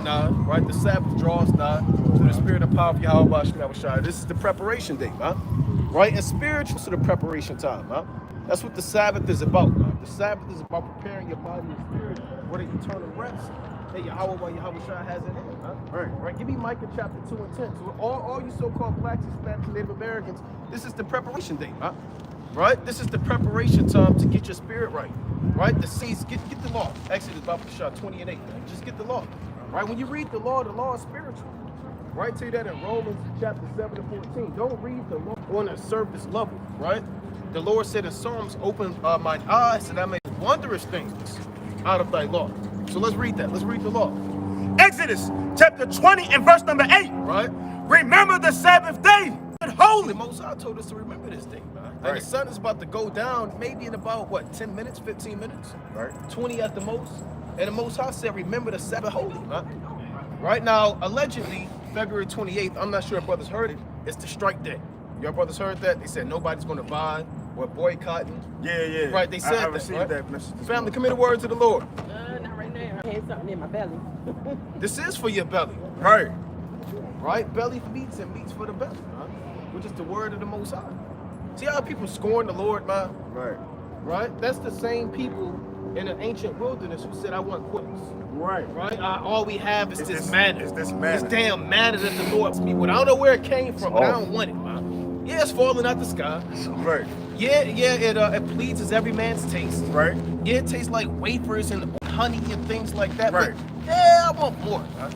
nigh, right? The Sabbath draws nigh through the spirit and power of Yahweh Shai. This is the preparation day, huh? Right? And spiritual to the preparation time, huh? That's what the Sabbath is about, huh? The Sabbath is about preparing your body and spirit for the eternal rest that Yahweh Shai has in him, huh? Right? Give me Micah chapter 2 and 10. So all you so-called blacks, Hispanics, and Native Americans, this is the preparation day, huh? Right? This is the preparation time to get your spirit right. Right? The saints, get the law. Exodus 20 and 8. Man. Just get the law. Right? When you read the law is spiritual. Right? Tell you that in Romans chapter 7 and 14. Don't read the law on a surface level. Right? The Lord said in Psalms, open mine eyes that I may wondrous things out of thy law. So let's read that. Let's read the law. Exodus chapter 20 and verse number 8. Right? Remember the Sabbath day and holy. The Most High told us to remember this day, man. And the sun is about to go down maybe in about, what, 10 minutes, 15 minutes? Right. 20 at the most. And the Most High said, remember the Sabbath holy, man. Right now, allegedly, February 28th, I'm not sure if brothers heard it, it's the strike day. Your brothers heard that? They said nobody's going to buy. We're boycotting. Yeah. Right, they said I that, received right? that message. Family, commit a word to the Lord. Not right now. I had something in my belly. This is for your belly. Right. Right? Belly for meats and meats for the belly, man. Which is the word of the Most High. See how people scorn the Lord, man? Right. Right? That's the same people in the ancient wilderness who said, I want quails. Right. Right? All we have is this manna. It's this manna. This damn manna that the Lord me with. I don't know where it came from, but I don't want it, man. Yeah, it's falling out the sky. Right. Yeah, it pleases every man's taste. Right. Yeah, it tastes like wafers and honey and things like that. Right. But yeah, I want more, man.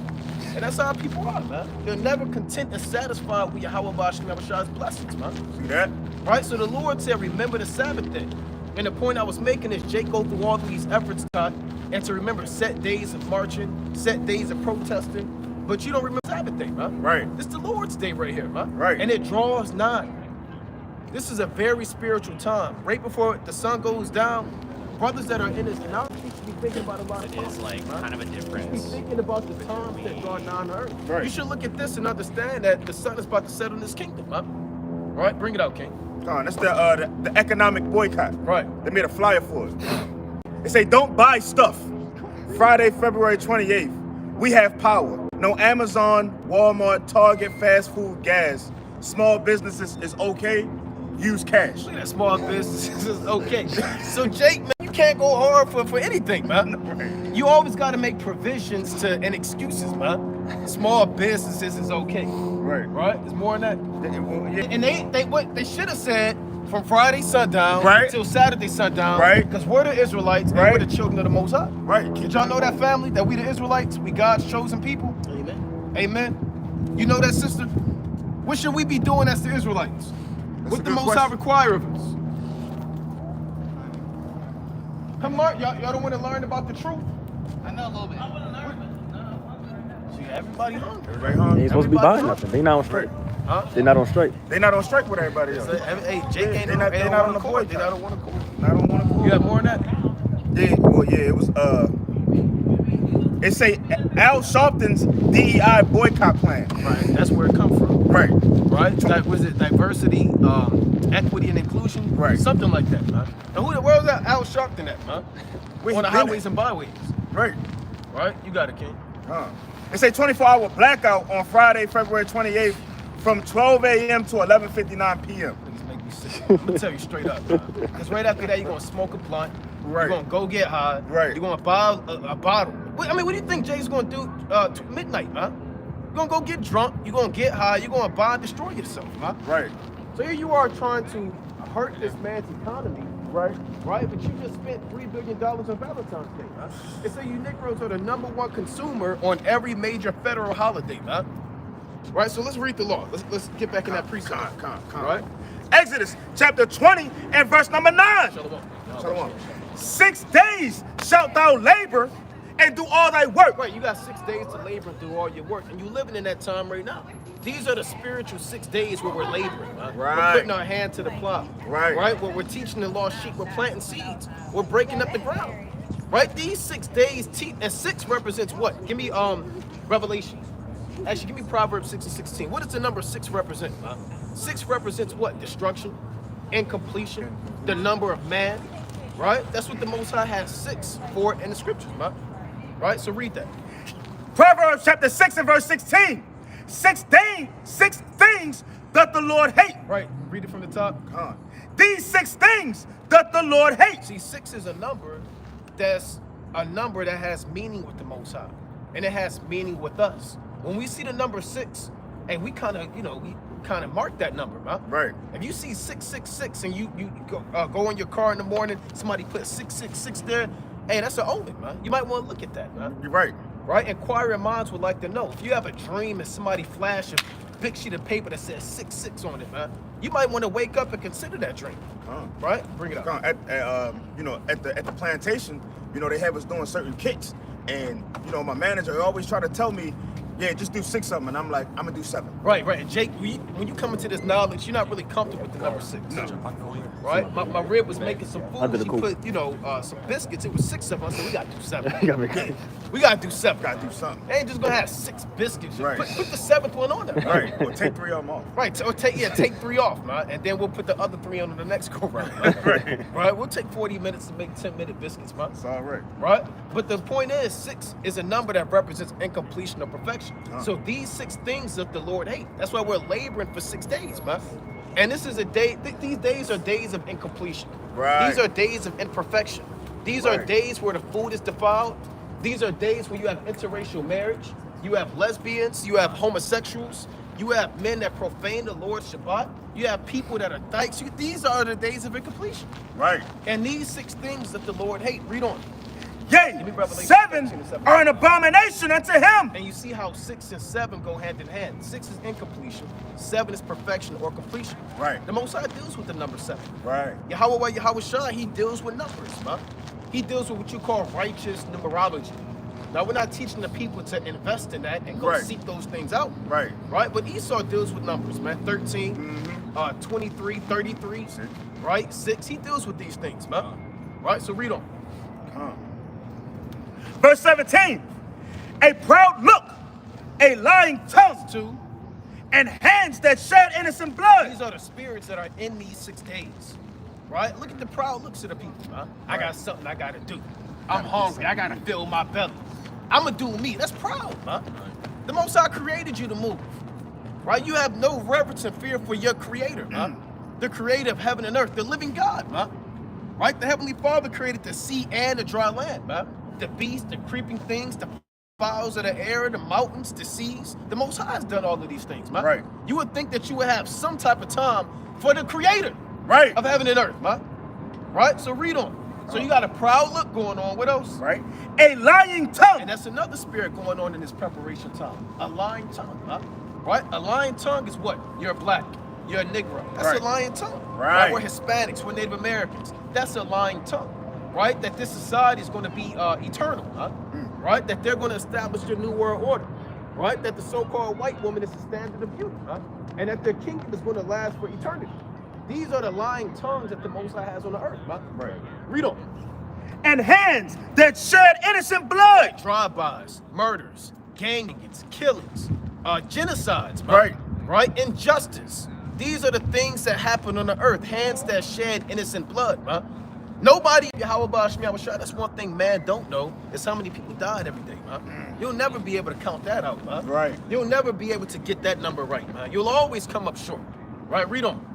And that's how people are, man. They're never content and satisfied with Yahweh Shai's blessings, man. See that? Right? So the Lord said, remember the Sabbath day. And the point I was making is Jake go through all these efforts, Todd, and to remember set days of marching, set days of protesting, but you don't remember Sabbath day, man. Right. It's the Lord's day right here, man. Right. And it draws nigh. This is a very spiritual time. Right before the sun goes down, brothers that are in this now need to be thinking about a lot of things. It is like kind of a difference. You should be thinking about the times that draw nigh on earth. Right. You should look at this and understand that the sun is about to set on this kingdom, man. All right, bring it out, King. That's the economic boycott. Right. They made a flyer for it. They say, don't buy stuff. Friday, February 28th. We have power. No Amazon, Walmart, Target, fast food, gas. Small businesses is okay. Use cash. Look at that, small business is okay. So Jake, man, you can't go hard for anything, man. Right. You always got to make provisions and excuses, man. Small businesses is okay. Right. Right? There's more than that. Yeah. And they should have said from Friday sundown until Saturday sundown. Right. Because we're the Israelites and we're the children of the Most High. Right. Did y'all know that, family? That we the Israelites, we God's chosen people? Amen. Amen. You know that, sister? What should we be doing as the Israelites? What the Most High require of us? Come on, y'all don't want to learn about the truth? I know a little bit. See, everybody hungry. Everybody hungry. They ain't supposed to be buying nothing. They not on strike. Huh? They not on strike. They not on strike with everybody else. Hey, Jake ain't They not on the boycott. They not on one accord. Not on one accord. You have more than that? Yeah, well, yeah, it was it say Al Sharpton's DEI boycott plan. Right, that's where it come from. Right. Right? Was it diversity, equity, and inclusion? Right. Something like that, man. And where was that Al Sharpton at, man? On the highways and byways. Right. Right? You got it, King. They say 24-hour blackout on Friday, February 28th from 12 a.m. to 11:59 p.m. Niggas make me sick. I'm gonna tell you straight up, man. Because right after that, you're gonna smoke a blunt. Right. You're gonna go get high. Right. You're gonna buy a bottle. What do you think Jay's gonna do midnight, man? You're gonna go get drunk. You're gonna get high. You're gonna buy and destroy yourself, man. Right. So here you are trying to hurt this man's economy. Right. Right. But you just spent $3 billion on Valentine's Day, man. And so you Negroes are the #1 consumer on every major federal holiday, man. Right. So let's read the law. Let's get back in that precept. Right. Exodus chapter 20 and verse number 9. Shalom. 6 days shalt thou labor and do all thy work. Right, you got 6 days to labor and do all your work, and you living in that time right now. These are the spiritual 6 days where we're laboring, man. Right. We're putting our hand to the plow. Right. Right, where we're teaching the lost sheep, we're planting seeds, we're breaking up the ground. Right, these 6 days, and 6 represents what? Give me Revelation. Actually, give me Proverbs 6 and 16. What does the number 6 represent, man? 6 represents what? Destruction, incompletion, the number of man. Right, that's what the Most High has 6 for in the scriptures, man. Right, so read that. Proverbs chapter 6 and verse 16. Six things doth the Lord hate. Right. Read it from the top. These 6 things doth the Lord hate. See, 6 is a number that's a number that has meaning with the Most High. And it has meaning with us. When we see the number 6, and we kind of, we kind of mark that number, man. Right. If you see 666 and you go in your car in the morning, somebody put 666 there, hey, that's an omen, man. You might want to look at that, man. You're right. Right? Inquiring minds would like to know. If you have a dream and somebody flash a big sheet of paper that says 66 on it, man, you might want to wake up and consider that dream. Right? Bring it up. At the plantation, they have us doing certain kicks, and my manager always try to tell me, yeah, just do 6 of them, and I'm like, I'm gonna do 7. Right. And Jake, when you come into this knowledge, you're not really comfortable with the number 6. No. Right? My rib was making some food. She put, some biscuits. It was 6 of them. I said, we gotta do 7. We gotta do 7. Gotta do something. They ain't just gonna have 6 biscuits. Right. Put the 7th one on there. Right. Or take 3 of them off. Right. Or take 3 off, man, and then we'll put the other 3 on the next go round. Right. We'll take 40 minutes to make 10-minute biscuits, man. It's all right. Right. But the point is, 6 is a number that represents incompletion or perfection. So these 6 things that the Lord hates. That's why we're laboring for 6 days, man. And this is a day. These days are days of incompletion. Right. These are days of imperfection. These are days where the food is defiled. These are days where you have interracial marriage. You have lesbians. You have homosexuals. You have men that profane the Lord's Shabbat. You have people that are dykes. These are the days of incompletion. Right. And these 6 things that the Lord hates. Read on. Yea, 7 are an abomination unto him. And you see how 6 and 7 go hand in hand. 6 is incompletion. 7 is perfection or completion. Right. The Most High deals with the number 7. Right. Yahweh Shai, he deals with numbers, man. He deals with what you call righteous numerology. Now, we're not teaching the people to invest in that and go seek those things out. Right. Right? But Esau deals with numbers, man. 13, 23, 33, right? 6. He deals with these things, man. Right? So read on. Verse 17. A proud look, a lying tongue, 2. and hands that shed innocent blood. These are the spirits that are in these 6 days. Right? Look at the proud looks of the people, man. I got something I gotta do. I'm hungry. I gotta fill my belly. I'ma do me. That's proud, man. The Most High created you to move. Right? You have no reverence and fear for your creator, man. The creator of heaven and earth, the living God, man. Right? The Heavenly Father created the sea and the dry land, man. The beasts, the creeping things, the fowls of the air, the mountains, the seas. The Most High has done all of these things, man. Right. You would think that you would have some type of time for the creator Right. of heaven and earth, man. Right? So read on. So you got a proud look going on. What else? Right. A lying tongue. And that's another spirit going on in this preparation time. A lying tongue, huh? Right? A lying tongue is what? You're black. You're a Negro. That's a lying tongue. Right. We're Hispanics. We're Native Americans. That's a lying tongue. Right? That this society is going to be eternal, huh? Right? That they're going to establish their new world order. Right? That the so-called white woman is the standard of beauty, huh? And that their kingdom is going to last for eternity. These are the lying tongues that the Most High has on the earth, huh? Right. Read on. And hands that shed innocent blood. Drive-bys, murders, gangings, killings, genocides, man. Right. Right? Injustice. These are the things that happen on the earth. Hands that shed innocent blood, man. Nobody, that's one thing man don't know, is how many people died every day, man. You'll never be able to count that out, man. Right. You'll never be able to get that number right, man. You'll always come up short. Right? Read on.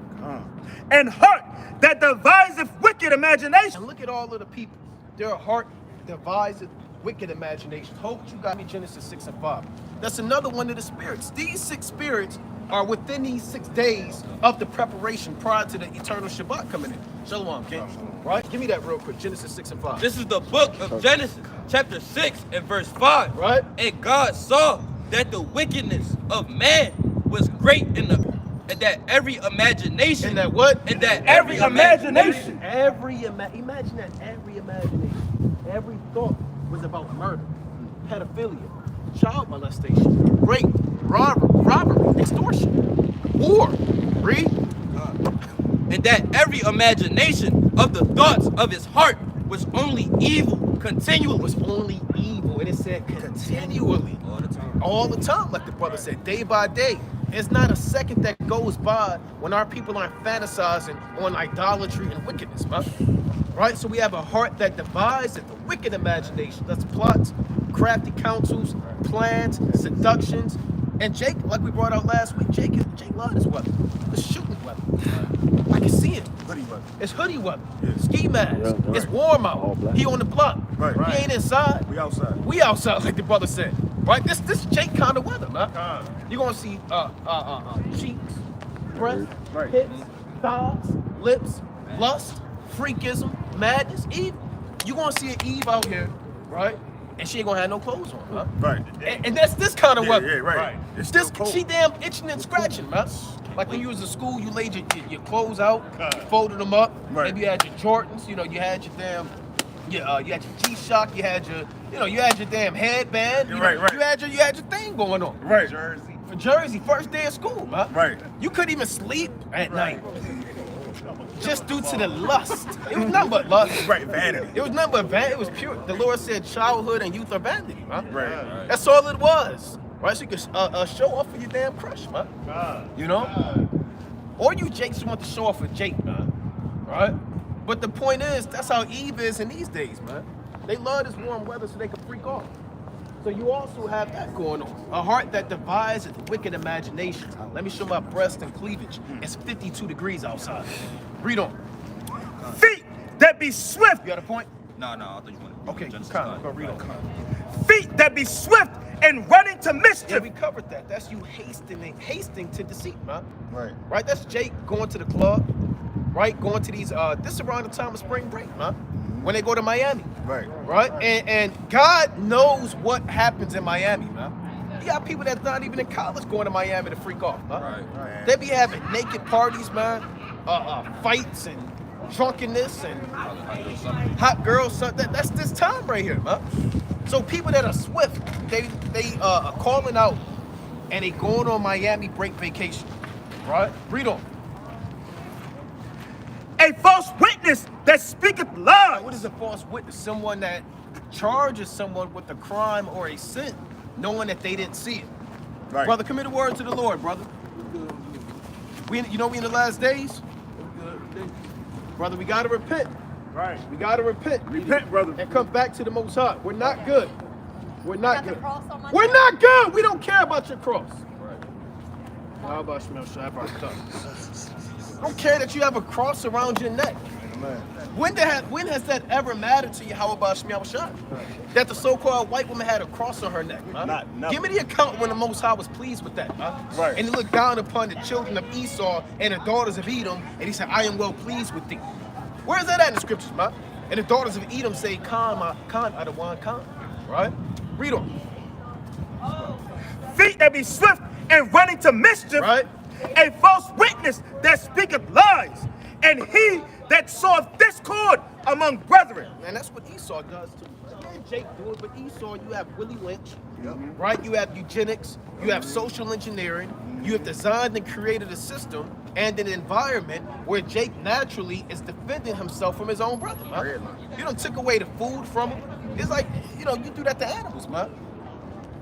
And heart that deviseth wicked imagination. And look at all of the people. Their heart deviseth wicked imagination. Hold what you got me, Genesis 6 and 5. That's another one of the spirits. These 6 spirits are within these 6 days of the preparation prior to the eternal Shabbat coming in. Shalom, King. Right? Give me that real quick. Genesis 6 and 5. This is the book of Genesis, chapter 6 and verse 5. Right? And God saw that the wickedness of man was great and that every imagination. And that what? And that every imagination. Imagine that every imagination, every thought was about murder, pedophilia, child molestation, rape, robbery, extortion, war. Read. And that every imagination of the thoughts of his heart was only evil continually. Was only evil, and it said continually. All the time, like the brother said, day by day. There's not a second that goes by when our people aren't fantasizing on idolatry and wickedness, man. Right? So we have a heart that devises the wicked imagination, that's plots, crafty counsels, plans, seductions. And Jake, like we brought out last week, Jake loved this weather. It's shooting weather. I can see it. Hoodie weather. It's hoodie weather. Yeah. Ski mask. Yeah, right. It's warm All out. black. He on the block. Right. He ain't inside. We outside. We outside, like the brother said. Right? This Jake kind of weather, man. You're gonna see cheeks, breasts, Right. hips, thighs, lips, lust, freakism, madness, Eve. You're gonna see an Eve out here, right? And she ain't gonna have no clothes on, huh? Right. And that's this kind of Yeah, weather. yeah, right. It's This still cold. she damn itching and scratching, man. Like when you was in school, you laid your clothes out, folded them up. Right. Maybe you had your Jordans, you had your damn, you had your G-Shock, you had your damn headband. You're right. You had your thing going on. Right. For Jersey, first day of school, man. Right. You couldn't even sleep at night. Just due to the lust. It was nothing but lust. Right. Vanity. It was nothing but vanity. It was pure. The Lord said childhood and youth are vanity, man. Right. That's all it was. Right? So you could show off for your damn crush, man. You know? Or you Jakes want to show off for Jake, man. Right? But the point is, that's how Eve is in these days, man. They love this warm weather so they can freak off. So you also have that going on. A heart that devises wicked imaginations. Let me show my breast and cleavage. It's 52 degrees outside. Read on. Feet that be swift. You got a point? No, I thought you wanted. Okay, Genesis come on. 5. Go read on. Feet that be swift and running to Yeah, mischief. we covered that. That's you hasting to deceit, man. Right. Right? That's Jake going to the club, right? Going to these, this is around the time of spring break, man. When they go to Miami. Right. Right? And God knows what happens in Miami, man. You got people that's not even in college going to Miami to freak off, man. Right. They be having naked parties, man. Fights and drunkenness and hot girls. That's this time right here, man. So people that are swift, they are calling out and they going on Miami break vacation, right? Read on. A false witness that speaketh lies. What is a false witness? Someone that charges someone with a crime or a sin, knowing that they didn't see it. Right. Brother, commit a word to the Lord, brother. We in the last days? Brother, we gotta repent. Right. We gotta repent. Repent, brother. And come back to the Most High. We're not good. We're not Got the good. cross on my We're neck. not good. We don't care about your cross. How about Shemel Shai? Don't care that you have a cross around your neck. Man. When has that ever mattered to you? How about Shemel Shai? That the so-called white woman had a cross on her neck, huh? Not Give me the account when the Most High was pleased with that, huh? Right. And he looked down upon the children of Esau and the daughters of Edom, and he said, I am well pleased with thee. Where is that at in the scriptures, man? And the daughters of Edom say, Khan Adawan Khan, right? Read on. Feet that be swift and running to mischief. Right. A false witness that speaketh lies. And he that soweth discord among brethren. And that's what Esau does too. Yeah, Jake do it, but Esau, you have Willie Lynch, right? You have eugenics, you have social engineering, you have designed and created a system and an environment where Jake naturally is defending himself from his own brother, man. You done took away the food from him. It's like, you do that to animals, man.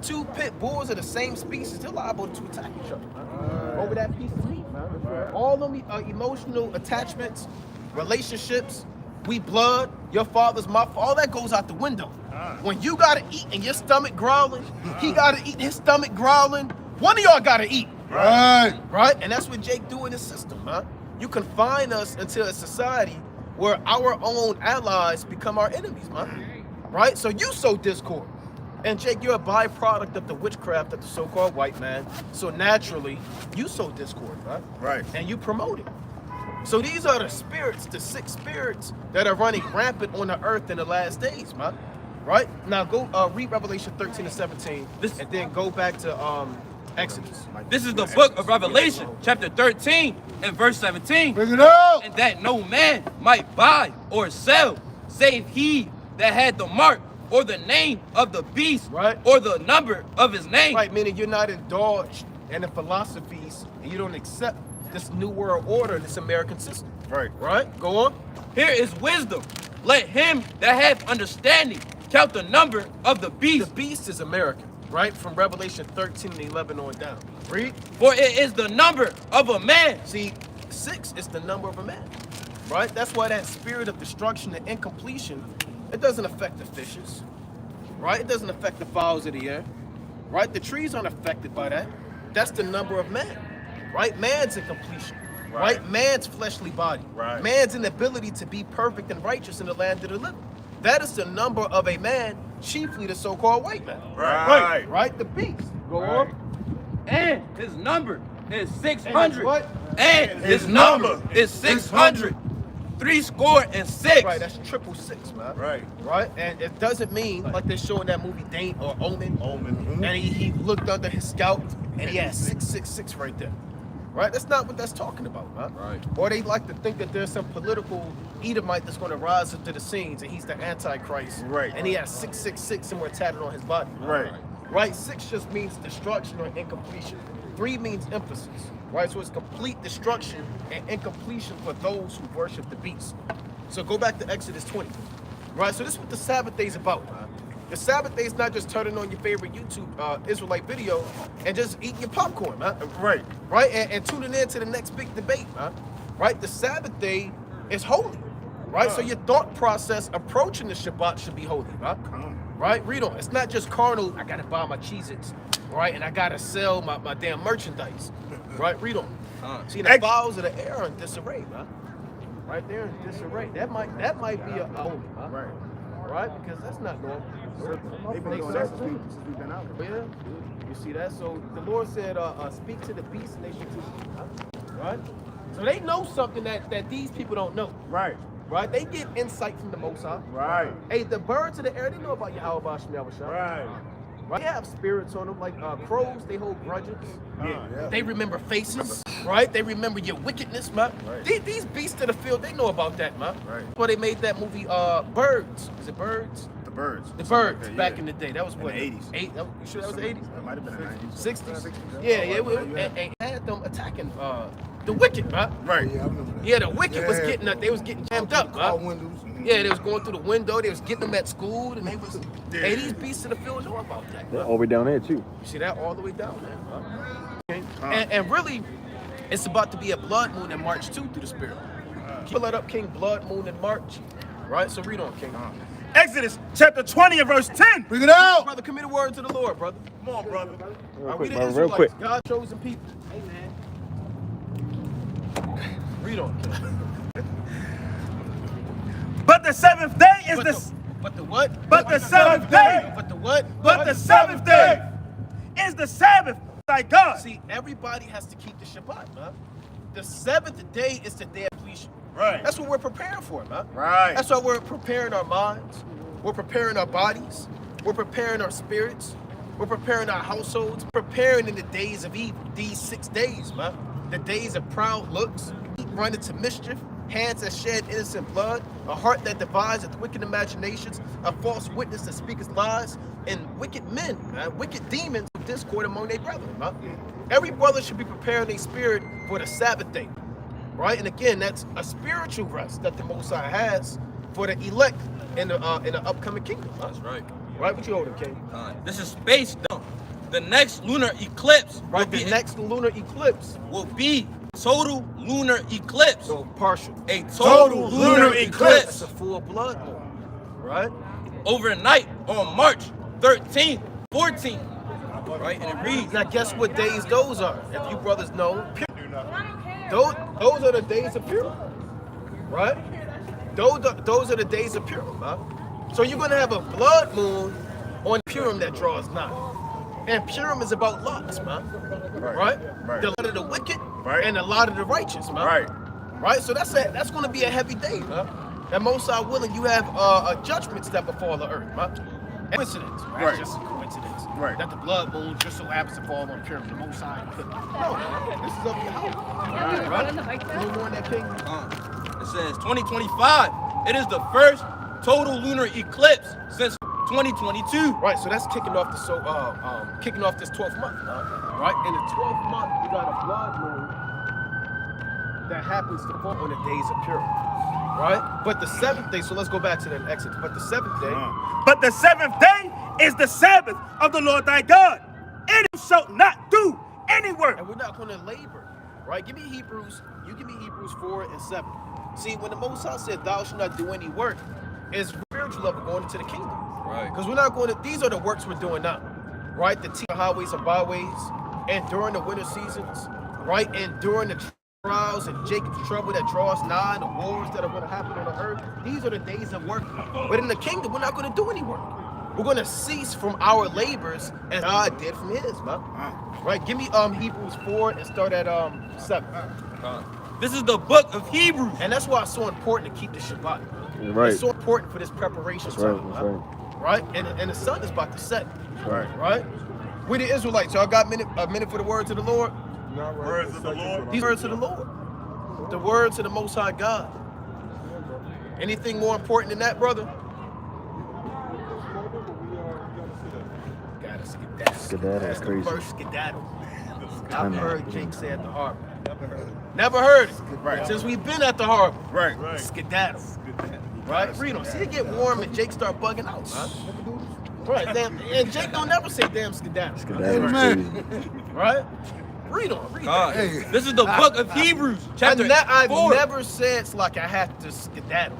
Two pit bulls of the same species, they're liable to attack each other, man. Over that piece of meat, man. All them emotional attachments, relationships, we blood, your father's my father, all that goes out the window. When you gotta eat and your stomach growling, he gotta eat and his stomach growling, one of y'all gotta eat. Right. Right? And that's what Jake do in his system, man. You confine us into a society where our own allies become our enemies, man. Right? So you sow discord. And Jake, you're a byproduct of the witchcraft of the so-called white man. So naturally, you sow discord, right? Right. And you promote it. So these are the spirits, the 6 spirits that are running rampant on the earth in the last days, man. Right? Now go read Revelation 13 and 17, and then go back to Exodus. This is the book of Revelation, chapter 13 and verse 17. Bring it up. And that no man might buy or sell, save he that had the mark or the name of the beast, Right. or the number of his name. Right, meaning you're not indulged in the philosophies, and you don't accept this new world order, this American system. Right. Right? Go on. Here is wisdom. Let him that hath understanding count the number of the The beast, beast is American, right? From Revelation 13 and 11 on down. Read. for it is the number of a man. See, 6 is the number of a man, right? That's why that spirit of destruction and incompletion, it doesn't affect the fishes, right? It doesn't affect the fowls of the air, right? The trees aren't affected by that. That's the number of man, right? Man's incompletion, right? Man's fleshly body, man's inability to be perfect and righteous in the land of the living. That is the number of a man, chiefly the so-called white man. Right? The beast. Go on. And his number is And 600. what? And his number is 600. 66. Right, that's 666, man. Right. Right? And it doesn't mean like they show in that movie Dane or Omen. And he looked under his scalp and he had 666 right there. Right? That's not what that's talking about, man. Right. Or they like to think that there's some political Edomite that's going to rise into the scenes and he's the Antichrist. Right. And he has 666 somewhere tatted on his body. Right? 6 just means destruction or incompletion. 3 means emphasis. Right? So it's complete destruction and incompletion for those who worship the beast. So go back to Exodus 20. Right? So this is what the Sabbath day is about, man. The Sabbath day is not just turning on your favorite YouTube Israelite video and just eating your popcorn, man. Right. Right? And tuning in to the next big debate, man. Right? The Sabbath day is holy. Right? So your thought process approaching the Shabbat should be holy, man. Right? Read on. It's not just carnal, I gotta buy my Cheez-Its, right? And I gotta sell my damn merchandise. Right? Read on. See, the fowls of the air are in disarray, man. Right there in disarray. That might be a holy, man. Right? Because that's not normal. They've been doing that since we've been out. Yeah, you see that? So the Lord said, speak to the beast and they should teach you. Right? So they know something that these people don't know. Right. Right? They get insight from the Most High. Right. Hey, the birds of the air, they know about Yahweh Shemel Shah. Right. Right? They have spirits on them, like crows, they hold grudges. Yeah. They remember faces, right? They remember your wickedness, man. These beasts of the field, they know about that, man. Right. Well, they made that movie, Birds. Is it Birds? The birds. The Something Birds, like that, back yeah. in the day. That was what? In the 80s. You sure that was the 80s? It might have been the 90s. 60s? Yeah. And had them attacking the wicked, man. Right. Yeah, I remember that. Yeah, the wicked was Yeah. getting up. They was getting jammed up, Car man. windows. Yeah, they was going through the window. They was getting them at school, and they was. Yeah. Hey, these beasts of the field know about that. They're all the way down there too. You see that all the way down there, man. And really, it's about to be a blood moon in March 2 through the Spirit. Pull it up, King. Blood moon in March, right? So read on, King. Exodus chapter 20 and verse 10. Bring it out. Brother, commit a word to the Lord, brother. Come on, brother. Real We quick, the bro, real Israelites, quick. God chosen people. Read on, King. But the seventh day is But the what? But the seventh day. But the what? But the seventh day is the Sabbath, thy God. See, everybody has to keep the Shabbat, man. The seventh day is the day of completion. Right. That's what we're preparing for, man. Right. That's why we're preparing our minds. We're preparing our bodies. We're preparing our spirits. We're preparing our households. Preparing in the days of evil. These 6 days, man. The days of proud looks, run into mischief, hands that shed innocent blood, a heart that deviseth wicked imaginations, a false witness that speaketh lies, and wicked men, man, wicked demons of discord among their brethren, man. Every brother should be preparing their spirit for the Sabbath day, right? And again, that's a spiritual rest that the Most High has for the elect in the upcoming kingdom. Man. That's right. Right? What you holding, King? This is space, though. The next lunar eclipse Right. The next lunar eclipse. will be total lunar eclipse. So partial. A total lunar That's eclipse a full blood moon, right? overnight on March 13th, 14th. Right? And it reads, Now guess what days those are? If you brothers know, those are the days of Purim, right? Those are the days of Purim, huh? So you're gonna have a blood moon on Purim that draws nigh. And Purim is about lots, man. Right? The lot of the wicked and a lot of the righteous, man. Right? So that's gonna be a heavy day, man. And most are willing, you have judgments that befall the earth, man. Coincidence, right? It's just a coincidence. That the blood moon just so happens to fall on Purim. The Most High could. No, this is up your house. Right? A little more in that king. it says 2025. It is the first total lunar eclipse since 2022. Right, so that's kicking off kicking off this 12th month. Right? In the 12th month, you got a blood moon that happens to fall on the days of Purim. Right? But the 7th day, so let's go back to the Exodus. But the 7th day. But the 7th day is the Sabbath of the Lord thy God. And you shalt not do any work. And we're not going to labor. Right? Give me Hebrews. You give me Hebrews 4 and 7. See, when the Most High said, thou shalt not do any work, it's spiritual level going into the kingdom. Right. Because we're not going to, these are the works we're doing now, right? The highways and byways, and during the winter seasons, right? And during the trials and Jacob's trouble that draws nigh, the wars that are going to happen on the earth. These are the days of work. But in the kingdom, we're not going to do any work. We're going to cease from our labors as God did from his, man. Right? Give me Hebrews 4 and start at 7. This is the book of Hebrews. And that's why it's so important to keep the Shabbat. Right. It's so important for this preparation time. That's right. Right? And the sun is about to set. Right. Right? We the Israelites. Y'all got a minute for the words of the Lord? Words of the Lord. These words of the Lord. The words of the Most High God. Anything more important than that, brother? Gotta skedaddle. Skedaddle, that's the crazy. first skedaddle. I I've know. heard Jake say at the harbor. Never heard it. Right. Since we've been at the harbor. Right. Skedaddle. Right? Read them. See it get warm and Jake start bugging out, man. Right. Damn, and Jake don't never say damn skedaddle. Skedaddle is crazy. Right? Read on. Read God. that. This is the book of Hebrews, chapter I've 4. never said it's like I have to skedaddle.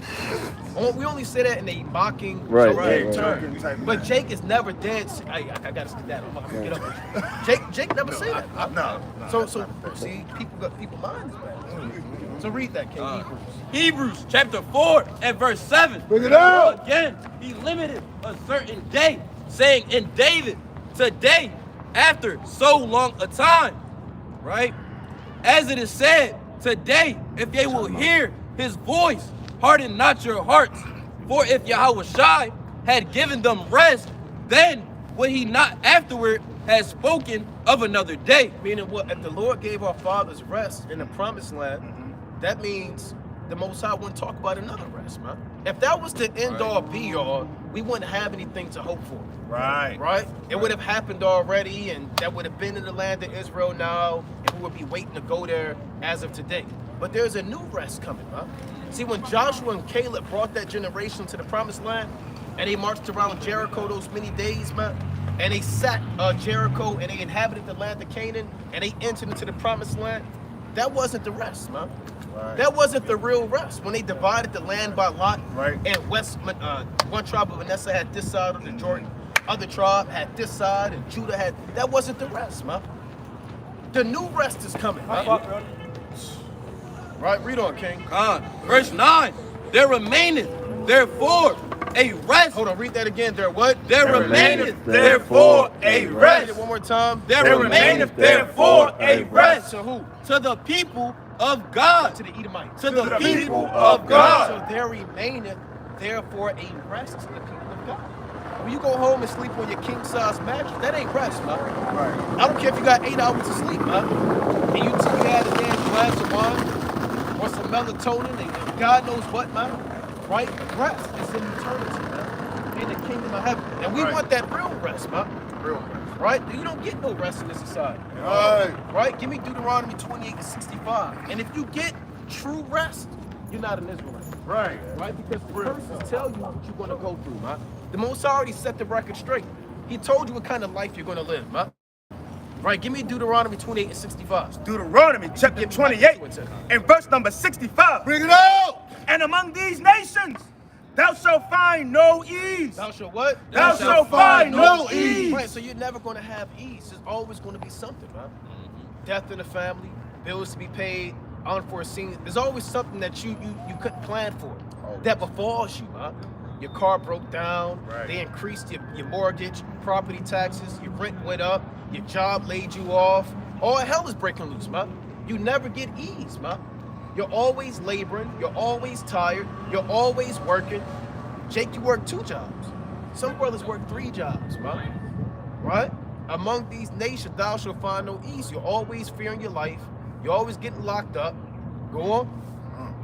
We only say that in a mocking Right, joking right. term. Type of But thing. Jake is never dead. I gotta skedaddle. I'm gonna get up. Jake never say that. No. So see, people mind is bad. So read that, King. Hebrews. Hebrews chapter 4 and verse 7. Bring it out. Again, he limited a certain day, saying in David, today, after so long a time, right? As it is said, today, if ye will hear his voice, harden not your hearts. For if Yahweh had given them rest, then would he not afterward have spoken of another day? Meaning what? If the Lord gave our fathers rest in the promised land, that means the Most High wouldn't talk about another rest, man. If that was the end all be all, we wouldn't have anything to hope for. Right. Right? It would have happened already, and that would have been in the land of Israel now, and we would be waiting to go there as of today. But there's a new rest coming, man. See, when Joshua and Caleb brought that generation to the promised land, and they marched around Jericho those many days, man, and they sacked Jericho, and they inhabited the land of Canaan, and they entered into the promised land, that wasn't the rest, man. Right. That wasn't the real rest. When they divided the land by lot, Right. and one tribe of Manasseh had this side of the Jordan, other tribe had this side, and Judah had, that wasn't the rest, man. The new rest is coming, man. Right, read on, King. Verse 9, there remaineth therefore a rest. Hold on, read that again. There what? There remaineth therefore a Read rest. it one more time. There remaineth therefore a rest To who? to the people of God. To the Edomites. To the people of God. So there remaineth therefore a rest to the people of God. When you go home and sleep on your king-size mattress, that ain't rest, man. Right. I don't care if you got 8 hours of sleep, man. And you had a damn glass of wine or some melatonin and God knows what, man. Right? Rest is in eternity, man. In the kingdom of heaven. And we want that real rest, man. Real rest. Right? You don't get no rest in this society. Right. Right? Give me Deuteronomy 28 and 65. And if you get true rest, you're not an Israelite. Right. Right? Because the verses tell you what you're going to go through, man. The Most High already set the record straight. He told you what kind of life you're going to live, man. Right? Give me Deuteronomy 28 and 65. Deuteronomy chapter 28 and verse number 65. Bring it out. And among these nations, thou shalt find no ease. Thou shalt what? Thou shalt find no ease. Right, so you're never going to have ease. There's always going to be something, man. Death in the family, bills to be paid, unforeseen. There's always something that you couldn't plan for that befalls you, man. Your car broke down, they increased your mortgage, property taxes, your rent went up, your job laid you off. All hell is breaking loose, man. You never get ease, man. You're always laboring, you're always tired, you're always working. Jake, you work 2 jobs. Some brothers work 3 jobs, man. Right? Among these nations, thou shalt find no ease. You're always fearing your life. You're always getting locked up. Go on.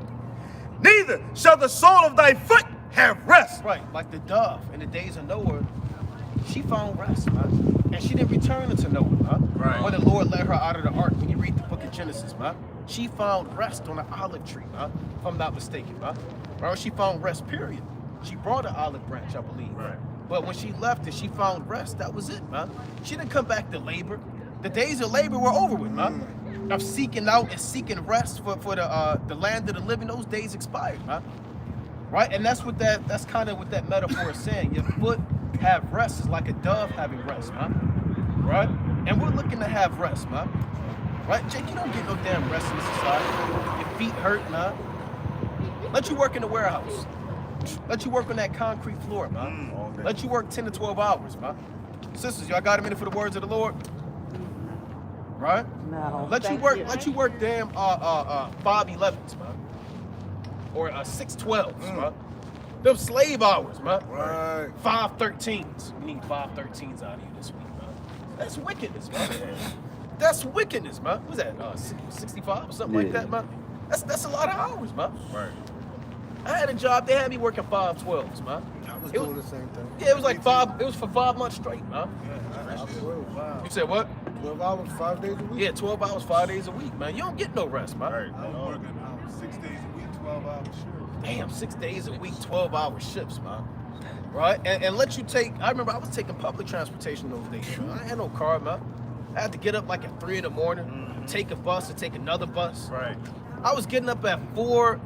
Neither shall the sole of thy foot have rest. Right, like the dove in the days of Noah, she found rest, man. And she didn't return unto Noah, man. Right. When the Lord led her out of the ark, when you read the book of Genesis, man. She found rest on an olive tree, man, if I'm not mistaken, man. Right? She found rest, period. She brought an olive branch, I believe. Right. But when she left and she found rest, that was it, man. She didn't come back to labor. The days of labor were over with, man. Of seeking out and seeking rest for the land of the living, those days expired, man. right? And that's kind of what that metaphor is saying. Your foot have rest is like a dove having rest, man. Right? And we're looking to have rest, man. Right? Jake, you don't get no damn rest in this society. Your feet hurt, man. Let you work in the warehouse. Let you work on that concrete floor, man. Let you work 10 to 12 hours, man. Sisters, y'all got a minute for the words of the Lord? Right? No. Let you work damn 511s, man. Or 612s, man. Them slave hours, man. Right. 513s. We need 513s out of you this week, man. That's wickedness, man. That's wickedness, man. What's that? 65 or something like that, man. That's a lot of hours, man. Right. I had a job, they had me working 512s, man. I was It doing was- the same thing. Yeah, it was like it was for 5 months straight, man. Yeah, I was 12 You said what? 12 hours, 5 days a week. Yeah, 12 hours, 5 days a week, man. You don't get no rest, man. Right. I was working 6 days a week, 12-hour shifts. Damn, 6 days a week, 12-hour shifts, man. Right? And let you take, I remember I was taking public transportation those days, man. I had no car, man. I had to get up like at 3 in the morning, take a bus, or take another bus. Right. I was getting up at 4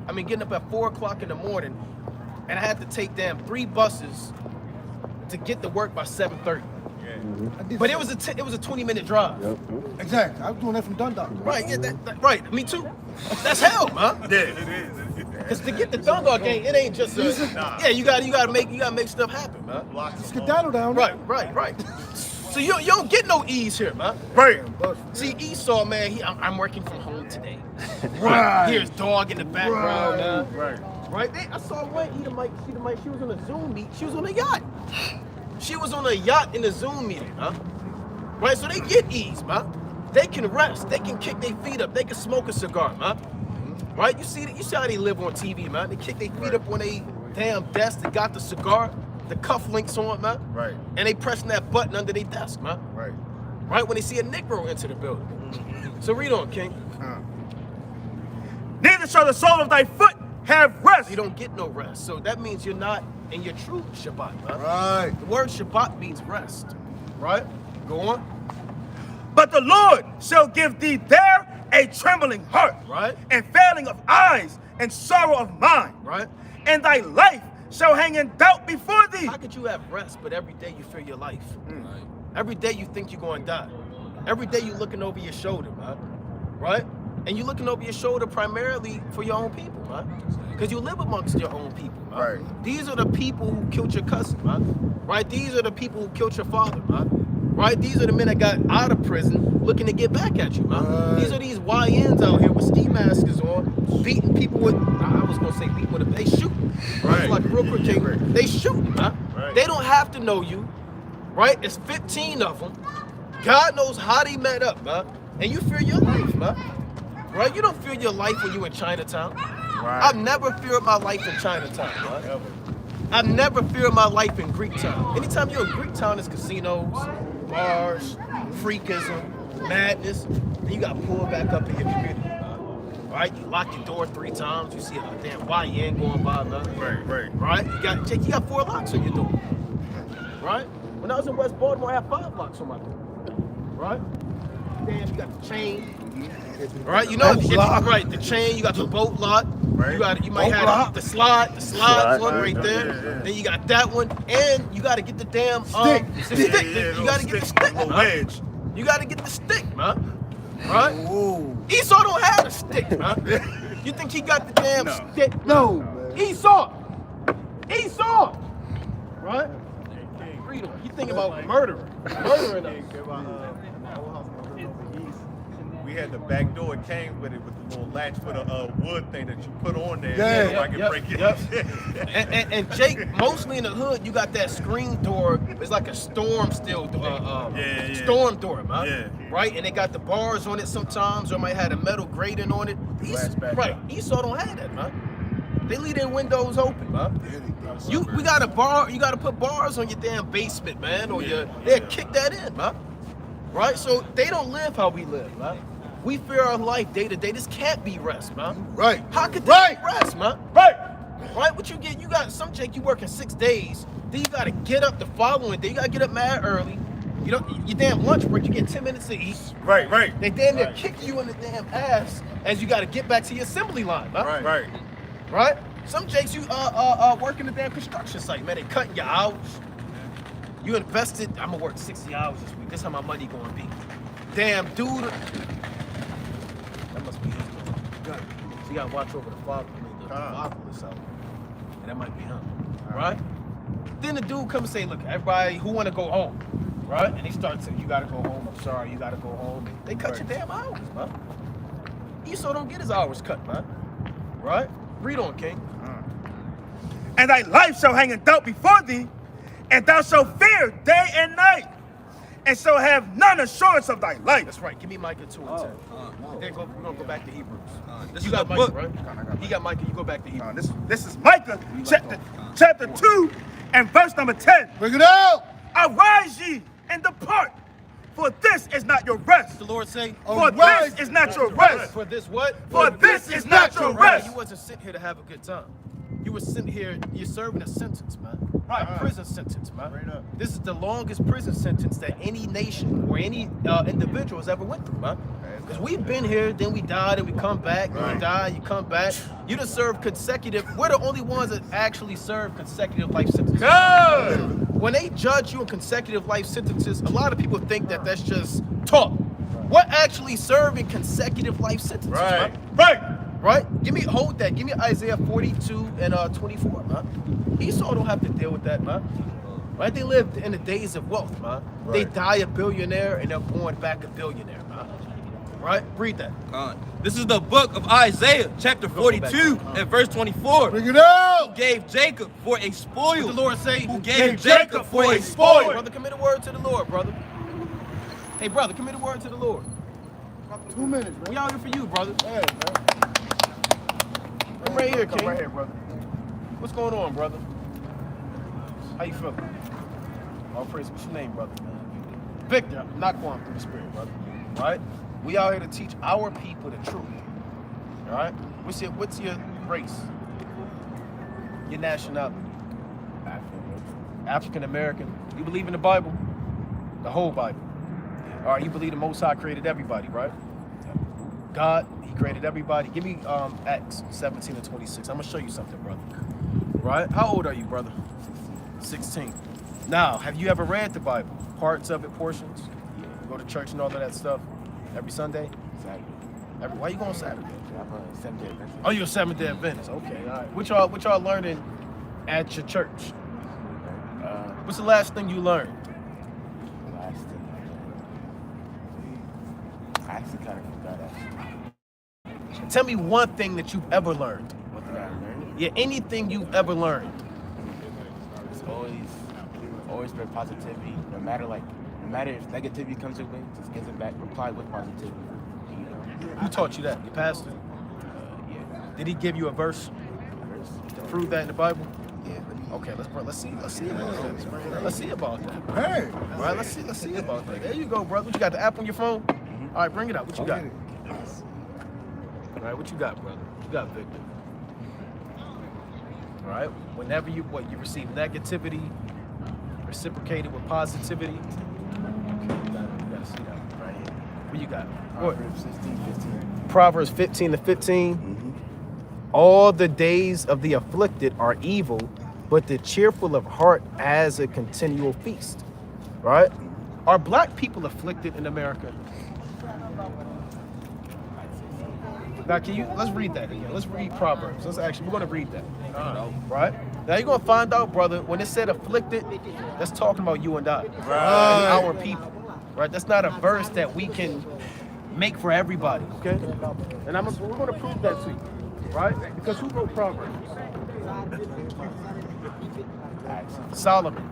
o'clock in the morning, and I had to take damn 3 buses to get to work by 7:30. But it was a 20-minute drive. Exactly. I was doing that from Dundalk. Right, yeah, right, me too. That's hell, man. Yeah. It is. Cause to get the Dundalk game, it ain't just yeah. You gotta make stuff happen, man. Skedaddle down. Right. So you don't get no ease here, man. Right. See, Esau, man, I'm working from home today. Right. Here's dog in the background, man. Right. Right. I saw one she was on a Zoom meet. She was on a yacht. She was on a yacht in a Zoom meeting, huh? Right. So they get ease, man. They can rest. They can kick their feet up. They can smoke a cigar, man. Right? You see how they live on TV, man. They kick their feet up on a damn desk. They got the cigar, the cufflinks on, man. Right. And they pressing that button under their desk, man. Right. Right? When they see a Negro enter the building. So read on, King. Neither shall the sole of thy foot have rest. You don't get no rest. So that means you're not in your true Shabbat, man. Right. The word Shabbat means rest. Right? Go on. But the Lord shall give thee there a trembling heart, Right? and failing of eyes, and sorrow of mind, Right? and thy life shall hang in doubt before thee. How could you have rest, but every day you fear your life? Right? Every day you think you're going to die. Every day you're looking over your shoulder, man. Right? And you're looking over your shoulder primarily for your own people, man. Because you live amongst your own people, man. Right. These are the people who killed your cousin, man. Right? These are the people who killed your father, man. Right? These are the men that got out of prison looking to get back at you, man. Right. These are these YNs out here with ski masks on, beating people with, I was going to say beating with a, they shoot. Right? Like real quick, King. They shooting, man. Right. They don't have to know you. Right? It's 15 of them. God knows how they met up, man. And you fear your life, man. Right? You don't fear your life when you in Chinatown. Right. I've never feared my life in Chinatown, man. I've never feared my life in Greek town. Anytime you're in Greek town, it's casinos, bars, freakism, madness. Then you got pulled back up in your community, man. Right? You lock your door 3 times. You see a damn YN going by, man. Right. Right? You got 4 locks on your door. Right? When I was in West Baltimore, I had 5 locks on my door. Right? Damn, you got the chain. Right? You know, right, the chain, you got the boat lock. Right. You might have the slide one right there. Yeah. Then you got that one, and you got to get the damn Stick. the stick. You got to get the stick, A man. wedge. You got to get the stick, man. Right? Ooh. Esau don't have a stick, man. You think he got the damn No. stick? No. Esau. Right? Freedom. You think about murdering us. We had the back door. It came with it with the little latch for the wood thing that you put on there. Yeah. So I can break it. And Jake, mostly in the hood, you got that screen door. It's like a storm storm door, man. Yeah. Right? And they got the bars on it sometimes, or might have a metal grating on it. Glass back Right. up. Esau don't have that, man. They leave their windows open, man. We got a bar. You got to put bars on your damn basement, man, or they'll kick that in, man. Right? So they don't live how we live, man. We fear our life day to day. This can't be rest, man. Right. How could this be rest, man? Right. Right? What you get? You got some Jake. You working 6 days. Then you got to get up the following day. You got to get up mad early. You know, your damn lunch break. You get 10 minutes to eat. Right. They damn near kick you in the damn ass as you got to get back to your assembly line, man. Right. Right? Some jakes you working the damn construction site, man. They cutting your hours. You invested. I'm gonna work 60 hours this week. This is how my money gonna be. Damn, dude. That must be his. So you gotta watch over the father. The fatherless out. And that might be him, right? Then the dude come and say, look, everybody who wanna go home, right? And they start saying, you gotta go home. I'm sorry, you gotta go home. They cut your damn hours, man. Esau don't get his hours cut, man. Right? Read on, King. And thy life shall hang in doubt before thee, and thou shalt fear day and night, and shall have none assurance of thy life. That's right. Give me Micah 2 and 10. Then we're gonna go back to Hebrews. This You is got the Micah, book. right? He got Micah. You go back to Hebrews. This is Micah chapter 2 and verse number 10. Bring it out. Arise ye and depart, for this is not your rest. The Lord say, For Arise. this is not your rest. for this what? For this is not your rest. You wasn't sitting here to have a good time. You were sitting here, you're serving a sentence, man. Right. A prison sentence, man. Straight up. This is the longest prison sentence that any nation or any individual has ever went through, man. Because we've been here, then we died, and we come back, and you die, you come back. You done serve consecutive. We're the only ones that actually serve consecutive life sentences. Good. When they judge you in consecutive life sentences, a lot of people think that that's just talk. We're actually serving consecutive life sentences, Right. man. Right. Right? Hold that. Give me Isaiah 42 and 24, man. Esau don't have to deal with that, man. Right? They lived in the days of wealth, man. They die a billionaire and they're born back a billionaire, man. Right? Read that. This is the book of Isaiah, chapter 42 and verse 24. Bring it out. Gave Jacob for a spoil. What the Lord say? Who gave Jacob for a spoil. Brother, commit a word to the Lord, brother. Hey, brother, commit a word to the Lord. 2 minutes, We man. out here for you, brother. Hey, man. Come right here, Come King. right here, brother. What's going on, brother? How you feeling? All praise. What's your name, brother? Victor. I'm not going through the spirit, brother. All right? We out here to teach our people the truth. All right? What's your race? Your nationality? African American. You believe in the Bible? The whole Bible. All right, you believe the Most High created everybody, right? God, he created everybody. Give me Acts 17 and 26. I'm gonna show you something, brother. Right? How old are you, brother? 16. Now, have you ever read the Bible? Parts of it, portions? Yeah. You go to church and all of that stuff every Sunday? Saturday. Why you going Saturday? Seventh-day Adventist. Oh, you're a Seventh-day Adventist. Okay, all right. What y'all learning at your church? What's the last thing you learned? Last thing I actually kind of forgot that. Tell me one thing that you've ever learned. What did I learn? Yeah, anything you've ever learned. It's always spread positivity. No matter if negativity comes your way, just give it back. Reply with positivity. You know. Who taught you that? Your pastor? Yeah. Did he give you a verse First. to prove that in the Bible? Yeah. Okay, let's see about that. Let's see about that. Hey. All right, let's see about that. There you go, brother. You got the app on your phone? All right, bring it out. What you got? All right, what you got, brother? What you got, Victor? All right, whenever you receive negativity, reciprocated with positivity. Okay, you gotta see that right here. What you got? What? Proverbs 16:15. Proverbs 15 to 15. All the days of the afflicted are evil, but the cheerful of heart has a continual feast. Right? Are black people afflicted in America? Now, let's read that again. Let's read Proverbs. We're going to read that. Right? Now, you're going to find out, brother, when it said afflicted, that's talking about you and I. Right. And our people. Right? That's not a verse that we can make for everybody. Okay? And we're going to prove that to you. Right? Because who wrote Proverbs? Solomon.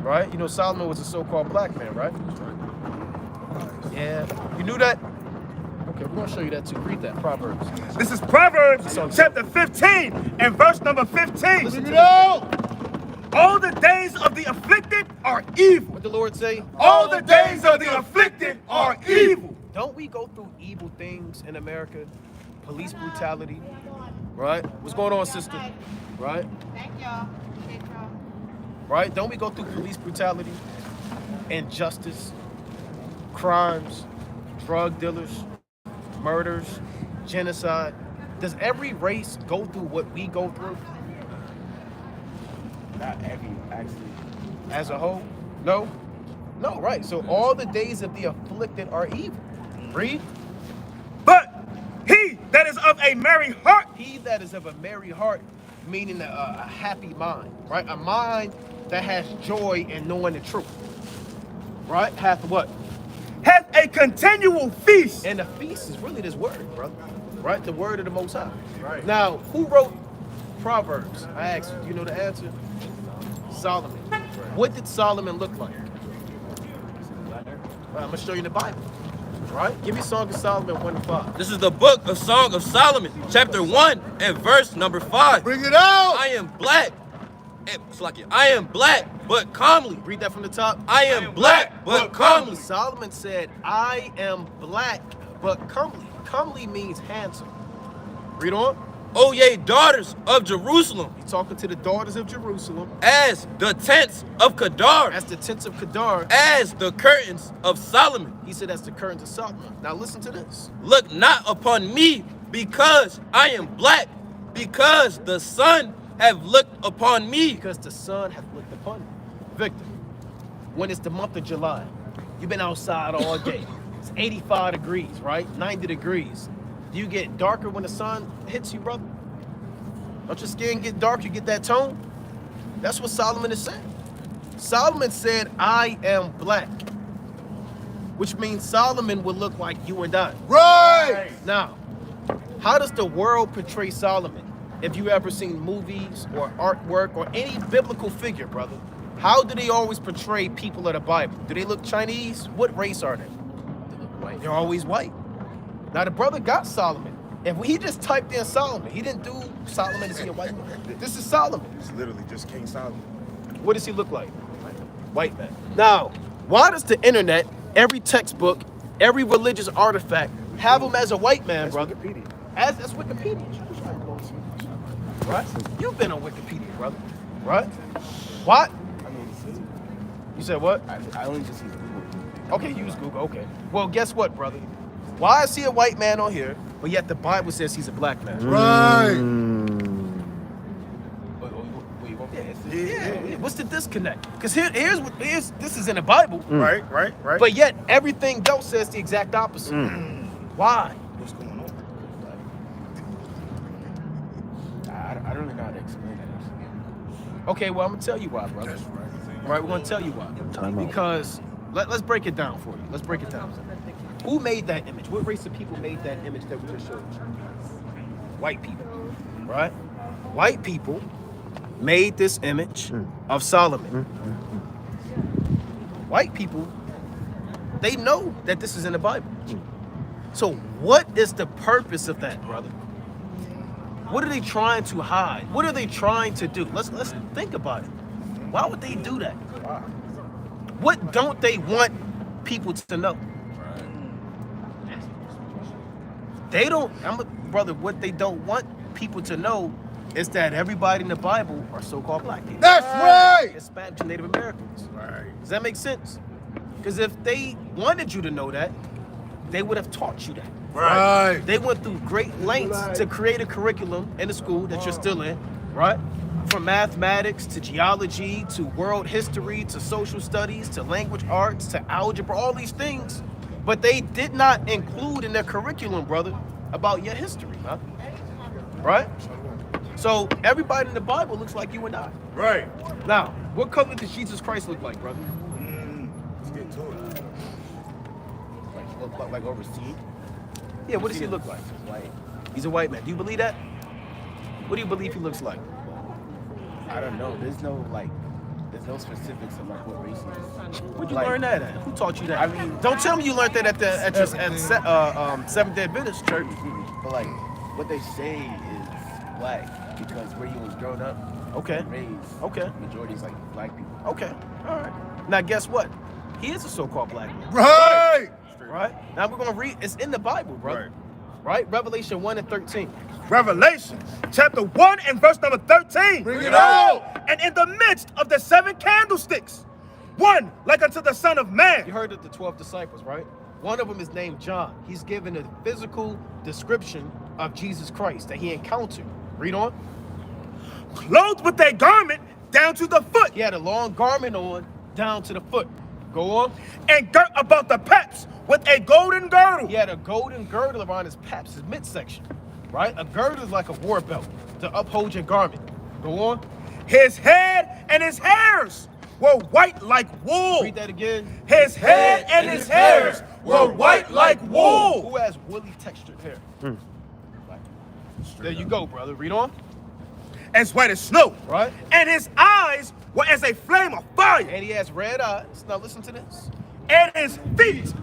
Right? You know, Solomon was a so-called black man, right? Yeah. You knew that? Okay, we're going to show you that too. Read that, Proverbs. This is Proverbs chapter 15 and verse number 15. Listen to it. All the days of the afflicted are evil. What the Lord say? All the days of the afflicted are evil. Don't we go through evil things in America? Police brutality, right? What's going on, sister? Right? Thank y'all. Right? Don't we go through police brutality, injustice, crimes, drug dealers, murders, genocide? Does every race go through what we go through Not every, actually. as a whole? No? No, right. So all the days of the afflicted are evil. Read. But he that is of a merry heart, He that is of a merry heart, meaning a happy mind, right? A mind that has joy in knowing the truth, right? Hath what? hath a continual feast. And the feast is really this word, brother, right? The word of the Most High. Right. Now, who wrote Proverbs? I asked you. Do you know the answer? Solomon. What did Solomon look like? Well, I'm gonna show you in the Bible, right? Give me Song of Solomon 1-5. This is the book of Song of Solomon, chapter 1 and verse number 5. Bring it out. I am black. I am black, but calmly. Read that from the top. I am black, but calmly. Solomon said, I am black, but comely. Comely means handsome. Read on. O ye daughters of Jerusalem, He's talking to the daughters of Jerusalem as the tents of Kedar, as the tents of Kedar. as the curtains of Solomon. He said that's the curtains of Solomon. Now listen to this. Look not upon me, because I am black, because the sun have looked upon me. Because the sun hath looked upon you. Victor, when it's the month of July, you've been outside all day. It's 85 degrees, right? 90 degrees. Do you get darker when the sun hits you, brother? Don't your skin get dark? You get that tone? That's what Solomon is saying. Solomon said, I am black, which means Solomon would look like you and I. Right. Now, how does the world portray Solomon? If you ever seen movies or artwork or any biblical figure, brother, how do they always portray people of the Bible? Do they look Chinese? What race are they? They look white. They're always white. Now, the brother got Solomon. If he just typed in Solomon, he didn't do Solomon to see a white man. This is Solomon. It's literally just King Solomon. What does he look like? White man. Now, why does the internet, every textbook, every religious artifact have him as a white man, brother? Wikipedia. That's Wikipedia. Right? You've been on Wikipedia, brother. Right? What? I mean, You said what? I only just use Google. Okay, use Google. Okay. Well, guess what, brother? Why is he a white man on here, but yet the Bible says he's a black man? Right. Wait, you want me to answer? Yeah. What's the disconnect? Because here's this is in the Bible, Right. but yet everything else says the exact opposite. Why? What's going on? I don't really know how to explain that. Actually. Okay, well, I'm gonna tell you why, brother. Right, we're gonna tell you why. Because let's break it down for you. Let's break it down. Who made that image? What race of people made that image that we just showed you? White people, right? White people made this image of Solomon. White people, they know that this is in the Bible. So what is the purpose of that, brother? What are they trying to hide? What are they trying to do? Let's think about it. Why would they do that? What don't they want people to know? They don't, brother, what they don't want people to know is that everybody in the Bible are so-called black people. That's right. Hispanics and Native Americans. Right. Does that make sense? Because if they wanted you to know that, they would have taught you that. Right. They went through great lengths to create a curriculum in the school that you're still in, right? From mathematics to geology to world history to social studies to language arts to algebra, all these things. But they did not include in their curriculum, brother, about your history, huh? Right? So everybody in the Bible looks like you and I. Right. Now, what color does Jesus Christ look like, brother? Let's get to it. Like overseas. Yeah, what does he look like? White. He's a white man. Do you believe that? What do you believe he looks like? I don't know. There's no specifics of like what race he is. Where'd you Like, learn that at? Who taught you that? I mean- don't tell me you learned that at your Seventh Day Adventist church. But like what they say is black because where he was grown up, Okay. and raised, Okay. majority is like black people. Okay. All right. Now guess what? He is a so-called black man. Right. Right? Now we're gonna read. It's in the Bible, brother. Right? Revelation 1:13. Revelation chapter 1 and verse number 13. Bring it out. And in the midst of the 7 candlesticks, one like unto the Son of You Man. heard of the 12 disciples, right? One of them is named John. He's given a physical description of Jesus Christ that he encountered. Read on. Clothed with a garment down to the foot, He had a long garment on down to the foot. Go on. and girt about the paps with a golden girdle. He had a golden girdle around his paps, his midsection. Right? A girdle is like a war belt to uphold your garment. Go on. His head and his hairs were white like wool. Read that again. His head and his hairs were white like wool. Who has woolly textured hair? There you go, brother. Read on. As white as snow. Right? And his eyes were as a flame of fire. And he has red eyes. Now listen to this. And his feet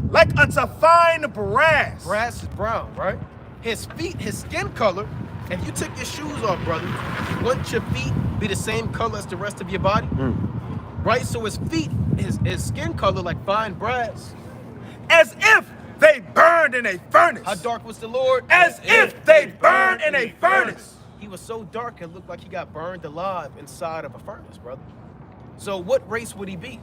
like unto fine brass. Brass is brown, right? His feet, his skin color, if you took your shoes off, brother, wouldn't your feet be the same color as the rest of your body? Right? So his feet, his skin color like fine brass. As if they burned in a furnace. How dark was the Lord? As if they burned in a furnace. He was so dark it looked like he got burned alive inside of a furnace, brother. So what race would he be?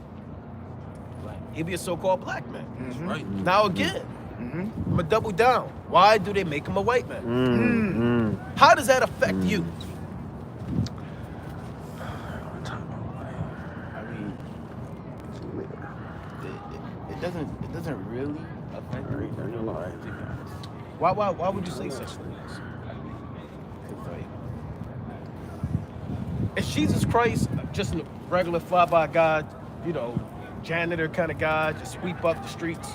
He'd be a so-called black man. Right. Now again, I'm gonna double down. Why do they make him a white man? How does that affect you? I mean, it doesn't really affect me, to be honest. Why would you say such things? It's like, Is Jesus Christ just a regular fly-by guy, you know, janitor kind of guy, just sweep up the streets?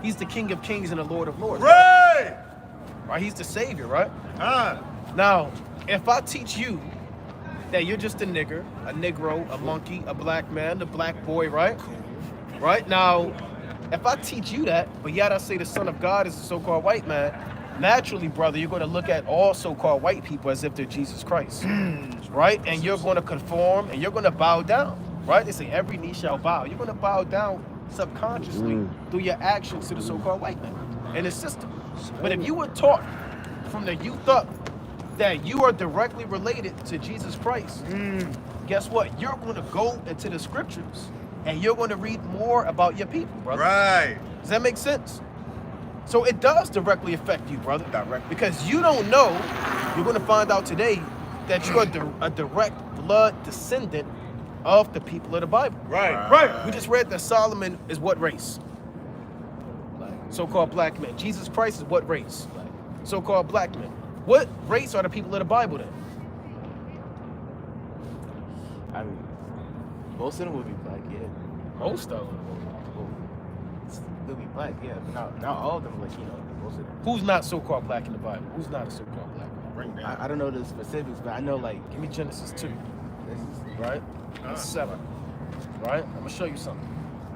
He's the King of Kings and the Lord of Lords. Right. Right? He's the Savior, right? Now, if I teach you that you're just a nigger, a Negro, a monkey, a black man, a black boy, right? Right? Now, if I teach you that, but yet I say the Son of God is a so-called white man, naturally, brother, you're going to look at all so-called white people as if they're Jesus Christ. Right? And you're going to conform and you're going to bow down. Right? They say every knee shall bow. You're going to bow down subconsciously through your actions to the so-called white man and his system. But if you were taught from the youth up that you are directly related to Jesus Christ, guess what? You're going to go into the scriptures and you're going to read more about your people, brother. Right. Does that make sense? So it does directly affect you, brother. Direct. Because you don't know, you're going to find out today that you are a direct blood descendant of the people of the Bible. Right. We just read that Solomon is what race? So-called black men. Jesus Christ is what race? So-called black men. What race are the people of the Bible then? I mean, most of them would be black, yeah. Most of them. They'll be black, yeah, but not all of them, like, you know, most of them. Who's not so-called black in the Bible? Who's not a so-called black man? Bring that. I don't know the specifics, but I know, like, Give me Genesis 2, this is, right? That's 7, right? I'm going to show you something.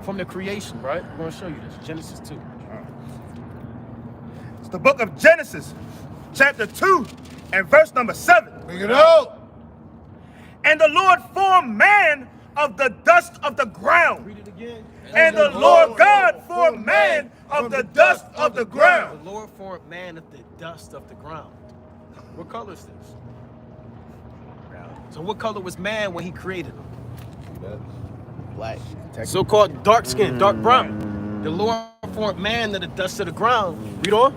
From the creation, right? I'm going to show you this. Genesis 2. It's the book of Genesis, chapter 2, and verse number 7. Bring it out. And the Lord formed man of the dust of the ground. Read it again. And the Lord God formed man of the dust of the ground. The Lord formed man of the dust of the ground. What color is this? brown, So what color was man when he created him? black. So-called dark skin, dark brown. The Lord formed man of the dust of the ground. Read on.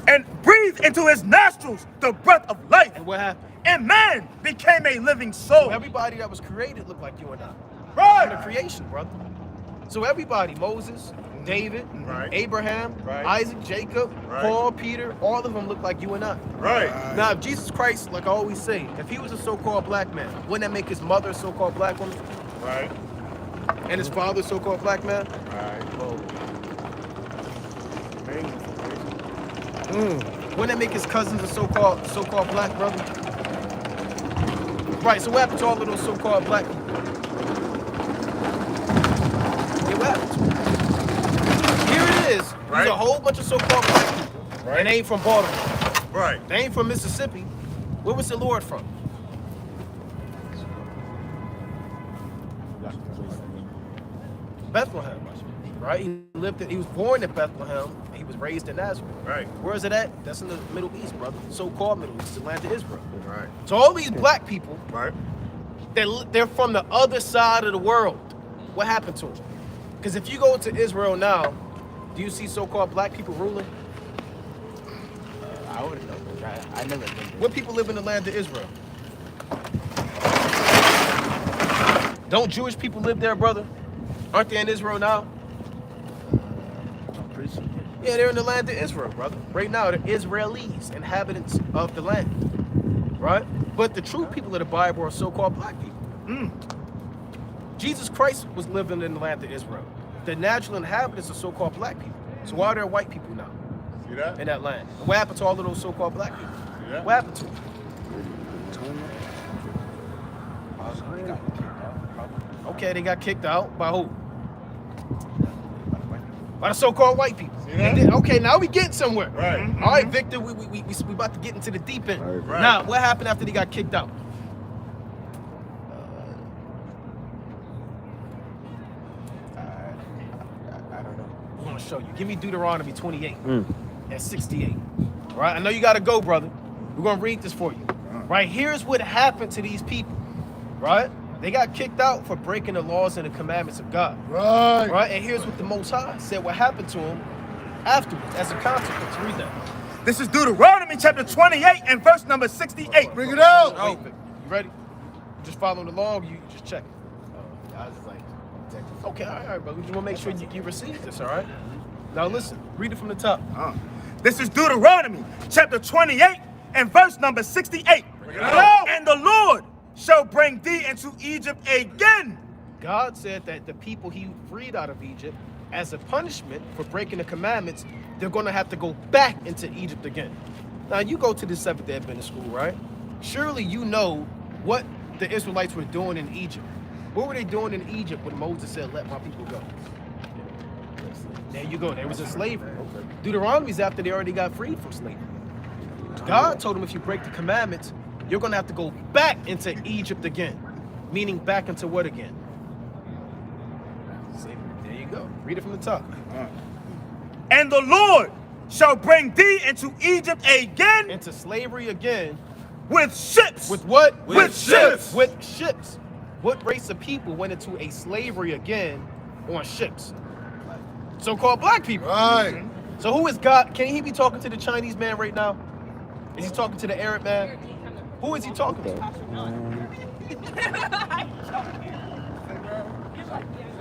And breathed into his nostrils the breath of life. And what happened? And man became a living So soul. everybody that was created looked like you and I. Right. In the creation, brother. So everybody, Moses, David, Right. Abraham, Right. Isaac, Jacob, Right. Paul, Peter, all of them look like you and I. Right. Now, if Jesus Christ, like I always say, if he was a so-called black man, wouldn't that make his mother a so-called black woman? Right. And his father a so-called black man? Right. Well, very Wouldn't that make his cousins a so-called black brother? Right, so what happened to all of those so-called black people? Yeah, what happened to them? Here it is. Right. There's a whole bunch of so-called black people. Right. And they ain't from Baltimore. Right. They ain't from Mississippi. Where was the Lord from? Bethlehem, right? He was born in Bethlehem, and he was raised in Nazareth. Right. Where is it at? That's in the Middle East, brother. So-called Middle East, the land of Israel. Right. So all these black people, Right. they're from the other side of the world. What happened to them? Because if you go to Israel now, do you see so-called black people ruling? I wouldn't know. I never been there. What people live in the land of Israel? Don't Jewish people live there, brother? Aren't they in Israel now? I'm pretty sure. Yeah, they're in the land of Israel, brother. Right now, they're Israelis, inhabitants of the land, right? But the true people of the Bible are so-called black people. Jesus Christ was living in the land of Israel. The natural inhabitants are so-called black people. So why are there white people now See that? in that land? And what happened to all of those so-called black people? See that? What happened to them? They got kicked out, probably. Okay, they got kicked out by who? By the so-called white people. See that? And then, okay, now we getting somewhere. Right. All right, Victor, we about to get into the deep end. Right. Now, what happened after they got kicked out? I don't know. I'm gonna show you. Give me Deuteronomy 28 and 68. All right, I know you gotta go, brother. We're gonna read this for you. Right, here's what happened to these people. Right? They got kicked out for breaking the laws and the commandments of God. Right. Right? And here's what the Most High said what happened to them afterwards as a consequence. Read that. This is Deuteronomy chapter 28 and verse number 68. Bring it out. Oh, you ready? You just following along, you just check it. I was just like, Texas. Okay, all right, but we just want to make sure you receive this, all right? Now listen, read it from the top. This is Deuteronomy chapter 28 and verse number 68. Bring it out. And the Lord shall bring thee into Egypt again. God said that the people he freed out of Egypt, as a punishment for breaking the commandments, they're going to have to go back into Egypt again. Now, you go to the Seventh-day Adventist school, right? Surely you know what the Israelites were doing in Egypt. What were they doing in Egypt when Moses said, let my people go? There you go. They was in slavery. Deuteronomy's after they already got freed from slavery. God told them if you break the commandments, you're going to have to go back into Egypt again. Meaning back into what again? Slavery. There you go. Read it from the top. And the Lord shall bring thee into Egypt again Into slavery again. with ships. With what? With ships. With ships. What race of people went into a slavery again on ships? So-called black people. Right. So who is God? Can he be talking to the Chinese man right now? Is he talking to the Arab man? Who is he talking to?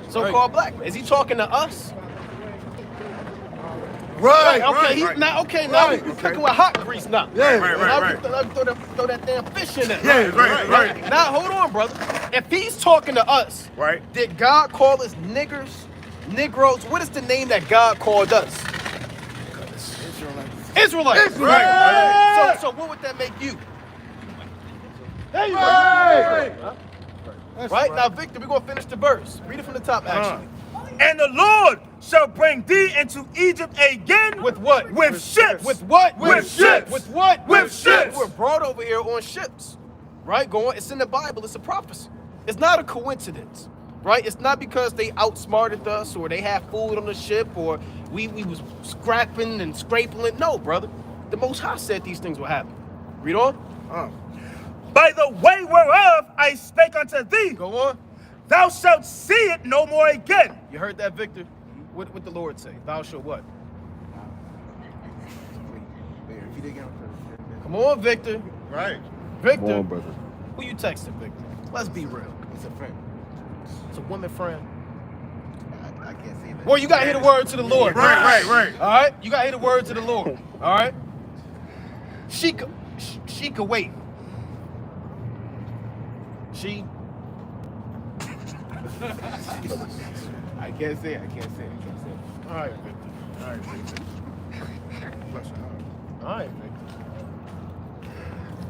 So-called black man. Is he talking to us? Right. Okay, he's right. now. Okay, now Right, we're okay. cooking with hot grease now. Yeah, right, Now right. we throw that damn fish in there. Yeah, right. Now hold on, brother. If he's talking to us, Right. did God call us niggers, Negroes? What is the name that God called us? Israelites. Right. So what would that make you? There you Right. That's Right now, Victor, we're gonna finish the verse. Read it from the top, actually. And the Lord shall bring thee into Egypt again With what? With ships. With what? With ships. With what? With ships. We're brought over here on ships, right? It's in the Bible. It's a prophecy. It's not a coincidence, right? It's not because they outsmarted us or they had food on the ship or we was scrapping and scraping it. No, brother. The Most High said these things will happen. Read on. By the way whereof I spake unto thee, Go on. thou shalt see it no more again. You heard that, Victor? What the Lord say? Thou shalt what? Wait, repeat it again. Come on, Victor. Right. Victor. Who you texting, Victor? Let's be real. It's a friend. It's a woman friend. I can't say that. Well, you got to hear the word to the Lord. Right. All right? You got to hear the word to the Lord. All right? She could wait. She. I can't say it. All right, Victor. All right, Victor.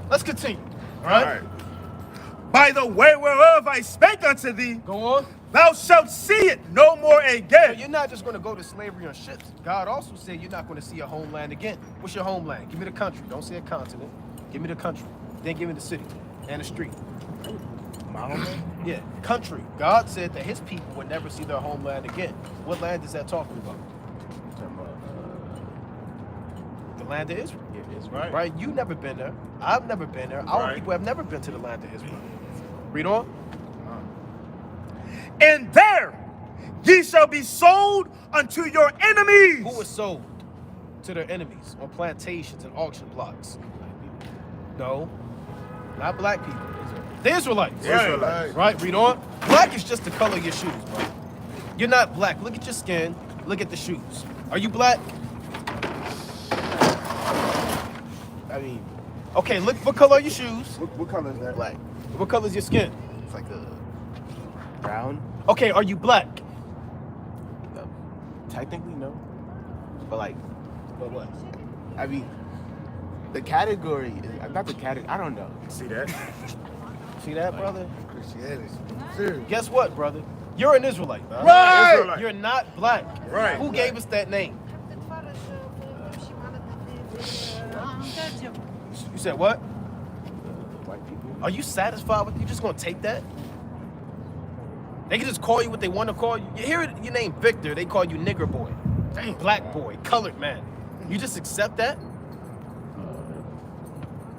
Let's continue. All right? By the way whereof I spake unto thee, Go on. thou shalt see it no more So again. you're not just going to go to slavery on ships. God also said you're not going to see a homeland again. What's your homeland? Give me the country. Don't say a continent. Give me the country. Then give me the city and the street. My homeland? Yeah, country. God said that his people would never see their homeland again. What land is that talking about? The land of Israel. Yeah, it's Right. Right? You've never been there. I've never been there. Our Right. people have never been to the land of Israel. Read on. And there ye shall be sold unto your enemies. Who was sold to their enemies on plantations and auction blocks? No, not black people. The Israelites. Israelites. Right, read on. Black is just the color of your shoes, bro. You're not black. Look at your skin. Look at the shoes. Are you black? I mean, okay, look, what color are your shoes? What color is that? Black. What color is your skin? It's like a brown. Okay, are you black? No. Technically, no. But like, But what? I mean, the category is not the category. I don't know. See that? See that, brother? Christianity. Serious. Guess what, brother? You're an Israelite, man. Right. Israelite. You're not black. Right. Who gave us that name? You said what? White people. Are you satisfied with? You just gonna take that? They can just call you what they want to call you. You hear it, your name Victor, they call you nigger boy, black boy, colored man. You just accept that?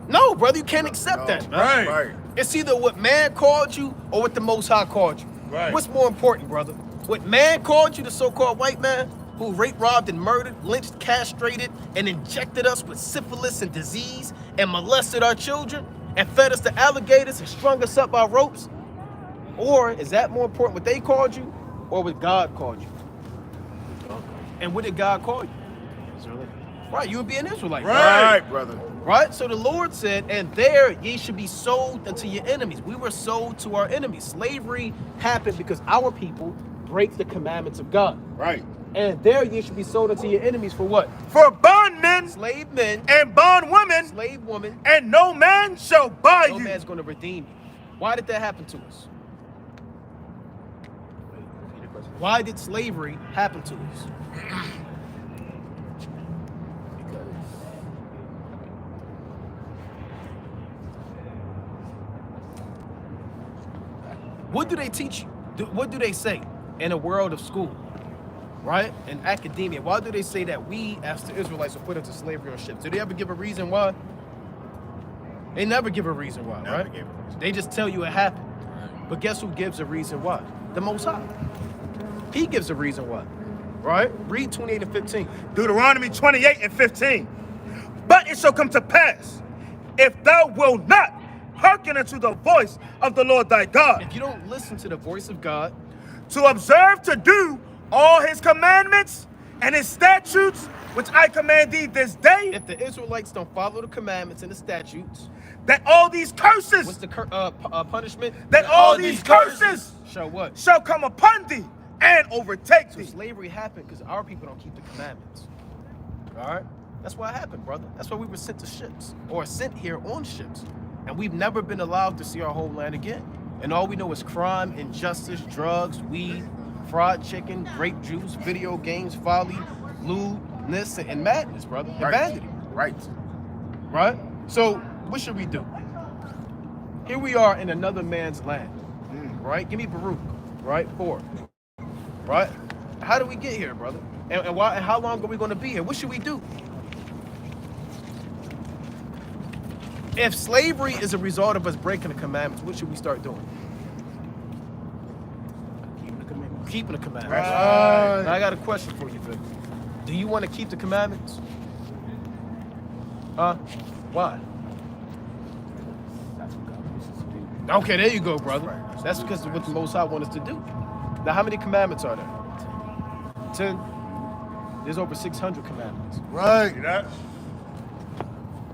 No, brother, you can't accept that, man. Right. It's either what man called you or what the Most High called you. Right. What's more important, brother? What man called you, the so-called white man, who raped, robbed, and murdered, lynched, castrated, and injected us with syphilis and disease, and molested our children, and fed us to alligators and strung us up by ropes? Or is that more important, what they called you, or what God called you? And what did God call you? Israelite. Right, you would be an Israelite. Right, brother. Right? So the Lord said, and there ye should be sold unto your enemies. We were sold to our enemies. Slavery happened because our people break the commandments of God. Right. And there ye should be sold unto your enemies for what? For bondmen Slave men, and bondwomen, slave women, and no man shall buy no you. man's going to redeem you. Why did that happen to us? Why did slavery happen to us? What do they teach you? What do they say in a world of school, right? In academia, why do they say that we, as the Israelites, were put into slavery on ships? Do they ever give a reason why? They never give a reason why, Never right? gave a reason. They just tell you it happened. But guess who gives a reason why? The Most High. He gives a reason why, right? Read 28 and 15. Deuteronomy 28 and 15. But it shall come to pass, if thou wilt not hearken unto the voice of the Lord thy God, If you don't listen to the voice of God, to observe to do all his commandments and his statutes, which I command thee this day, if the Israelites don't follow the commandments and the statutes, that all these curses, what's the punishment? that all these curses Shall what? shall come upon thee and overtake So thee. slavery happened because our people don't keep the commandments. All right? That's what happened, brother. That's why we were sent to ships, or sent here on ships. And we've never been allowed to see our homeland again. And all we know is crime, injustice, drugs, weed, fried chicken, grape juice, video games, folly, lewdness, and madness, brother. And vanity. Right. Right? So what should we do? Here we are in another man's land. Right? Give me Baruch. Right? 4. Right? How did we get here, brother? And why? And how long are we going to be here? What should we do? If slavery is a result of us breaking the commandments, what should we start doing? Keeping the commandments. Keeping the commandments. Right. Now I got a question for you, Vic. Do you want to keep the commandments? Huh? Why? That's what God wants us to do. Okay, there you go, brother. That's because of what the Most High wants us to do. Now, how many commandments are there? 10. There's over 600 commandments. Right. See that?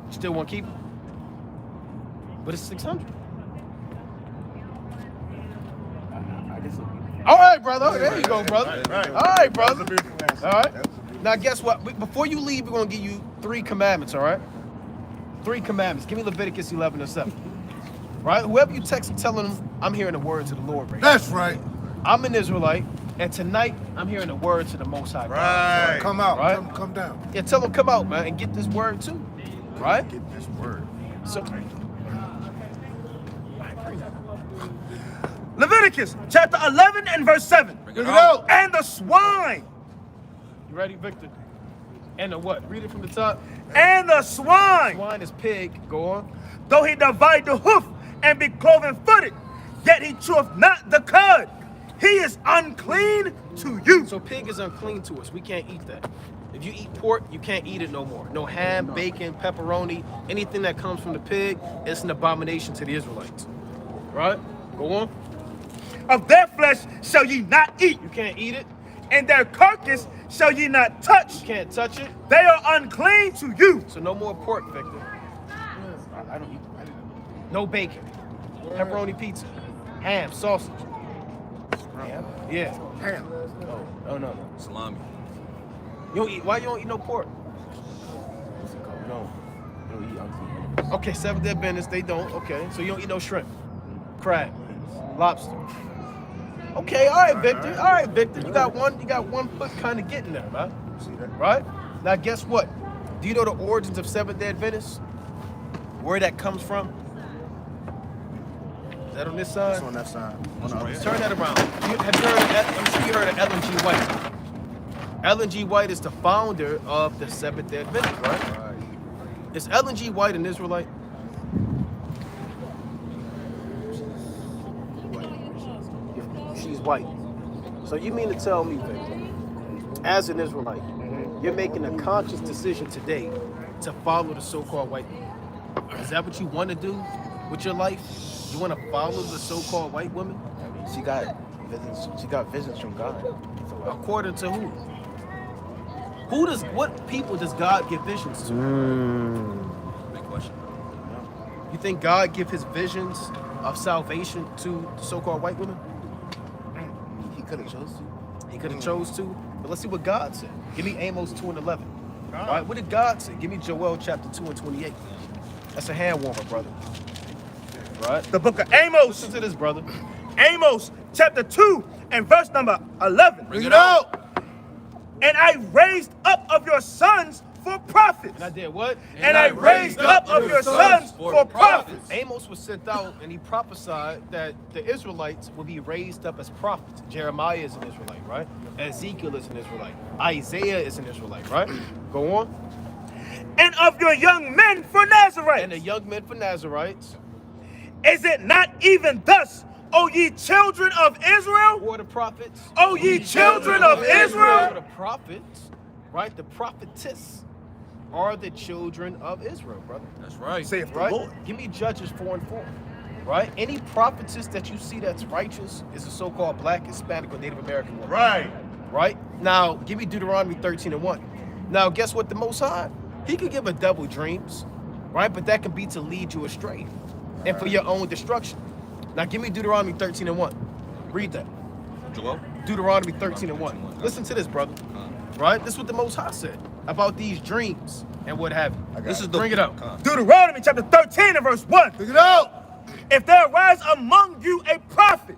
You still want to keep them? But it's 600. I disagree. All right, brother. There you go, brother. Right. All right, brother. That's a beautiful answer. All right. That's a beautiful Now, guess what? Before you leave, we're going to give you 3 commandments, all right? 3 commandments. Give me Leviticus 11 and 7. Right? Whoever you text, telling them, I'm hearing the words of the Lord right now. That's right. I'm an Israelite, and tonight, I'm hearing the words of the Most High God. Right. Come out. Right. Come down. Yeah, tell them come out, man, and get this word too. Right? Get this word. So, Leviticus chapter 11 and verse 7. Bring it out. And the swine, you ready, Victor? And the what? Read it from the top. and the swine, Swine is pig. Go on. though he divide the hoof and be cloven footed, yet he cheweth not the cud. he is unclean to you. So pig is unclean to us. We can't eat that. If you eat pork, you can't eat it no more. No ham, bacon, pepperoni, anything that comes from the pig, it's an abomination to the Israelites. Right? Go on. Of their flesh shall ye not eat, You can't eat it. and their carcass shall ye not touch. You can't touch it. They are unclean to you. So no more pork, Victor. I don't eat. No bacon. Pepperoni pizza. Ham, sausage. Ham? Yeah. Ham. Oh no. Salami. You don't eat. Why you don't eat no pork? No. I don't eat unclean. Okay, Seventh Day Adventists, they don't. Okay, so you don't eat no shrimp, crab, lobster. Okay, all right, Victor. All right, Victor. You got one foot kind of getting there, man. See that? Right? Now, guess what? Do you know the origins of Seventh Day Adventists? Where that comes from? Is that on this side? It's on that side. On the other side. Turn that around. I'm sure you heard of Ellen G. White. Ellen G. White is the founder of the Seventh Day Adventists, right? Is Ellen G. White an Israelite? She's white. So you mean to tell me, Victor, as an Israelite, you're making a conscious decision today to follow the so-called white woman? Is that what you want to do with your life? You want to follow the so-called white woman? She got visions. She got visions from God. So, According to who? What people does God give visions to? Big question. You think God give his visions of salvation to the so-called white women? he could have chose to. He could have chose to, but let's see what God said. Give me Amos 2:11. All right, what did God say? Give me Joel chapter 2:28. That's a hand warmer, brother. Right? The book of Amos. Listen to this, brother. Amos chapter 2 and verse number 11. Bring it out. And I raised up of your sons for prophets. And I did what? And I raised up of your sons for prophets. Amos was sent out and he prophesied that the Israelites will be raised up as prophets. Jeremiah is an Israelite, right? Ezekiel is an Israelite. Isaiah is an Israelite, right? Go on. And of your young men for Nazareth. And the young men for Nazarites. Is it not even thus, O ye children of Israel? Who are the prophets? O ye children of Who are Israel? the prophets, right? The prophetess are the children of Israel, brother. That's right. Saith the Right? Lord. Give me Judges 4:4. Right? Any prophetess that you see that's righteous is a so-called black, Hispanic, or Native American woman. Right. Right? Now, give me Deuteronomy 13:1. Now, guess what? The Most High, he could give a devil dreams, right? But that can be to lead you astray and for your own destruction. Now, give me Deuteronomy 13:1. Read that. Joel. Deuteronomy 13:1. Listen to this, brother. Right? This is what the Most High said about these dreams and what have you. This is the Bring it up. Deuteronomy chapter 13 and verse 1. Pick it out. If there arise among you a prophet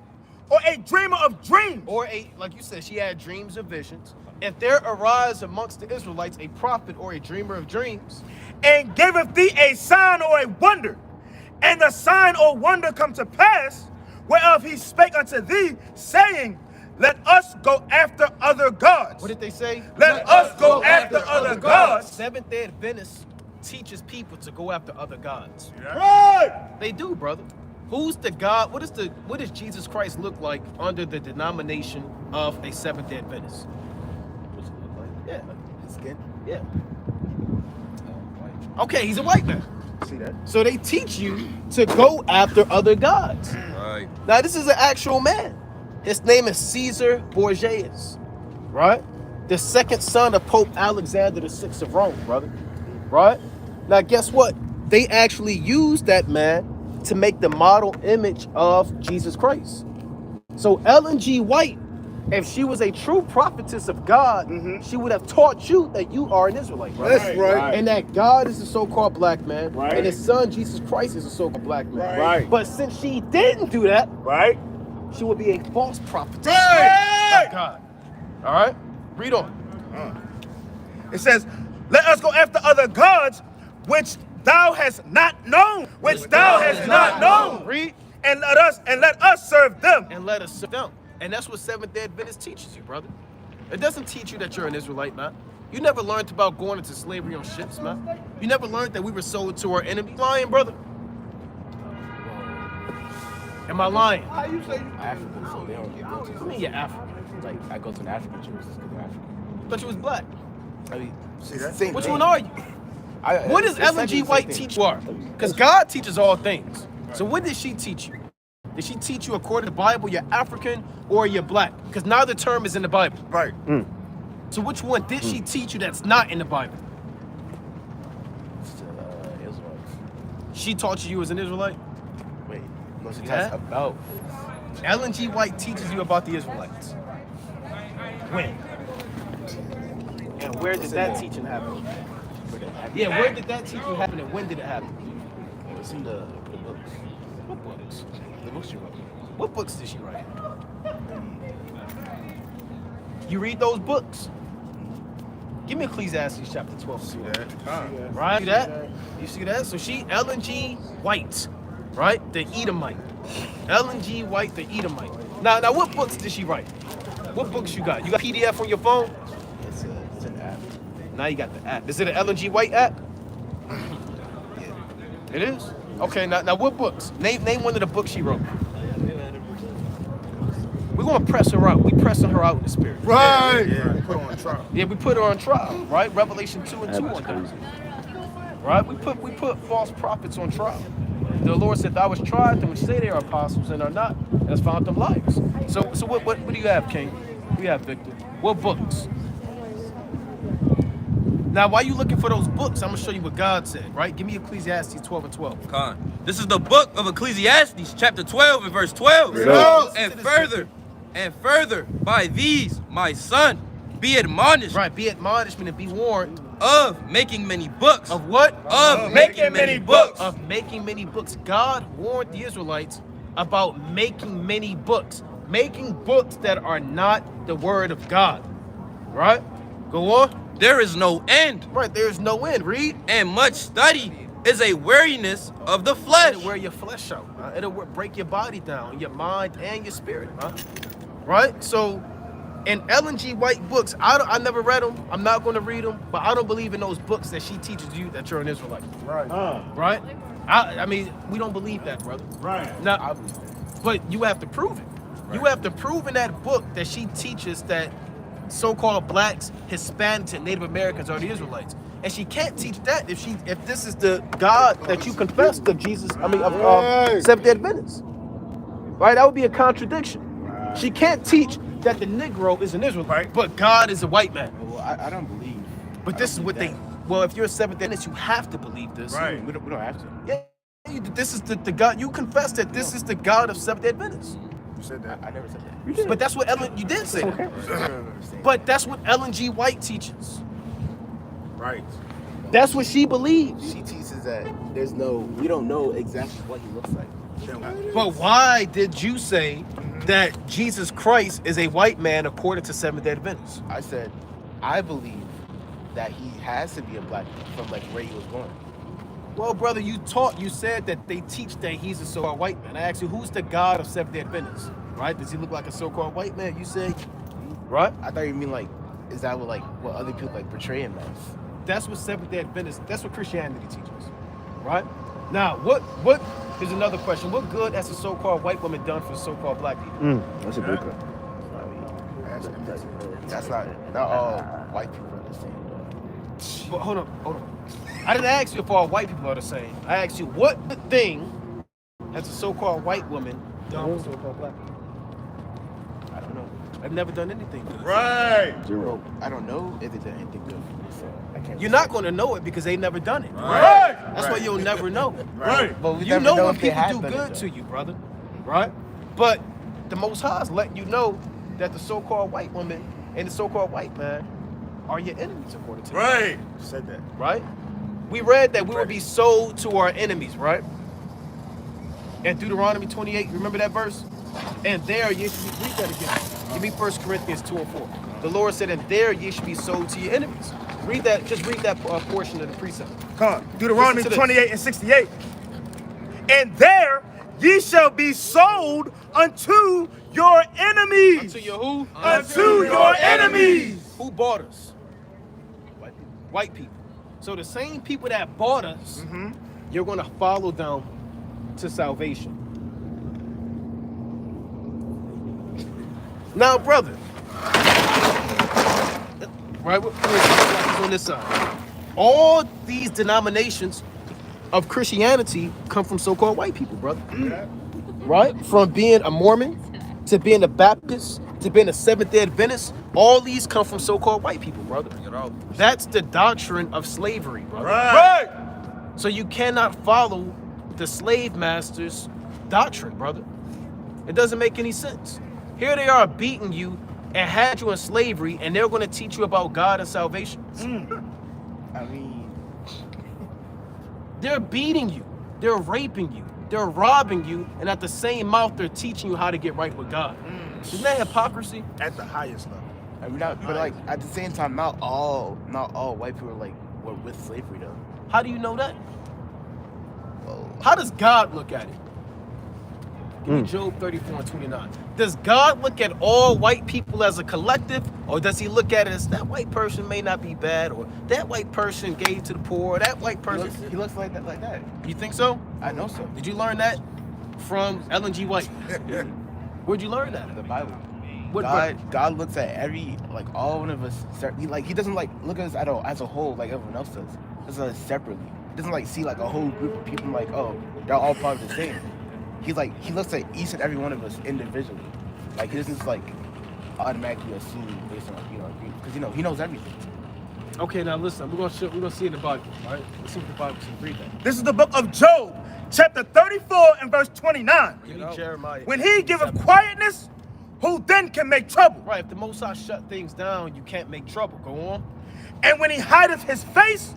or a dreamer of dreams, Or like you said, she had dreams and visions. If there arise amongst the Israelites a prophet or a dreamer of dreams, and giveth thee a sign or a wonder, and the sign or wonder come to pass, whereof he spake unto thee, saying, let us go after other gods. what did they say? Let us go after other gods. Seventh Day Adventist teaches people to go after other gods. Right. They do, brother. Who's the God? What does Jesus Christ look like under the denomination of a Seventh Day Adventist? What's it look like? Yeah. His skin. Yeah. White. Okay, he's a white man. See that? So they teach you to go after other gods. Right. Now, this is an actual man. His name is Caesar Borgias, right? The second son of Pope Alexander VI of Rome, brother, right? Now, guess what? They actually used that man to make the model image of Jesus Christ. So Ellen G. White, if she was a true prophetess of God, she would have taught you that you are an Israelite, right? That's right. And that God is a so-called black man, Right. and his son Jesus Christ is a so-called black man. Right. But since she didn't do that, Right. she will be a false prophetess Right. of God. All right? Read on. It says, let us go after other gods, which thou hast not known, which thou hast not known. Read. And let us serve them. And let us serve them. And that's what Seventh Day Adventist teaches you, brother. It doesn't teach you that you're an Israelite, man. You never learned about going into slavery on ships, man. You never learned that we were sold to our enemy. Lying, brother. Am I lying? African, so they don't get What do you mean you're African? like I go to an African church because they're African. I thought you was black. I mean, See that? same Which thing. one are you? What does it's Ellen G. essentially the White same thing. teach you are? Because God teaches all things. So what did she teach you? Did she teach you according to the Bible you're African or you're black? Because neither term is in the Bible. Right. So which one did she teach you that's not in the Bible? It's to Israelites. She taught you as an Israelite? Wait, no, she Yeah? talks about Ellen G. White teaches you about the Israelites. When? And where did that teaching happen? Yeah, where did that teaching happen and when did it happen? It's in the books. What books? The books you wrote. What books did she write? You read those books? Give me Ecclesiastes chapter 12. See that? Right? See that? You see that? So she, Ellen G. White, right? The Edomite. Ellen G. White, the Edomite. Now, what books did she write? What books you got? You got PDF on your phone? It's an app. Now you got the app. Is it an Ellen G. White app? Yeah. It is? Okay, now what books? Name one of the books she wrote. We're gonna press her out. We pressing her out in the spirit. Right. Yeah. Put on trial. Yeah, we put her on trial, right? Revelation 2 and 2 on that. Right? We put false prophets on trial. The Lord said, "Thou was tried them which say they are apostles and are not, and has found them liars." So what do you have, King? What do you have, Victor? What books? Now, while you looking for those books, I'm gonna show you what God said, right? Give me Ecclesiastes 12 and 12. Con. This is the book of Ecclesiastes, chapter 12 and verse 12. Yeah. And further, by these, my son, be admonished Right, be admonishment and be warned of making many books. of what? Of making many books. Of making many books. God warned the Israelites about making many books. Making books that are not the word of God. Right? Go on. There is no end, Right, there's no end. Read. and much study is a weariness of the flesh. It'll wear your flesh out. It'll break your body down, your mind and your spirit. Right? So, in Ellen G. White books, I never read them. I'm not going to read them, but I don't believe in those books that she teaches you that you're an Israelite. Right. Right? I mean, we don't believe that, brother. Right. Now, but you have to prove it. You have to prove in that book that she teaches that so-called blacks, Hispanics, and Native Americans are the Israelites. And she can't teach that if this is the God that you confess of Jesus, of Seventh-day Adventists. Right? That would be a contradiction. She can't teach that the Negro is an Israelite, but God is a white man. Well, I don't believe. But this is what they, well, if you're a Seventh-day Adventist, you have to believe this. Right. We don't have to. Yeah, this is the God, you confess that this is the God of Seventh-day Adventists. You said that. I never said that. But that's what you did say that. But that's what Ellen G. White teaches. Right. That's what she believes. She teaches that we don't know exactly what he looks like. But why did you say that Jesus Christ is a white man according to Seventh-day Adventists? I said, I believe that he has to be a black man from like where he was born. Well, brother, you said that they teach that he's a so-called white man. I asked you, who's the God of Seventh-day Adventists? Right? Does he look like a so-called white man? You said, right? I thought you mean like, is that what other people like portray him as? That's what Seventh-day Adventists, that's what Christianity teaches. Right? Now, here's another question. What good has a so-called white woman done for so-called black people? That's a good one. That's not all white people are the same. But hold on. I didn't ask you if all white people are the same. I asked you what thing has a so-called white woman done for so-called black people? I don't know. I've never done anything good. Right. Well, I don't know if they did anything good for me, so I can't. You're not going to know it because they never done it. Right. That's why you'll never know. Right. But we You never know when if they people have do done it, good though. to you, brother. Right? But the Most High is letting you know that the so-called white woman and the so-called white man are your enemies according to Right. God. Said that. Right? We read that we would be sold to our enemies, right? In Deuteronomy 28, remember that verse? And there ye should be, read that again. Give me 1 Corinthians 2 and 4. The Lord said, and there ye should be sold to your enemies. Read that, just read that portion of the precept. Come on. Deuteronomy Listen to this. 28 and 68. And there ye shall be sold unto your enemies. Unto your who? Unto your enemies. Who bought us? White people. So the same people that bought us, you're going to follow them to salvation. Now, brother, right? What's on this side? All these denominations of Christianity come from so-called white people, brother. Right? From being a Mormon to being a Baptist to being a Seventh-day Adventist, all these come from so-called white people, brother. That's the doctrine of slavery, brother. Right. So you cannot follow the slave master's doctrine, brother. It doesn't make any sense. Here they are beating you and had you in slavery, and they're going to teach you about God and salvation. I mean, They're beating you. They're raping you. They're robbing you, and at the same mouth, they're teaching you how to get right with God. Isn't that hypocrisy? At the highest level. I mean, but like at the same time, not all white people were with slavery though. How do you know that? Well, How does God look at it? Give me Job 34 and 29. Does God look at all white people as a collective, or does he look at it as that white person may not be bad, or that white person gave to the poor, or that white person... he looks like that. You think so? I know so. Did you learn that from Ellen G. White? Where'd you learn that? The Bible. What God looks at all one of us. He doesn't look at us as a whole like everyone else does. He does us separately. He doesn't see a whole group of people like, oh, they're all part of the same. He looks at each and every one of us individually. He doesn't automatically assume based on because he knows everything. Okay, now listen, we're gonna see in the Bible, right? Let's see what the Bible says. Read that. This is the book of Job, chapter 34 and verse 29. Give me Jeremiah. When he giveth quietness, who then can make trouble? Right, if the Most High shut things down, you can't make trouble. Go on. And when he hideth his face,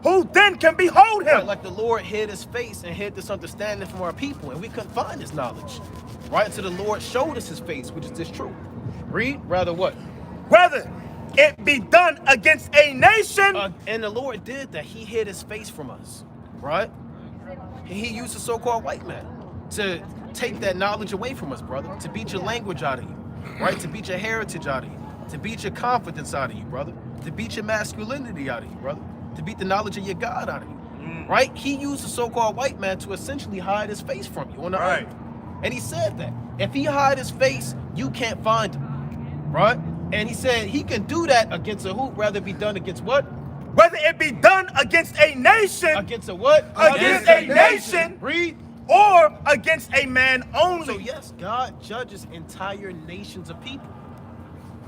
who then can behold him? Right, like the Lord hid his face and hid this understanding from our people, and we couldn't find his knowledge. Right, so the Lord showed us his face, which is this truth. Read, rather what? Whether it be done against a nation. And the Lord did that. He hid his face from us, right? And he used the so-called white man to take that knowledge away from us, brother, to beat your language out of you, right? To beat your heritage out of you, to beat your confidence out of you, brother, to beat your masculinity out of you, brother, to beat the knowledge of your God out of you, right? He used the so-called white man to essentially hide his face from you on the earth. And he said that if he hide his face, you can't find him, right? And he said he can do that against a who? Rather it be done against what? Whether it be done against a nation. Against a what? Against a nation. Read. Or against a man only. So yes, God judges entire nations of people,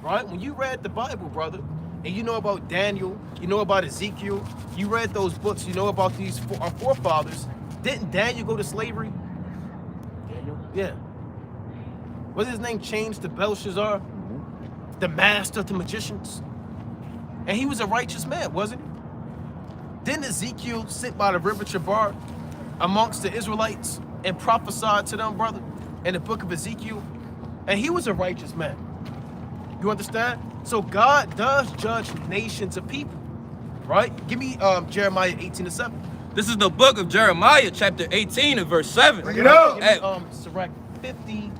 right? When you read the Bible, brother, and you know about Daniel, you know about Ezekiel, you read those books, you know about our forefathers. Didn't Daniel go to slavery? Daniel? Yeah. Was his name changed to Belshazzar? The master of the magicians? And he was a righteous man, wasn't he? Didn't Ezekiel sit by the river Chabar amongst the Israelites and prophesied to them, brother, in the book of Ezekiel? And he was a righteous man. You understand? So God does judge nations of people, right? Give me Jeremiah 18:7. This is the book of Jeremiah, chapter 18 and verse 7. Bring it up. Give me Sirach 50,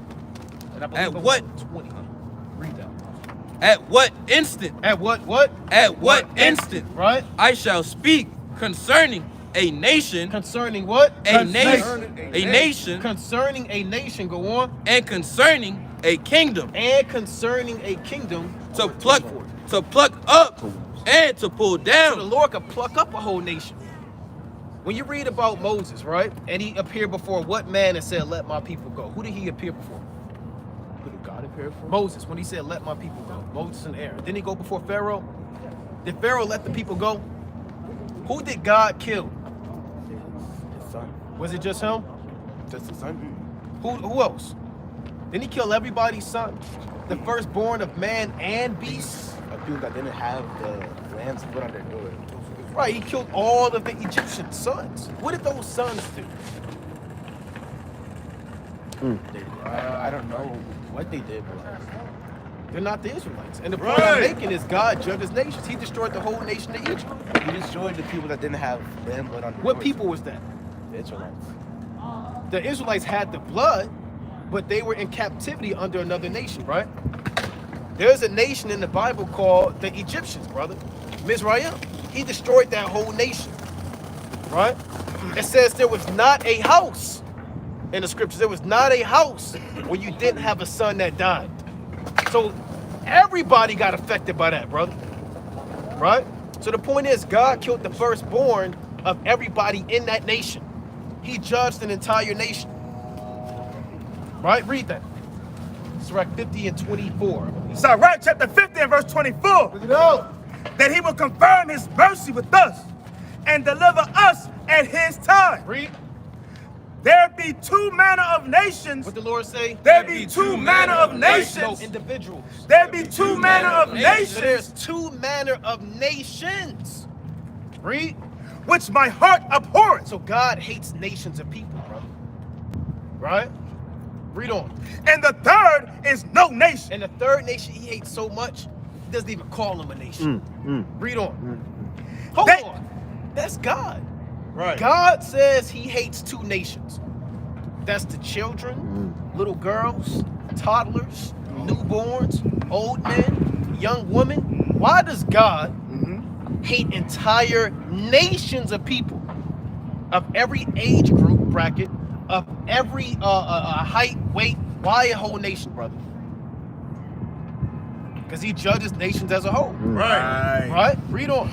and I believe At it was what? 20. Read that. At what instant? At what? At what instant? Right? I shall speak concerning a nation. Concerning what? A nation. A nation. Concerning a nation, go on. And concerning a kingdom. And concerning a kingdom. To pluck up and to pull So the down. Lord could pluck up a whole nation. When you read about Moses, right? And he appeared before what man and said, let my people go? Who did he appear before? Who did God appear for? Moses, when he said, let my people go. Moses and Aaron. Didn't he go before Pharaoh? Did Pharaoh let the people go? Who did God kill? His son. Was it just him? Just his son. Who else? Didn't he kill everybody's son? The firstborn of man and beast? Of people that didn't have the lambs put on their door. Right, he killed all of the Egyptian sons. What did those sons do? I don't know what they did, but They're not the Israelites. And the point I'm making is God judges nations. He destroyed the whole nation of Egypt. he destroyed the people that didn't have lamb blood on their What doors. people was that? The Israelites. The Israelites had the blood, but they were in captivity under another nation, right? There's a nation in the Bible called the Egyptians, brother. Mizraim. He destroyed that whole nation, right? It says there was not a house in the scriptures. There was not a house where you didn't have a son that died. So everybody got affected by that, brother. Right? So the point is, God killed the firstborn of everybody in that nation. He judged an entire nation. Right? Read that. Sirach 50 and 24. Sirach chapter 50 and verse 24. Look it out. That he will confirm his mercy with us and deliver us at his time. Read. There be two manner of nations. What the Lord say? There be two manner of No, nations. individuals. There be two manner of So nations. there's two manner of nations. Read. Which my heart abhorreth. So God hates nations of people, brother. Right? Read on. And the third is no nation. And the third nation he hates so much, he doesn't even call them a nation. Read on. Hold on. That's God. Right. God says he hates two nations. That's the children, little girls, toddlers, newborns, old men, young women. Why does God hate entire nations of people of every age group bracket, of every height, weight? Why a whole nation, brother? Because he judges nations as a whole. Right? Read on.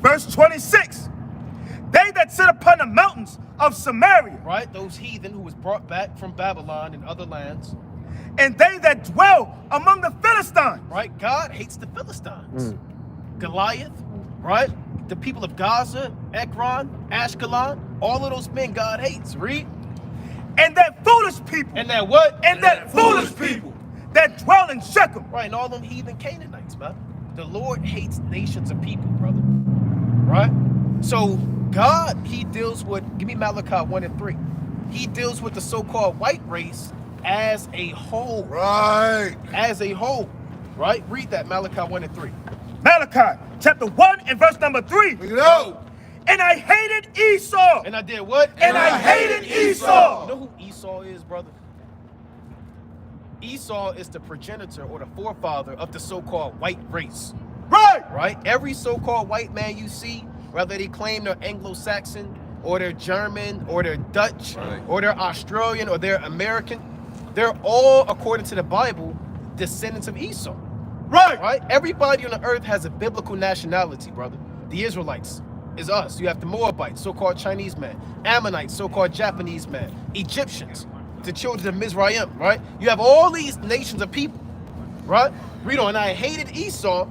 Verse 26. They that sit upon the mountains of Samaria. Right? Those heathen who was brought back from Babylon and other lands. And they that dwell among the Philistines. Right? God hates the Philistines. Goliath, right? The people of Gaza, Ekron, Ashkelon, all of those men God hates. Read. And that foolish people. And that what? And that foolish people that dwell in Shechem. Right, and all them heathen Canaanites, man. The Lord hates nations of people, brother. Right? So God, he deals with, give me Malachi 1 and 3. He deals with the so-called white race as a whole. Right. As a whole. Right? Read that, Malachi 1 and 3. Malachi chapter 1 and verse number 3. Look it out. And I hated Esau. And I did what? And I hated Esau. You know who Esau is, brother? Esau is the progenitor or the forefather of the so-called white race. Right? Every so-called white man you see, whether they claim they're Anglo-Saxon or they're German or they're Dutch or they're Australian or they're American, they're all, according to the Bible, descendants of Esau. Right? Everybody on the earth has a biblical nationality, brother. The Israelites is us. You have the Moabites, so-called Chinese man. Ammonites, so-called Japanese man. Egyptians, the children of Mizraim, right? You have all these nations of people, right? Read on. And I hated Esau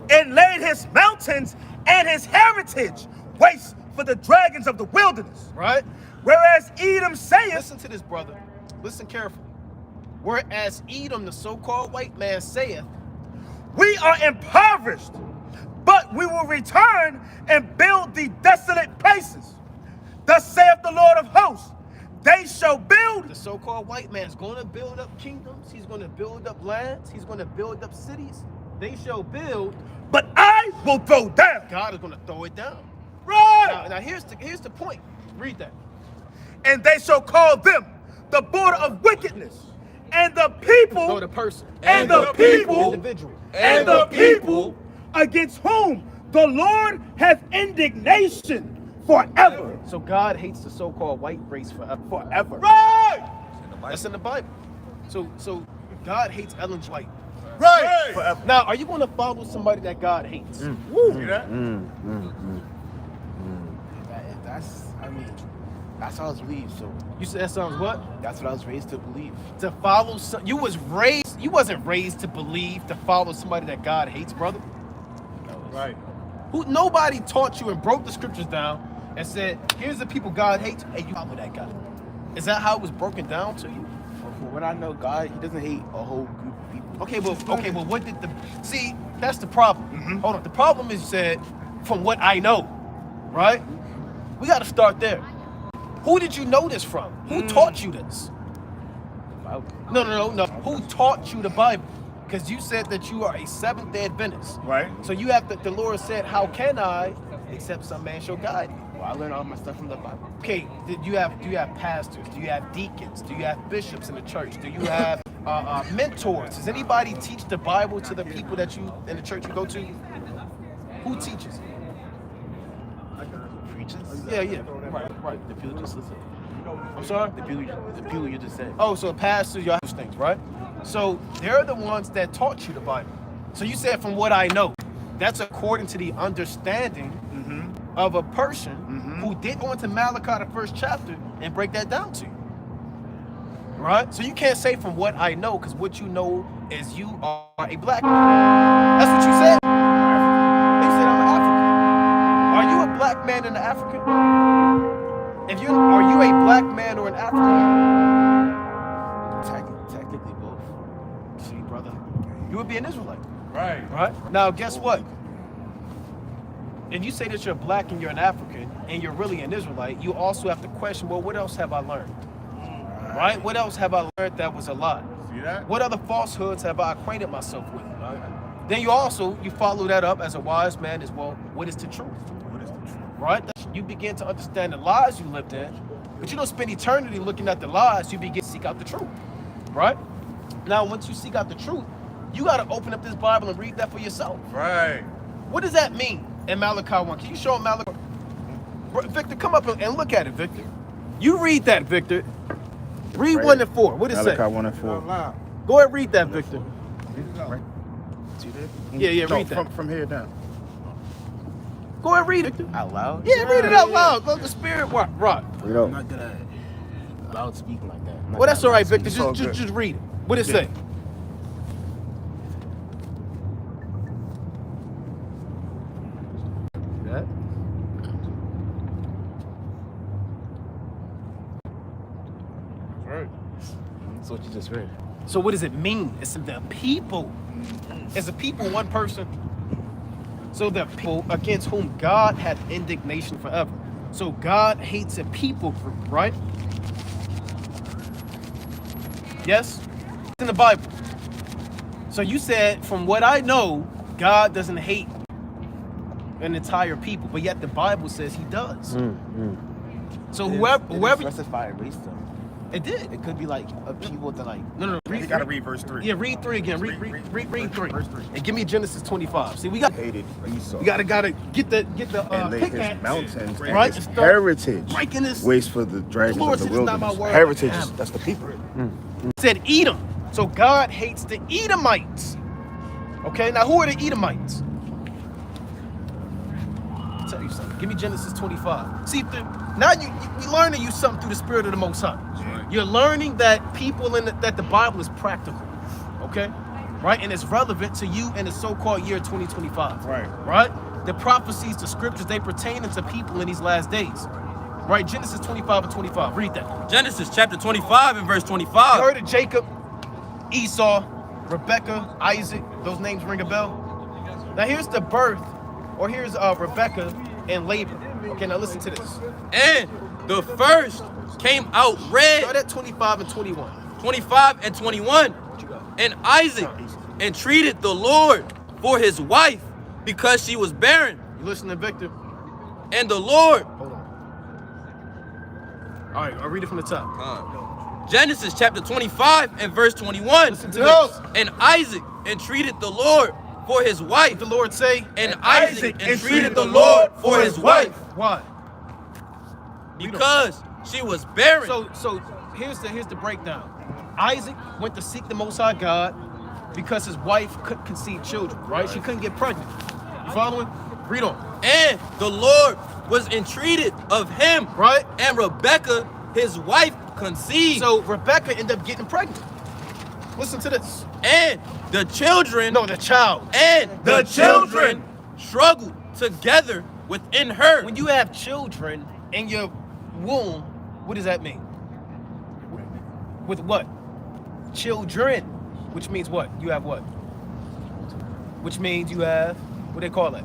and laid his mountains and his heritage waste for the dragons of the wilderness. Right? Whereas Edom saith, listen to this, brother. Listen carefully. Whereas Edom, the so-called white man, saith, we are impoverished, but we will return and build the desolate places. Thus saith the Lord of hosts, they shall build. The so-called white man is going to build up kingdoms. He's going to build up lands. He's going to build up cities. They shall build. But I will throw down. God is going to throw it down. Now here's the point. Read that. And they shall call them the border of wickedness. And the people. No, the person. And the people. Individual. And the people against whom the Lord hath indignation forever. So God hates the so-called white race forever. That's in the Bible. So God hates Ellen White. Forever. Now, are you going to follow somebody that God hates? That's how I was raised. So You said that sounds what? that's what I was raised to believe. To follow you wasn't raised to believe to follow somebody that God hates, brother. Nobody taught you and broke the scriptures down and said, here's the people God hates, and you follow that guy. Is that how it was broken down to you? From what I know, God, he doesn't hate a whole group of people. Okay, well, what did see, that's the problem. Hold on. The problem is, you said, from what I know, right? We got to start there. Who did you know this from? Who taught you this? No. Who taught you the Bible? Because you said that you are a Seventh-day Adventist. Right. So you have the Lord said, how can I, except some man shall guide me? Well, I learned all my stuff from the Bible. Okay, do you have pastors? Do you have deacons? Do you have bishops in the church? Do you have mentors? Does anybody teach the Bible to the people that you in the church you go to? Who teaches? Preachers? Yeah. Right. The people just listen. I'm sorry? The people you just said. Oh, so pastors, y'all have those things, right? So they're the ones that taught you the Bible. So you said, from what I know, that's according to the understanding of a person who did go into Malachi, the first chapter, and break that down to you. Right? So you can't say from what I know, because what you know is you are a black man. That's what you said. You said I'm an African. Are you a black man and an African? Are you a black man or an African? Technically both. See, brother, you would be an Israelite. Right. Right? Now, guess what? If you say that you're black and you're an African and you're really an Israelite, you also have to question, well, what else have I learned? Right? What else have I learned that was a lie? See that? What other falsehoods have I acquainted myself with? Then you follow that up as a wise man as well. What is the truth? What is the truth? Right? You begin to understand the lies you lived in, but you don't spend eternity looking at the lies. You begin to seek out the truth. Right? Now, once you seek out the truth, you got to open up this Bible and read that for yourself. Right. What does that mean in Malachi 1? Can you show him Malachi? Victor, come up and look at it, Victor. You read that, Victor. Read 1 and 4. What does it say? Malachi 1 and 4. Go ahead and read that, Victor. Right. See that? Yeah, No, read that. From here down. Go ahead and read it. Out loud? Yeah, read it out loud. Let the spirit rock. Read I'm up. not good at loud speaking like that. I'm not Well, that's good at all right, loud Victor. It's all Just good. read it. What it Yeah. say? That? Right. That's what you just read. So what does it mean? It's the people. It's the people one person. So the people against whom God had indignation forever. So God hates a people group, right? Yes? It's in the Bible. So you said, from what I know, God doesn't hate an entire people, but yet the Bible says he does. So whoever specify race though. it did. It could be like a people that like. No. You gotta read verse 3. Yeah, read 3 again. Read 3. Verse 3. And give me Genesis 25. See, we got Hated Esau. we gotta get the and laid his pickaxe. mountains right, and his and start heritage breaking this. waits for the dragons Lord of the said it's not my wilderness. word. Heritage, that's the people. Said Edom. So God hates the Edomites. Okay, now who are the Edomites? I'll tell you something. Give me Genesis 25. See, now we learning you something through the Spirit of the Most High. You're learning that people that the Bible is practical. Okay, right, and it's relevant to you in the so-called year 2025. Right. The prophecies, the scriptures, they pertain to people in these last days. Right, Genesis 25 and 25. Read that. Genesis chapter 25 and verse 25. You heard of Jacob, Esau, Rebecca, Isaac. Those names ring a bell. Now here's the birth, or here's Rebecca and Laban. Okay, now listen to this. And the first came out red. Start at 25 and 21. 25 and 21. What you got? And Isaac entreated the Lord for his wife because she was barren. You listening, Victor? And the Lord, Hold on. All right, I'll read it from the top. Genesis chapter 25 and verse 21. Listen to this. And Isaac entreated the Lord for his wife. What the Lord say? And Isaac entreated the Lord for his wife Why? because she was barren. So here's the breakdown. Isaac went to seek the Most High God because his wife couldn't conceive children, right? She couldn't get pregnant. You following? Read on. And the Lord was entreated of him. Right? And Rebekah, his wife, conceived. So Rebecca ended up getting pregnant. Listen to this. And the children. No, the child. And the children struggled together within her. When you have children in your womb, what does that mean? With what? Children. Which means what? You have what? Which means you have, what do they call it?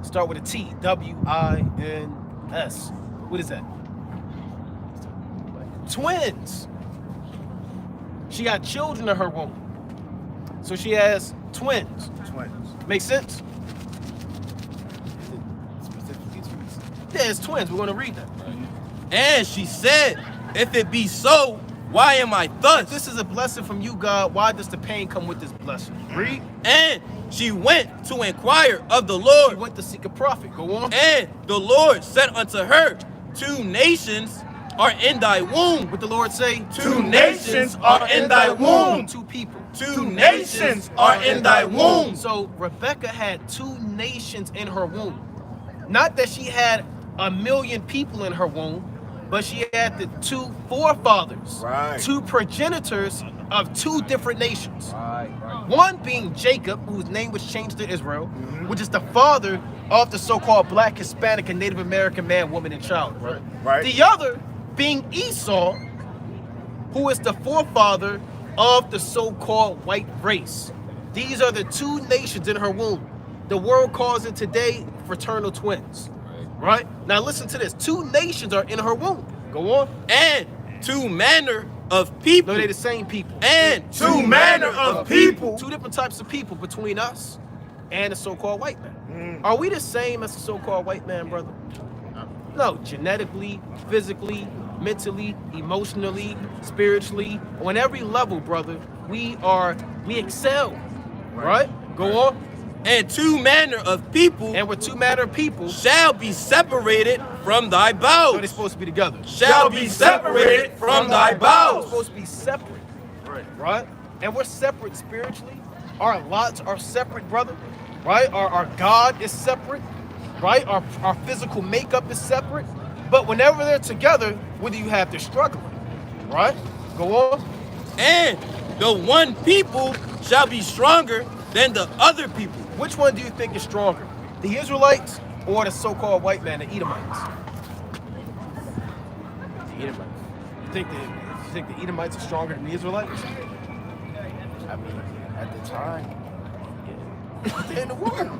Start with a T. W-I-N-S. What is that? Twins. She got children in her womb. So she has twins. Make sense? Yeah, it's twins. We're going to read that. And she said, if it be so, why am I thus? If this is a blessing from you, God, why does the pain come with this blessing? Read. And she went to inquire of the She Lord. went to seek a prophet. Go on. And the Lord said unto her, 2 nations are in thy womb. What the Lord say? Two nations are in thy womb. Two people. Two nations are in thy womb. So Rebecca had two nations in her womb. Not that she had 1 million people in her womb, but she had the two forefathers, Right. two progenitors of two different nations. Right. One being Jacob, whose name was changed to Israel, which is the father of the so-called Black, Hispanic, and Native American man, woman, and child. Right. The other being Esau, who is the forefather of the so-called white race. These are the two nations in her womb. The world calls it today fraternal twins. Right? Now listen to this. Two nations are in her womb. Go on. And two manner of people. No, they're the same people. And Two manner of people. Two different types of people between us and the so-called white man. Are we the same as the so-called white man, brother? No, genetically, physically, mentally, emotionally, spiritually, on every level, brother, we excel. Right? Go on. and two manner of people And with two manner of people, shall be separated from thy so they're bowels. supposed to be together. Shall be separated from thy We're bowels. supposed to be separate. Right? And we're separate spiritually. Our lots are separate, brother. Right? Our God is separate. Right? Our physical makeup is separate. But whenever they're together, whether you have, they're struggling. Right? Go on. And the one people shall be stronger than the other people. Which one do you think is stronger? The Israelites or the so-called white man, the Edomites? The Edomites. You think the Edomites are stronger than the Israelites? I mean, at the time, They're in the womb.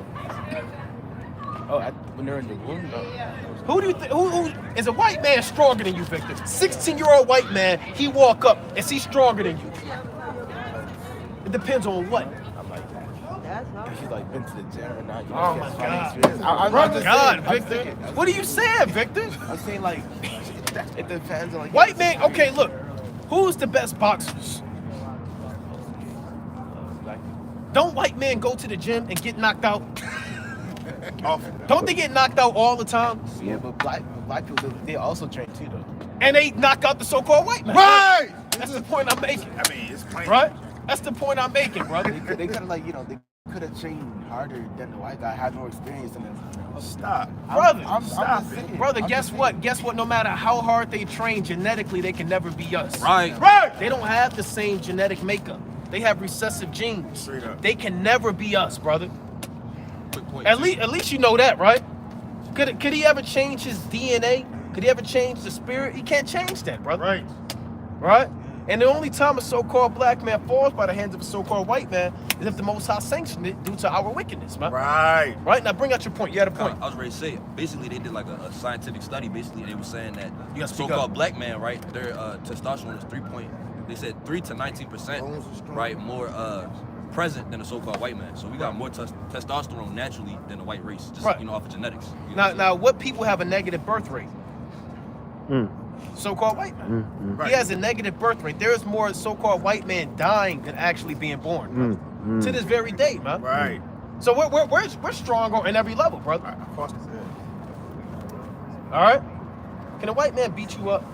when they're in the womb, no. Who do you think? Who is a white man stronger than you, Victor? 16-year-old white man. He walk up. Is he stronger than you? It depends on what. I'm like that. That's not. If she's like been to the gym or not, you Oh know, my she has God. experience. I'm Oh just God, saying, I'm Victor. thinking, What are you saying, Victor? I'm saying like, it depends on like. White man. Okay, look. Who's the best boxers? Like, Don't white men go to the gym and get knocked out? Often. Don't they get knocked out all the time? yeah, but black people, they also train too, though. And they knock out the so-called white man. Right. That's the point I'm making. I mean, it's plain. Right? That's the point I'm making, brother. They could have like, they could have trained harder than the white guy, had more experience than them. Stop. Brother, I'm stop just it. saying. Brother, I'm guess just what? saying. Guess what? No matter how hard they train genetically, they can never be us. Right. Right. They don't have the same genetic makeup. They have recessive genes. Straight up. They can never be us, brother. Quick point. At least you know that, right? Could he ever change his DNA? Could he ever change the spirit? He can't change that, brother. Right. Right? And the only time a so-called black man falls by the hands of a so-called white man is if the Most High sanctioned it due to our wickedness, man. Right. Right? Now bring out your point. You had a point. I was ready to say it. Basically, they did like a scientific study. Basically, they were saying that You gotta speak so-called up. black man, right? Their testosterone is 3 to 19%, right? More present than a so-called white man. So we got more testosterone naturally than the white race, just Right. off of genetics. You know Now, what people have a negative birth rate? So-called white man. Right. He has a negative birth rate. There is more so-called white man dying than actually being born, brother. To this very day, man. Right. So we're strong on every level, brother. Of course it's good. All right? Can a white man beat you up?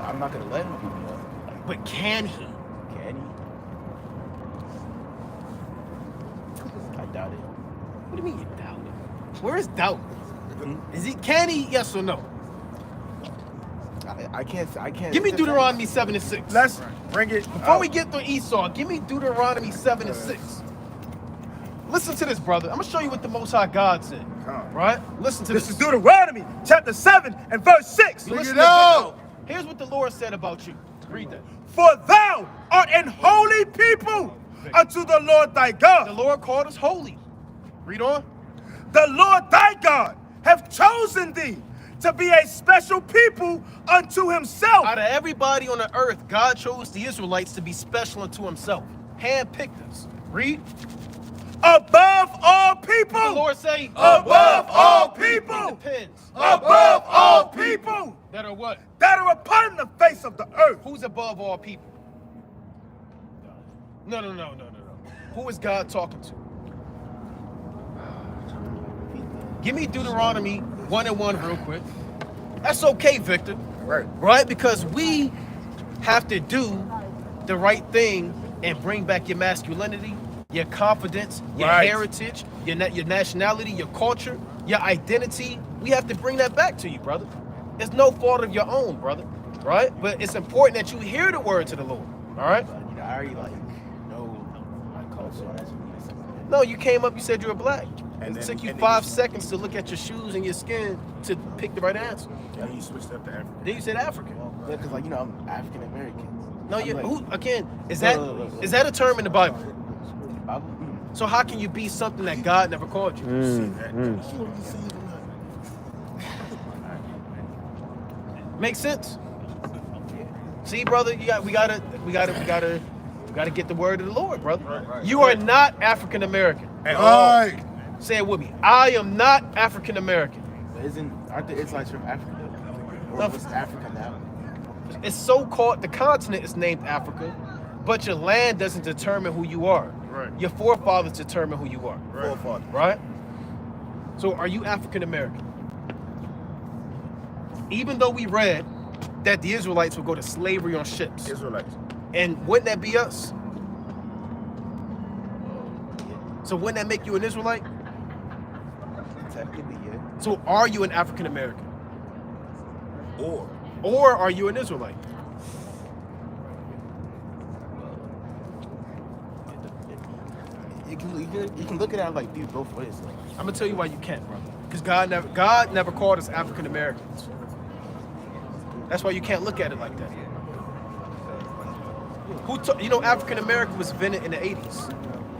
I'm not gonna let him beat me up. But can he? Can he? I doubt it. What do you mean you doubt it? Where is doubt? Can he? Yes or no? I can't. Give me Deuteronomy 7:6. Let's bring it. Before we get to Esau, give me Deuteronomy 7:6. Listen to this, brother. I'm gonna show you what the Most High God said. Come. Right? Listen to This this. is Deuteronomy chapter 7 and verse 6. You listen it to out. this. Here's what the Lord said about you. Read that. For thou art an holy people unto the Lord thy The God. Lord called us holy. Read on. The Lord thy God hath chosen thee to be a special people unto himself. Out of everybody on the earth, God chose the Israelites to be special unto himself. Handpicked us. Read. Above all people. The Lord say, Above all It people. depends. Above all people That are what? that are upon the face of the earth. Who's above all people? No. Who is God talking to? Give me Deuteronomy 1:1 real quick. That's okay, Victor. Right. Right? Because we have to do the right thing and bring back your masculinity, your confidence, your Right. heritage, your nationality, your culture, your identity. We have to bring that back to you, brother. It's no fault of your own, brother. Right? But it's important that you hear the words of the Lord. All right? But, you know, I already like know my culture. That's No, you came up, you said you were black. And It then- took you and then 5 you- seconds to look at your shoes and your skin to pick the right answer. And you switched up to African. Then you said African. yeah, because like you know I'm African American. No, I'm you like, who again? Is No, that no, no, no. is that a term in the Bible? Bible? So how can you be something that God never called you? Makes sense. See, brother, we gotta get the word of the Lord, brother. You are not African American. At all. Say it with me. I am not African American. But aren't the Israelites from Africa? Or No. what's Africa now? It's so called, the continent is named Africa, but your land doesn't determine who you are. Right. Your forefathers determine who you are. Forefather. Right? So are you African American? Even though we read that the Israelites would go to slavery on ships, Israelites. and wouldn't that be us? So wouldn't that make you an Israelite? Technically, yeah. So are you an African American? Or Or are you an Israelite? You can look at it like these both ways. Like, I'm gonna tell you why you can't, brother. Because God never called us African Americans. That's why you can't look at it like that. You know, African American was invented in the 80s.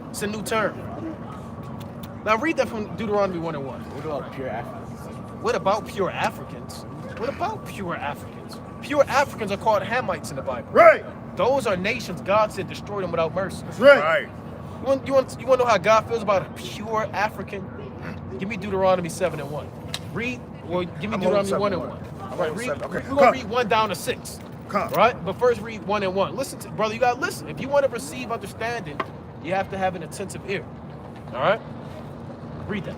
It's a new term. Now read that from Deuteronomy 1 and 1. what about pure Africans? What about pure Africans? What about pure Africans? Pure Africans are called Hamites in the Bible. right. Those are nations God said destroy them without mercy. That's right. You want to know how God feels about a pure African? Give me Deuteronomy 7 and 1. Read, or give me I'm Deuteronomy on 1 and 7 1. I'm All right, on read. 7. Okay, We're come. gonna read 1 down to 6. Come. Right? But first read 1 and 1. Listen to, brother, you gotta listen. If you want to receive understanding, you have to have an attentive ear. All right? Read that.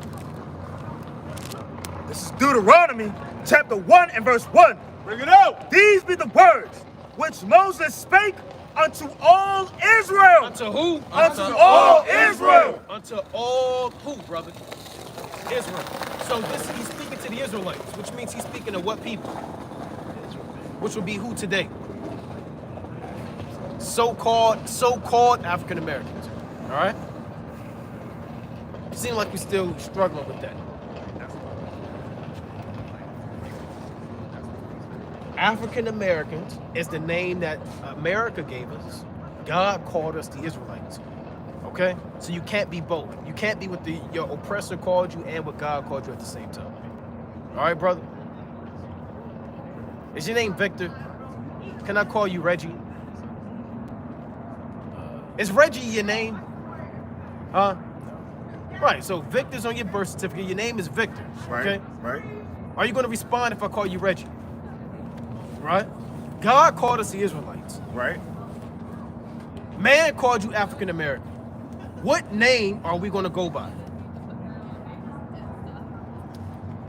This is Deuteronomy chapter 1 and verse 1. Bring it out. These be the words which Moses spake unto all Israel. Unto who? Unto all Israel. Unto all who, brother? Israel. So he's speaking to the Israelites, which means he's speaking to what people? Which would be who today? So-called African Americans. All right? Seems like we're still struggling with that. African Americans is the name that America gave us. God called us the Israelites. Okay? So you can't be both. You can't be what your oppressor called you and what God called you at the same time. All right, brother? Is your name Victor? Can I call you Reggie? Is Reggie your name? Huh? Right, so Victor's on your birth certificate. Your name is Victor. Right. Okay? Right. Are you going to respond if I call you Reggie? Right? God called us the Israelites. Right. Man called you African American. What name are we going to go by?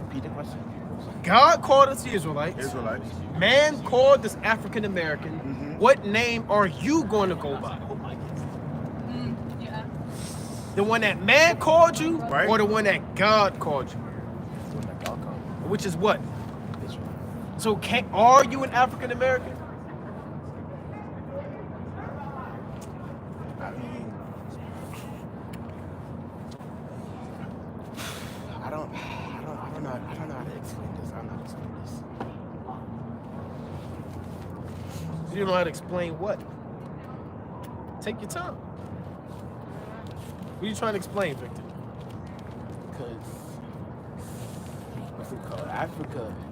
Repeat the question. God called us the Israelites. Israelites. Man called us African American. What name are you going to go by? The one that man called you, Right. or the one that God called you? Which is what? So are you an African American? I mean, I don't know how to explain this. I don't know how to explain this. You don't know how to explain what? Take your time. What are you trying to explain, Victor? Because what's it called?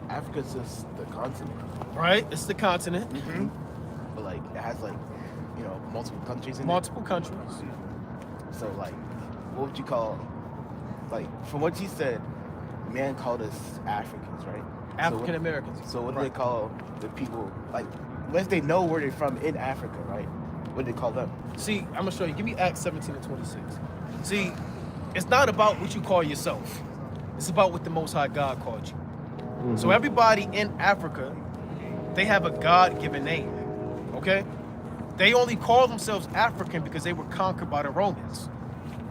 Africa's just the continent, Right? It's the continent. but like it has like multiple countries in Multiple countries. it. So like, what would you call? Like from what you said, man called us Africans, right? African Americans. So what do they call the people? Like, unless they know where they're from in Africa, right? What do they call them? See, I'm gonna show you. Give me Acts 17 and 26. See, it's not about what you call yourself. It's about what the Most High God called you. So everybody in Africa, they have a God-given name, okay? They only call themselves African because they were conquered by the Romans.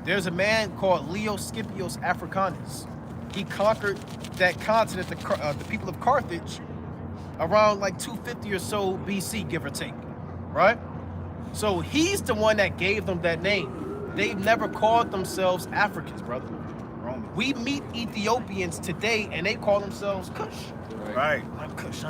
There's a man called Leo Scipios Africanus. He conquered that continent, the people of Carthage, around like 250 or so BC, give or take, right? So he's the one that gave them that name. They've never called themselves Africans, brother. We meet Ethiopians today and they call themselves Kush. Right. I'm Kush.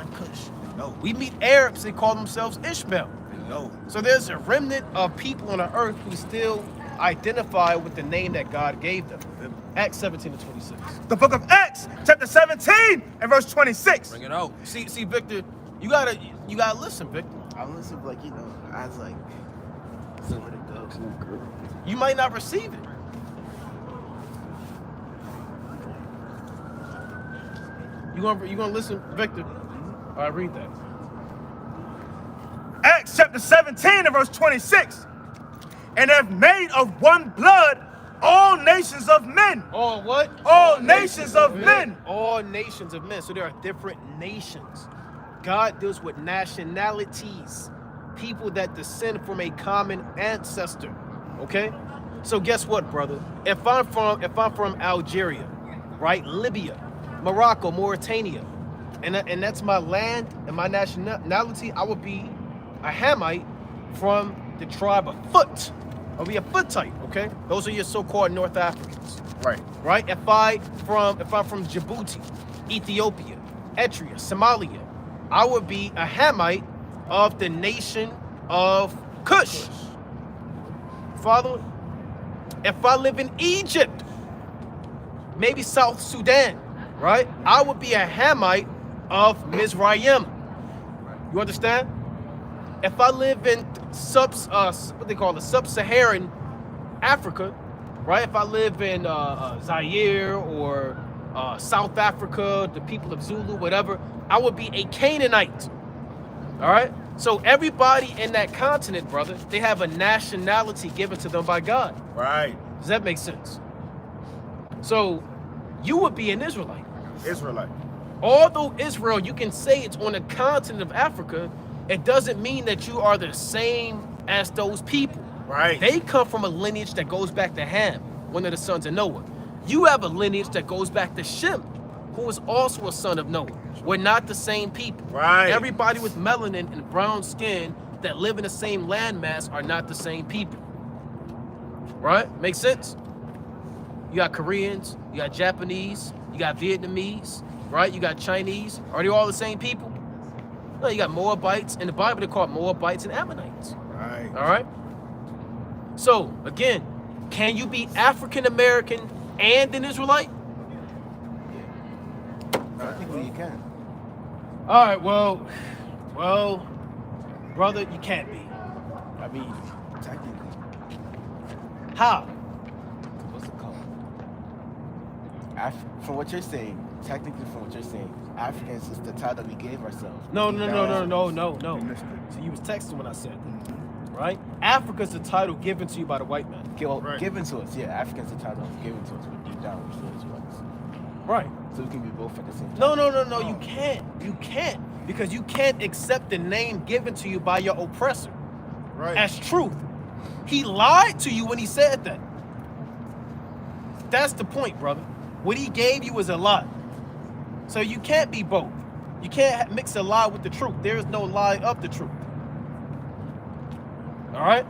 No. We meet Arabs, they call themselves Ishmael. No. So there's a remnant of people on the earth who still identify with the name that God gave them. Acts 17-26. The book of Acts, chapter 17 and verse 26. Bring it out. See, Victor, you gotta listen, Victor. I listen, like, you know, I was like, somewhere to go. You might not receive it. You gonna listen, Victor? All right, read that. Acts chapter 17 and verse 26. And have made of one blood all nations of men. All what? All nations of men. All nations of men. So there are different nations. God deals with nationalities, people that descend from a common ancestor. Okay? So guess what, brother? If I'm from Algeria, right? Libya, Morocco, Mauritania, and that's my land and my nationality, I would be a Hamite from the tribe of Foot. I'll be a Footite, okay? Those are your so-called North Africans. Right. Right? If I'm from Djibouti, Ethiopia, Eritrea, Somalia, I would be a Hamite of the nation of Cush. Father, if I live in Egypt, maybe South Sudan, right? I would be a Hamite of Mizraim. You understand? If I live in sub-Saharan Africa, right? If I live in Zaire or South Africa, the people of Zulu, whatever, I would be a Canaanite. All right? So everybody in that continent, brother, they have a nationality given to them by God. Right. Does that make sense? So you would be an Israelite. Israelite. Although Israel, you can say it's on the continent of Africa, it doesn't mean that you are the same as those people. Right. They come from a lineage that goes back to Ham, one of the sons of Noah. You have a lineage that goes back to Shem, who was also a son of Noah. We're not the same people. Right. Everybody with melanin and brown skin that live in the same landmass are not the same people. Right? Makes sense? You got Koreans, you got Japanese, you got Vietnamese, right? You got Chinese. Are they all the same people? No, you got Moabites. In the Bible, they're called Moabites and Ammonites. Right. All right? So, again, can you be African-American and an Israelite? Technically, you can. All right, well, brother, you can't be. I mean, technically. How? What's it called? From what you're saying, technically, from what you're saying, Africans is the title we gave ourselves. No. You missed it. So you was texting when I said that, right? Africa's the title given to you by the white man. Right. Given to us, yeah. Africans the title given to us, but deep down we're still Israelites. Right. So we can be both at the same time. No, you can't. You can't. Because you can't accept the name given to you by your oppressor Right. as truth. He lied to you when he said that. That's the point, brother. What he gave you is a lie. So you can't be both. You can't mix a lie with the truth. There is no lie of the truth. All right?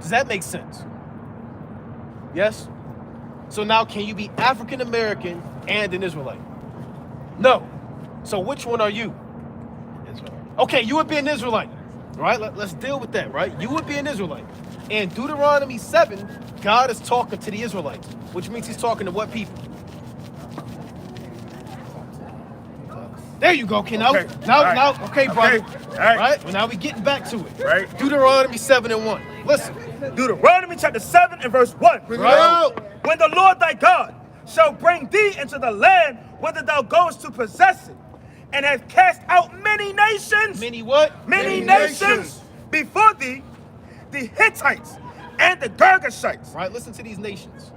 Does that make sense? Yes? So now can you be African American and an Israelite? No. So which one are you? Israel. Okay, you would be an Israelite. All right, let's deal with that, right? You would be an Israelite. In Deuteronomy 7, God is talking to the Israelites, which means he's talking to what people? There you go, okay, now, Okay. now, All right. now, okay, brother. Okay. All right. Well, now we getting back to it. Right. Deuteronomy 7:1. Listen. Deuteronomy chapter 7 and verse 1. Right. When the Lord thy God shall bring thee into the land whither thou goest to possess it, and hath cast out many nations. Many what? Many nations before thee, the Hittites and the Girgashites Right, listen to these nations.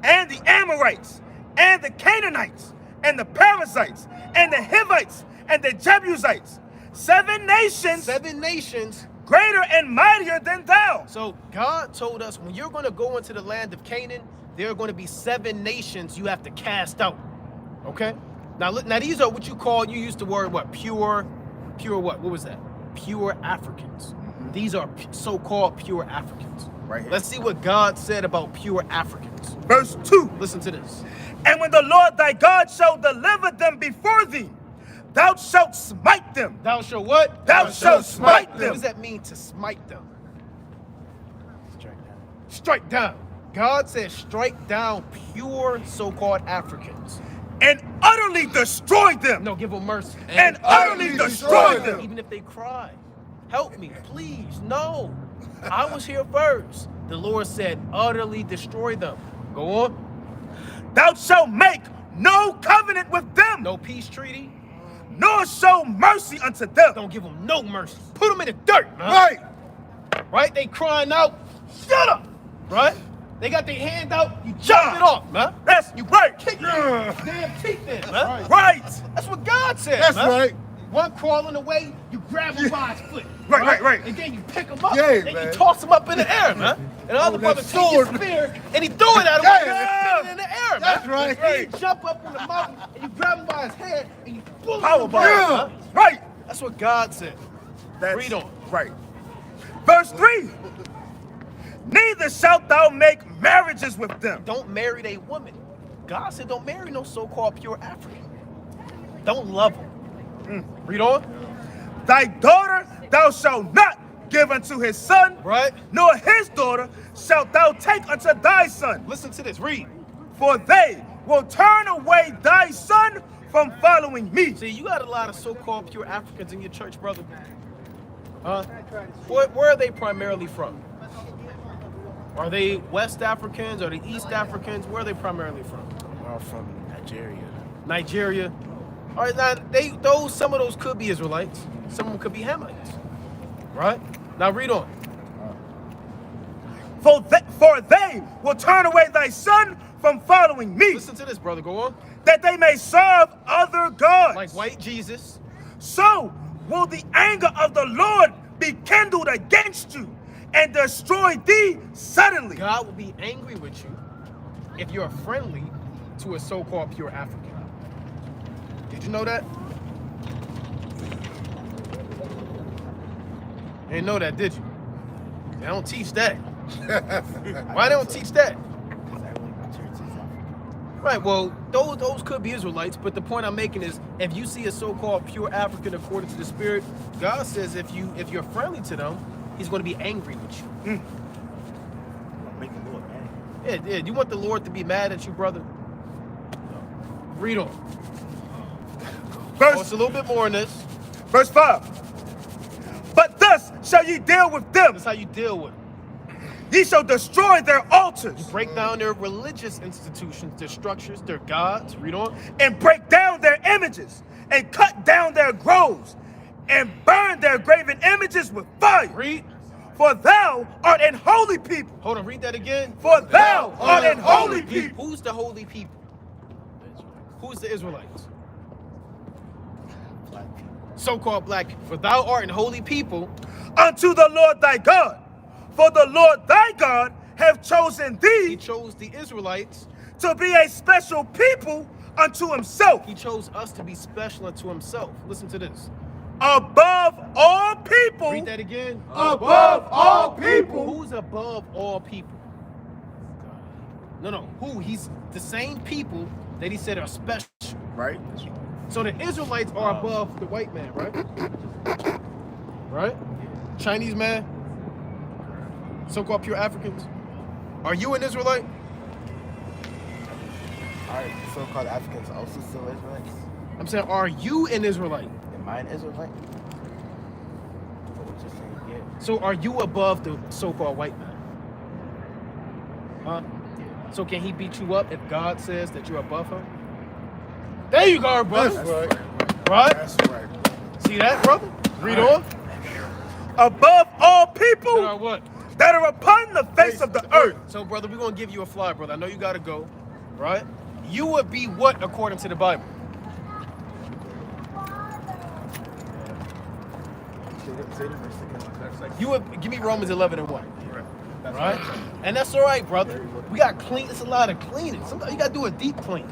and the Amorites and the Canaanites and the Perizzites, and the Hivites, and the Jebusites. 7 nations, 7 nations. greater and mightier than thou. So God told us when you're going to go into the land of Canaan, there are going to be 7 nations you have to cast out. Okay? Now these are what you used the word what? Pure what? What was that? Pure Africans. These are so-called pure Africans. Right here. Let's see what God said about pure Africans. Verse 2. Listen to this. And when the Lord thy God shall deliver them before thee, thou shalt smite them. Thou shalt what? Thou shalt smite What them. does that mean to smite them? Strike down. God says strike down pure so-called Africans. And utterly destroy them. No, give them mercy. And utterly destroy them. Even if they cry, help me, please. No, I was here first. The Lord said, utterly destroy them. Go on. Thou shalt make no covenant with them, No peace treaty. nor show mercy unto them. Don't give them no mercy. Put them in the dirt, man. Right. Right? They crying out, shut up. Right? They got their hand out, you chop it off, man. That's You right. kick your damn teeth in, man. Right. That's what God said, That's man. right. One crawling away, you grab him by his foot. Right. And then you pick him up, Yeah, and man. you toss him up in the air, man. And the other that brother take his sword. spear, and he threw it at him, Yeah. and spin it in the air, That's man. right. And you jump up on the mountain, and you grab him by his head, and you pull him Power up, bomb. man. Right. That's what God said. That's Read on. Right. Verse 3. Neither shalt thou make marriages with them. Don't marry a woman. God said don't marry no so-called pure African. Don't love them. Read on. Thy daughter thou shalt not give unto his son, Right? nor his daughter shalt thou take unto thy son. Listen to this. Read. For they will turn away thy son from following me. See, you got a lot of so-called pure Africans in your church, brother. Huh? Where are they primarily from? Are they West Africans? Are they East Africans? Where are they primarily from? We're all from Nigeria. Nigeria. All right, now some of those could be Israelites. Some of them could be Hamites. Right? Now read on. For they will turn away thy son from following me, Listen to this, brother. Go on. that they may serve other gods. Like white Jesus. So will the anger of the Lord be kindled against you and destroy thee suddenly. God will be angry with you if you're friendly to a so-called pure African. Did you know that? You didn't know that, did you? They don't teach that. Why they don't teach that? Right, well, those could be Israelites, but the point I'm making is if you see a so-called pure African according to the Spirit, God says if you're friendly to them, He's going to be angry with you. Make the Lord mad. Yeah. You want the Lord to be mad at you, brother? Read on. It's a little bit more in this. Verse 5. But thus shall ye deal with them. That's how you deal with it. Ye shall destroy their altars, Break down their religious institutions, their structures, their gods. Read on. and break down their images, and cut down their groves, and burn their graven images with fire. Read. For thou art an holy people. Hold on, read that again. For thou art an holy people. Who's the holy people? Who's the Israelites? So-called black people. For thou art an holy people. Unto the Lord thy God. For the Lord thy God have chosen He thee chose the Israelites. to be a special people unto himself, He chose us to be special unto Himself. Listen to this. above all people. Read that again. Above all people. Who's above all people? No. Who? He's the same people that He said are special. Right? So the Israelites are above the white man, right? Right? Chinese man? So-called pure Africans? Are you an Israelite? Are so-called Africans also still Israelites? I'm saying, are you an Israelite? Am I an Israelite? What would you say? Yeah. So are you above the so-called white man? Huh? So can he beat you up if God says that you're above him? There you go, brother. That's right. Right? That's right. See that, brother? Read on. Above all That people are what? that are upon the face of the earth. So, brother, we're going to give you a fly, brother. I know you got to go, right? you would be what according to the Bible? Say the verse again. You would give me Romans 11:1. Right? And that's all right, brother. We got clean. It's a lot of cleaning. Sometimes you gotta do a deep clean.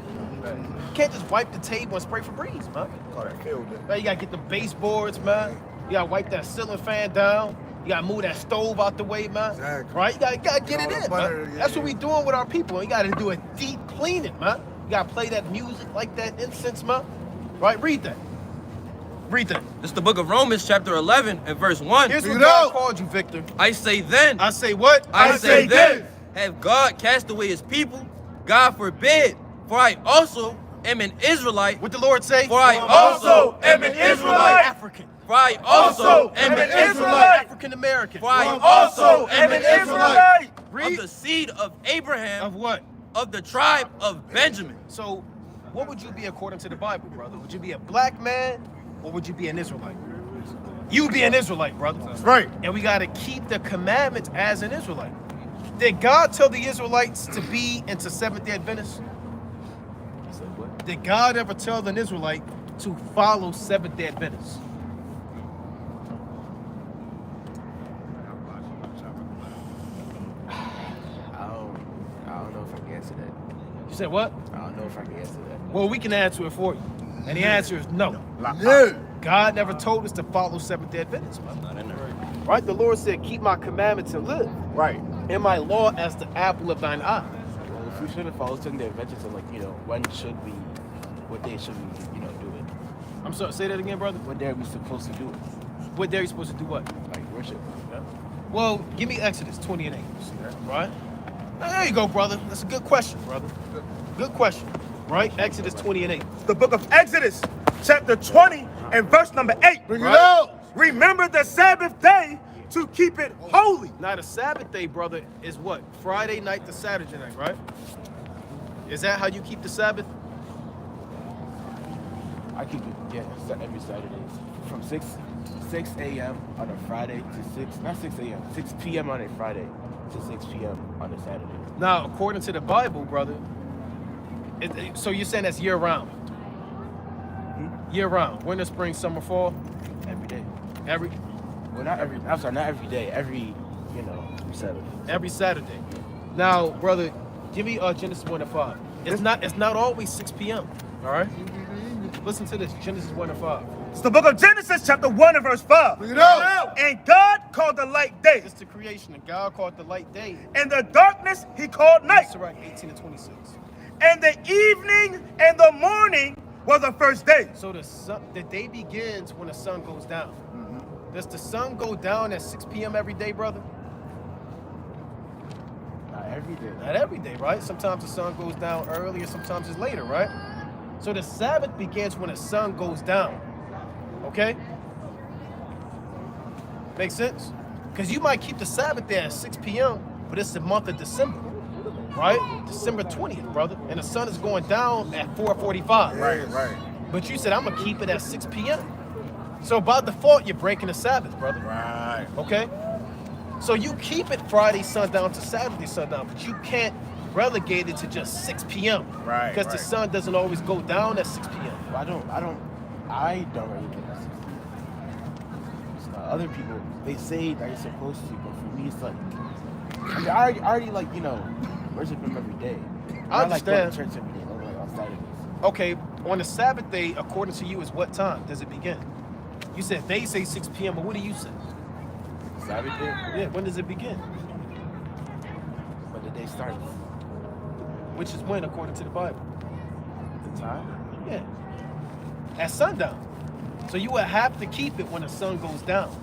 You can't just wipe the table and spray Febreze, man. Call that field day. Man, you gotta get the baseboards, man. You gotta wipe that ceiling fan down. You gotta move that stove out the way, man. Exactly. Right? You gotta get it in, butter, man. yeah, That's yeah. what we doing with our people. You gotta do a deep cleaning, man. You gotta play that music like that incense, man. Right? Read that. Read that. This is the book of Romans, chapter 11, and verse 1. Here's what Read God out. called you, Victor. I say then, I say what? I say then, then. have God cast away his people? God forbid, for I also am an Israelite. What the Lord say? For I also am an Israelite. African. For I also am an Israelite. African American. For I also am an Israelite. Read. Of the seed of Abraham, Of what? of the tribe of Benjamin. So, what would you be according to the Bible, brother? Would you be a black man or would you be an Israelite? You would be an Israelite, brother. Right. And we got to keep the commandments as an Israelite. Did God tell the Israelites to be into Seventh-day Adventists? Did God ever tell an Israelite to follow Seventh-day Adventists? I don't know if I can answer that. You said what? I don't know if I can answer that. Well, we can answer it for you. And the answer is no. No. God never told us to follow Seventh-day Adventists, man. Not in there. Right? The Lord said, keep my commandments and live. Right. And my law as the apple of thine eye. Well, if we shouldn't follow the adventures of, like, you know, when should we, what day should we, you know, do it? I'm sorry, say that again, brother. What day are we supposed to do it? What day are you supposed to do what? Like worship. Well, give me Exodus 20 and 8. Right? There you go, brother. That's a good question, brother. Good question. Right? Exodus 20 and 8. The book of Exodus, chapter 20 and verse number 8. Bring it out. Remember the Sabbath day to keep it holy. Now, the Sabbath day, brother, is what? Friday night to Saturday night, right? Is that how you keep the Sabbath? I keep it, yeah, every Saturday. From 6 a.m. on a Friday to 6 p.m. on a Friday to 6 p.m. on a Saturday. Now, according to the Bible, brother, so you're saying that's year round? Year round. Winter, spring, summer, fall? Every day. Well, not every day. Every, you know, Saturday. Every Saturday. Now, brother, give me Genesis 1 and 5. It's not always 6 p.m. All right? Listen to this, Genesis 1 and 5. It's the book of Genesis, chapter 1 and verse 5. Bring it out. And God called the light day, It's the creation, and God called the light day. and the darkness he called night. That's right, 18 and 26. And the evening and the morning were the first day. So the day begins when the sun goes down. Does the sun go down at 6 p.m. every day, brother? Not every day. Not every day, right? Sometimes the sun goes down earlier, sometimes it's later, right? So the Sabbath begins when the sun goes down. Okay? Make sense? Because you might keep the Sabbath there at 6 p.m., but it's the month of December, right? December 20th, brother. And the sun is going down at 4:45. Right. But you said, I'm going to keep it at 6 p.m. So by default, you're breaking the Sabbath, brother. Right. Okay? So you keep it Friday sundown to Saturday sundown, but you can't relegate it to just 6 p.m. Right, Because the right. sun doesn't always go down at 6 p.m. Well, I don't really think that's 6 p.m. Other people, they say that you're supposed to, but for me, it's like, I mean, I already like, you know, worship him every day. I like going understand. to church every day, not like on Saturdays. Okay, on the Sabbath day, according to you, is what time does it begin? You said they say 6 p.m., but what do you say? Sabbath day? Yeah, when does it begin? When the day starts. Which is when, according to the Bible? The time? Yeah. At sundown. So you would have to keep it when the sun goes down.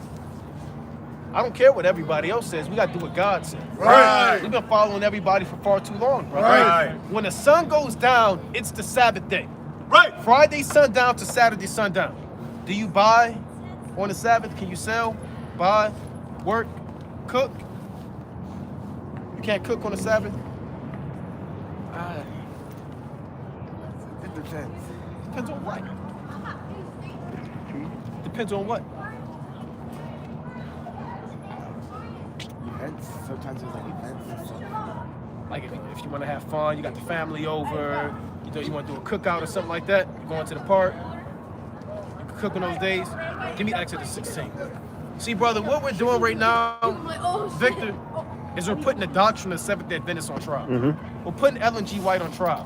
I don't care what everybody else says. We got to do what God says. Right. We've been following everybody for far too long, bro. Right. When the sun goes down, it's the Sabbath day. Right. Friday sundown to Saturday sundown. Do you buy on the Sabbath? Can you sell, buy, work, cook? You can't cook on the Sabbath? It depends. Depends on what? Depends on what? Events. Sometimes there's like events and stuff. Like if you want to have fun, you got the family over, you want to do a cookout or something like that, you're going to the park, you can cook on those days. Give me Exodus 16. See, brother, what we're doing right now, Victor, is we're putting the doctrine of Seventh-day Adventists on trial. We're putting Ellen G. White on trial.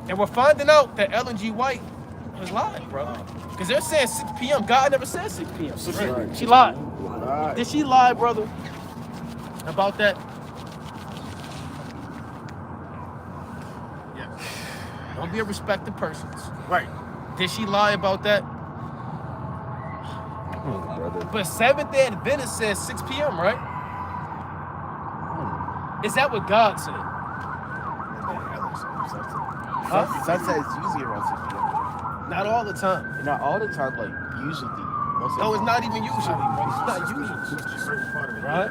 And we're finding out that Ellen G. White is lying, brother. Because they're saying 6 p.m. God never said 6 p.m. So she lied. Did she lie, brother, about that? Yeah. Don't be a respected person. Right. Did she lie about that? But Seventh-day Adventist says 6 p.m., right? Is that what God said? Huh? Sunset is usually around 6 p.m. Not all the time. And not all the time, like usually. Most of No, the it's time. not even usually, bro. It's not usually. Right?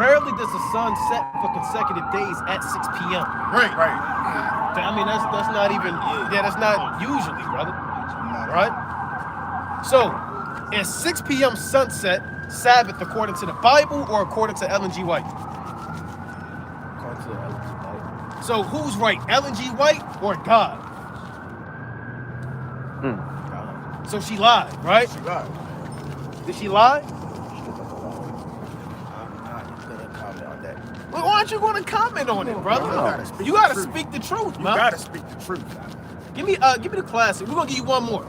Rarely does the sun set for consecutive days at 6 p.m. Right. I mean, that's not even, that's not usually, brother. Right? So, is 6 p.m. sunset Sabbath according to the Bible or according to Ellen G. White? According to Ellen G. White. So, who's right, Ellen G. White or God? So she lied, right? She lied. Did she lie? I'm not gonna comment on that. Well, why aren't you going to comment on it, brother? You gotta speak the truth, man. You gotta speak the truth. Give me the classic. We're gonna give you one more.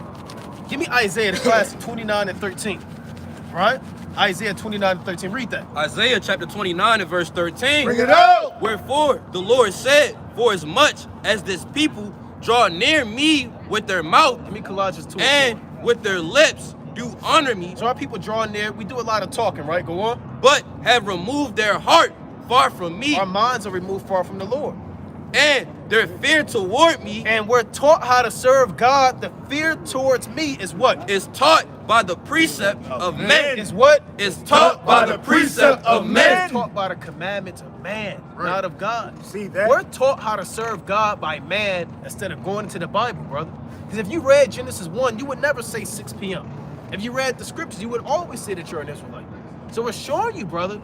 Give me Isaiah, the classic, 29 and 13. Right? Isaiah 29 and 13. Read that. Isaiah chapter 29 and verse 13. Bring it out. Wherefore the Lord said, for as much as this people draw near me with their mouth Give me Colossians 2 and with their lips do honor me, so our people draw near. We do a lot of talking, right? Go on. but have removed their heart far from me, Our minds are removed far from the Lord. and their fear toward me And we're taught how to serve God. The fear towards me is what? is taught by the precept of men. Is what? Is taught by the precept of men. It's taught by the commandments of man, not of God. See that? We're taught how to serve God by man instead of going into the Bible, brother. Because if you read Genesis 1, you would never say 6 p.m. If you read the scriptures, you would always say that you're an Israelite. So we're showing you, brother,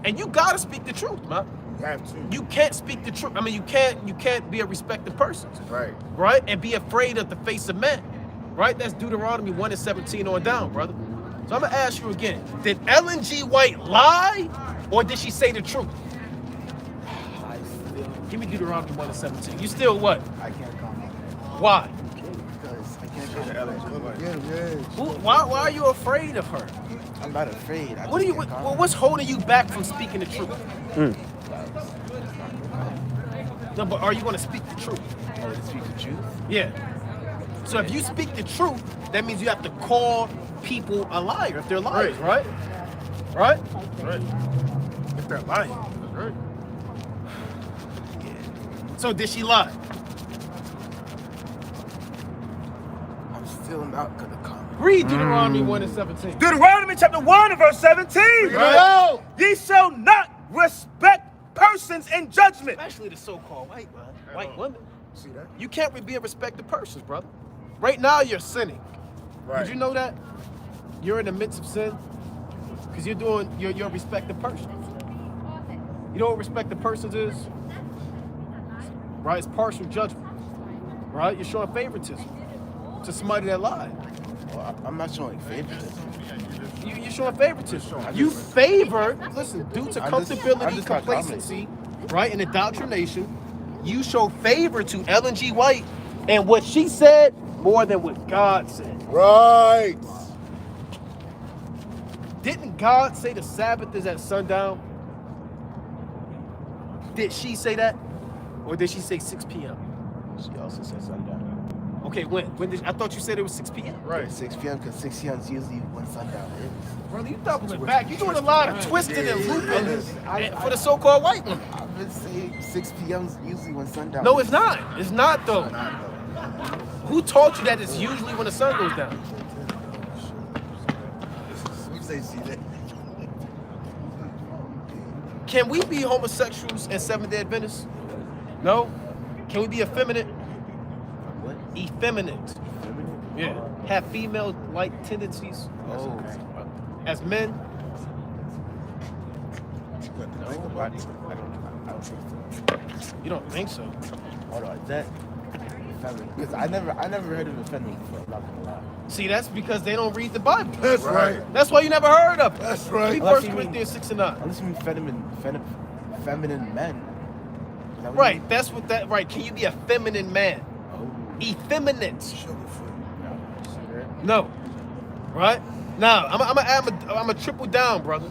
and you gotta speak the truth, man. You have to. You can't speak the truth. I mean, you can't be a respected person, Right. right? And be afraid of the face of men, right? That's Deuteronomy 1 and 17 on down, brother. So I'm gonna ask you again: did Ellen G. White lie, or did she say the truth? I still, Give me Deuteronomy 1 and 17. You still what? I can't comment. Why? Because I can't comment. Why are you afraid of her? I'm not afraid. What's holding you back from speaking the truth? No, but are you going to speak the truth? Oh, to speak the truth? Yeah. So if you speak the truth, that means you have to call people a liar if they're liars, right? Right? Right. If they're lying. Right. So did she lie? I'm still not gonna comment. Read Deuteronomy 1 and 17. Deuteronomy chapter 1 and verse 17. Right. Ye shall not respect persons in judgment. Especially the so-called white man, white women. See that? You can't be a respected person, brother. Right now you're sinning. Right. Did you know that? You're in the midst of sin because you're a respected person. You know what respected persons is? Right? It's partial judgment. Right? You're showing favoritism to somebody that lied. Well, I'm not showing favoritism. You're showing favoritism. You favor, listen, due to I'm comfortability, just not complacency, right, and indoctrination, you show favor to Ellen G. White and what she said more than what God said. Right. Didn't God say the Sabbath is at sundown? Did she say that? Or did she say 6 p.m.? She also said sundown. Okay, when? I thought you said it was 6 p.m. Right. 6 p.m. because 6 p.m. is usually when sundown is. Brother, you doubling back. You're doing a lot of twisting and looping I- for the so-called white woman. I've been saying 6 p.m. is usually when sundown No, is. it's not. It's not, though. Who taught you that it's usually when the sun goes down? We say see that. Can we be homosexuals and Seventh-day Adventists? No. Can we be effeminate? What? Effeminate. Yeah. Have female-like tendencies Oh. as men? I You don't think so? Hold on, is that feminine? Because I never heard of it feminine before. I'm not gonna lie. See, that's because they don't read the Bible. That's right. That's why you never heard of it. That's right. Read Unless 1 you mean- Corinthians 6 and 9. Unless you mean feminine men. Is that what you Right, mean? that's what that, right. Can you be a feminine man? Oh. Effeminate. Sugar. No. Right? Now, I'm a triple down, brother.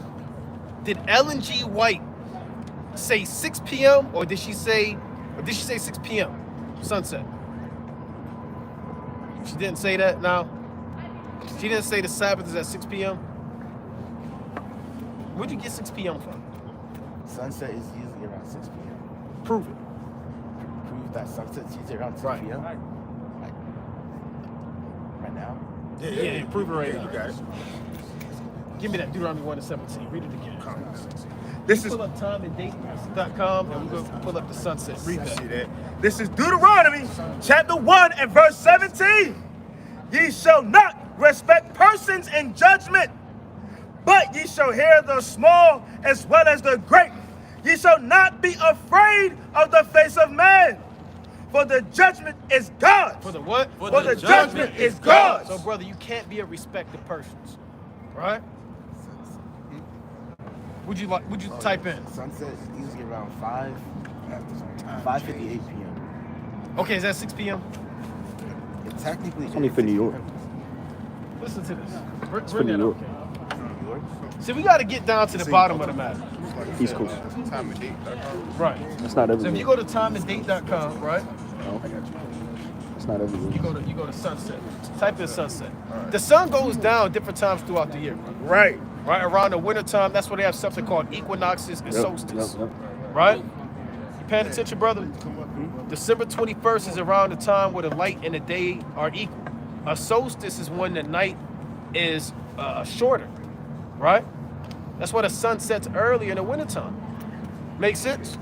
Did Ellen G. White say 6 p.m. or did she say 6 p.m. sunset? She didn't say that now. She didn't say the Sabbath is at 6 p.m. Where'd you get 6 p.m. from? Sunset is usually around 6 p.m. Prove it. Prove that sunset's usually around 6 Right. p.m. Like, right now. Yeah, prove it right now. You got it. Give me that Deuteronomy 1 and 17. Read it again. This is Pull up timeanddate.com and we're going to pull up the sunset. Read that. see that. This is Deuteronomy chapter 1 and verse 17. Ye shall not respect persons in judgment, but ye shall hear the small as well as the great. Ye shall not be afraid of the face of man, for the judgment is God's. For the what? For the judgment is God's. So, brother, you can't be a respected persons, right? Would you type in? Sunset is usually around 5:58 p.m. Okay, is that 6 p.m.? It technically It's only for New York. Listen to this. Bring for New that York. up. New York. See, we got to get down to the bottom of the matter. East Coast. Right. It's not So if you everywhere. go to timeanddate.com, right? No. It's not everywhere. You go to sunset. Type in sunset. The sun goes down different times throughout the year. Right. Right around the winter time, that's where they have something called equinoxes and solstice. Yep. Right? You paying attention, brother? December 21st is around the time where the light and the day are equal. A solstice is when the night is shorter, right? That's why the sun sets early in the wintertime. Make sense?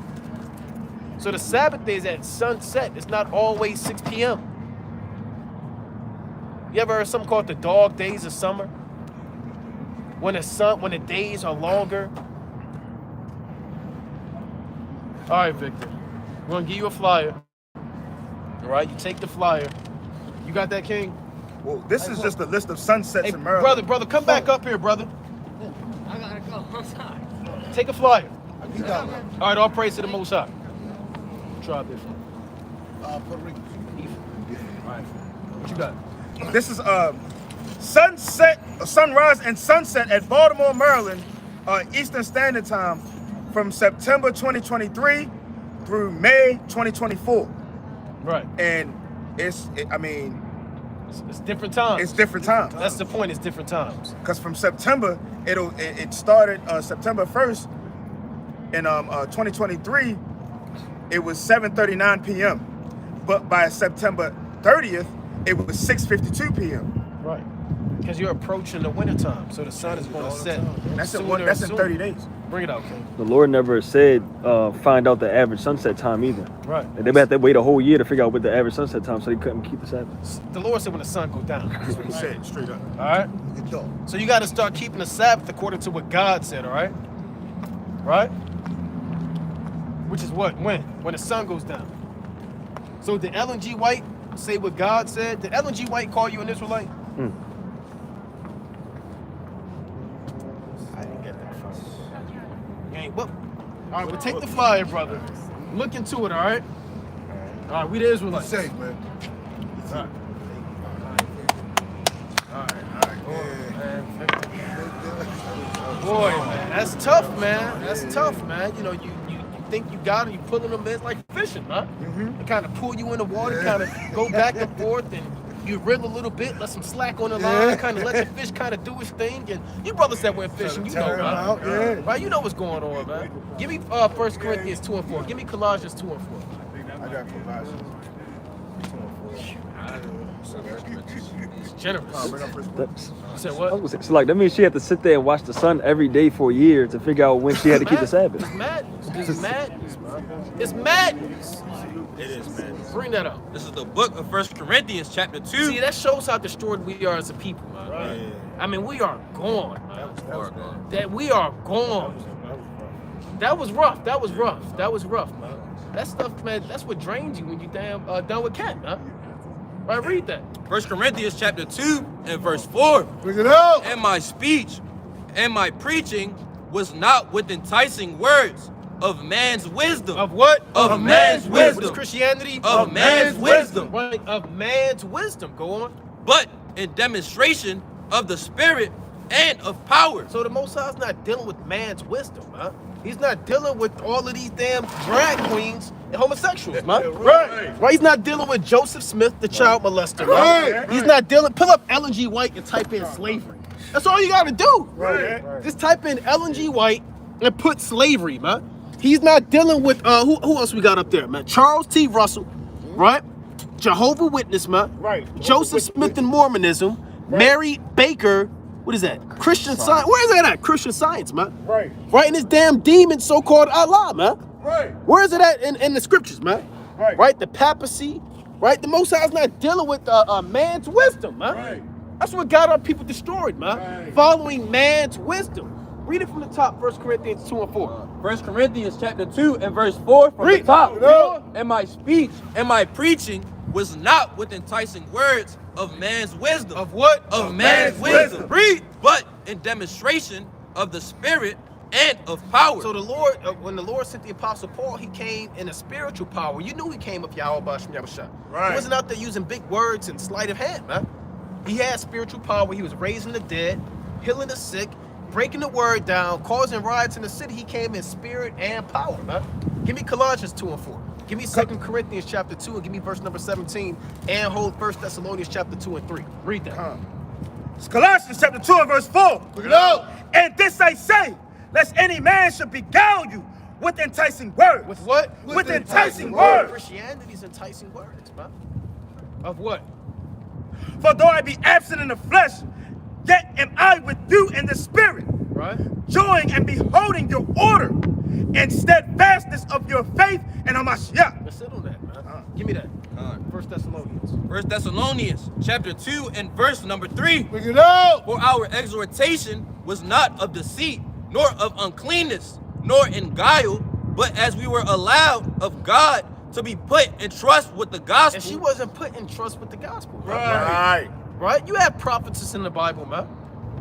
So the Sabbath day is at sunset. It's not always 6 p.m. You ever heard something called the dog days of summer? When the days are longer. All right, Victor. We're gonna give you a flyer. All right, you take the flyer. You got that, King? Well, this is just a list of sunsets Hey, in Maryland. brother, come back up here, brother. I gotta go. I'm sorry. Take a flyer. All right, all praise to the Most High. Tribe this. Puerto Rico. All right. What you got? This is sunrise and sunset at Baltimore, Maryland, Eastern Standard Time, from September 2023 through May 2024. Right. And it's different times. It's different times. That's the point. It's different times. Because from September, it started September 1st in 2023. It was 7:39 p.m. But by September 30th, it was 6:52 p.m. Right. Because you're approaching the winter time, so the sun is going to set. That's in sooner that's and in sooner. 30 days. Bring it out, King. The Lord never said find out the average sunset time either. Right. And they would have to wait a whole year to figure out what the average sunset time, so they couldn't keep the Sabbath. The Lord said when the sun goes down. That's what he said, straight up. All right. So you got to start keeping the Sabbath according to what God said. All right. Right. Which is what? When the sun goes down. So did Ellen G. White say what God said? Did Ellen G. White call you an Israelite? I didn't get that from. You ain't. Well, all right. Well, take the flyer, brother. Look into it. All right. All right. We the Israelites. Safe, man. All right. Boy, man, that's tough, man. That's tough, man. You know, you think you got it, you pulling them in. It's like fishing, huh? They kind of pull you in the water, kind of go back and forth, and you reel a little bit, let some slack on the line, kind of let the fish kind of do his thing. And you brothers that went fishing, you know, right? Right? You know what's going on, man. Give me 1 Corinthians 2 and 4. Give me Colossians 2 and 4. I got Colossians. It's generous. You said what? So like that means she had to sit there and watch the sun every day for a year to figure out when she had to keep the Sabbath. It's madness. It's madness, man. It's madness. It is, man. Bring that up. This is the book of 1 Corinthians, chapter 2. See, that shows how destroyed we are as a people, man. Right. I mean, we are gone, man. Far gone. That we are gone. That was rough. That was rough. That was rough, man. That stuff, man, that's what drains you when you damn done with Cat, man. Right, read that. 1 Corinthians chapter 2 and verse 4. Bring it out. And my speech and my preaching was not with enticing words of man's wisdom. Of what? Of man's What is wisdom. Christianity? Of man's wisdom. Right, of man's wisdom. Go on. But in demonstration of the Spirit and of power. So the Most High's not dealing with man's wisdom, man. He's not dealing with all of these damn drag queens and homosexuals, man. Right. Right? He's not dealing with Joseph Smith, the child molester, Right. man. He's not dealing. Pull up Ellen G. White and type in slavery. That's all you gotta do. Right. Just type in Ellen G. White and put slavery, man. He's not dealing with who else we got up there, man? Charles T. Russell, right? Jehovah Witness, man. Right. Joseph Smith and Mormonism. Mary Baker. What is that? Christian Science. Where is that at? Christian Science, man. Right. Right in this damn demon so-called Allah, man. Right. Where is it at in the scriptures, man? Right. Right? The papacy. Right? The Most High's not dealing with man's wisdom, man. Right. That's what got our people destroyed, man. Right. Following man's wisdom. Read it from the top, 1 Corinthians 2 and 4. 1 Corinthians chapter 2 and verse 4 from Read. the top. Read on. And my speech and my preaching was not with enticing words of man's wisdom. Of what? Of man's wisdom. Read. But in demonstration of the Spirit and of power. So the Lord, when the Lord sent the Apostle Paul, he came in a spiritual power. You knew he came of Yahweh Bashem Yahushua. Right. He wasn't out there using big words and sleight of hand, man. He had spiritual power. He was raising the dead, healing the sick, breaking the word down, causing riots in the city. He came in spirit and power, man. Give me Colossians 2 and 4. Give me 2 Corinthians chapter 2 and give me verse number 17 and hold 1 Thessalonians chapter 2 and 3. Read that. It's Colossians chapter 2 and verse 4. Bring it out. And this I say, lest any man should beguile you with enticing words. With what? With enticing words. Christianity's enticing words, man. Of what? For though I be absent in the flesh, yet am I with you in the spirit, Right? joying and beholding your order and steadfastness of your faith and Hamashiach. Let's sit on that, man. Give me that. 1 Thessalonians. 1 Thessalonians chapter 2 and verse number 3. Bring it out. For our exhortation was not of deceit, nor of uncleanness, nor in guile, but as we were allowed of God to be put in trust with the gospel. And she wasn't put in trust with the gospel. Right. Right? You have prophetess in the Bible, man.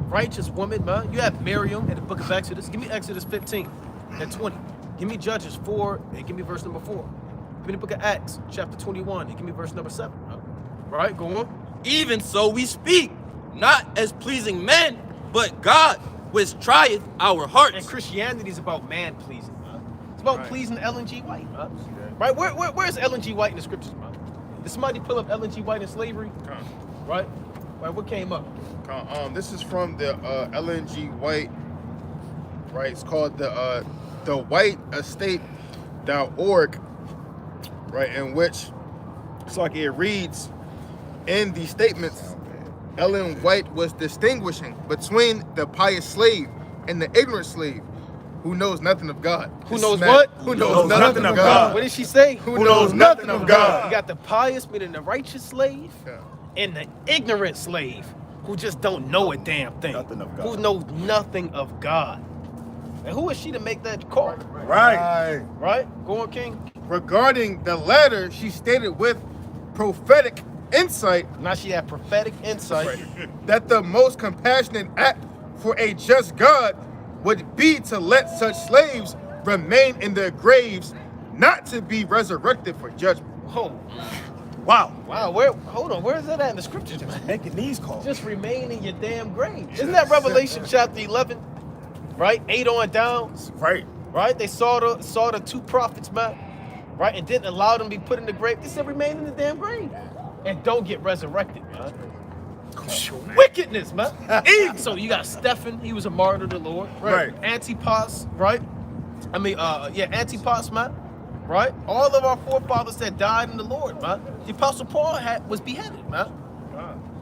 Righteous woman, man. You have Miriam in the book of Exodus. Give me Exodus 15 and 20. Give me Judges 4 and give me verse number 4. Give me the book of Acts, chapter 21, and give me verse number 7. Right? Go on. Even so we speak, not as pleasing men, but God, which trieth our hearts. And Christianity is about man pleasing, man. It's about pleasing Ellen G. White, man. Right? Where's Ellen G. White in the scriptures, man? Did somebody pull up Ellen G. White in slavery? Right? Right, what came up? This is from the Ellen G. White, right? It's called the White Estate.org, right? In which it's like it reads in the statements, Ellen White was distinguishing between the pious slave and the ignorant slave who knows nothing of God. Who knows what? Who knows nothing of God. What did she say? Who knows nothing of God. You got the pious, meaning the righteous slave, and the ignorant slave who just don't know a damn thing. Nothing of God. Who knows nothing of God. And who is she to make that call? Right. Right? Go on, King. Regarding the latter, she stated with prophetic insight Now she had prophetic insight. that the most compassionate act for a just God would be to let such slaves remain in their graves, not to be resurrected for judgment. Oh, Wow. wow. Hold on. Where is that at in the scriptures, man? Making these calls. Just remain in your damn grave. Isn't that Revelation chapter 11? Right? 8 on down. Right. Right? They saw the two prophets, man. Right? And didn't allow them to be put in the grave. They said remain in the damn grave. And don't get resurrected, man. Wickedness, man. So you got Stephen, he was a martyr to the Lord. Right. Antipas, right? Antipas, man. Right? All of our forefathers that died in the Lord, man. The Apostle Paul was beheaded, man.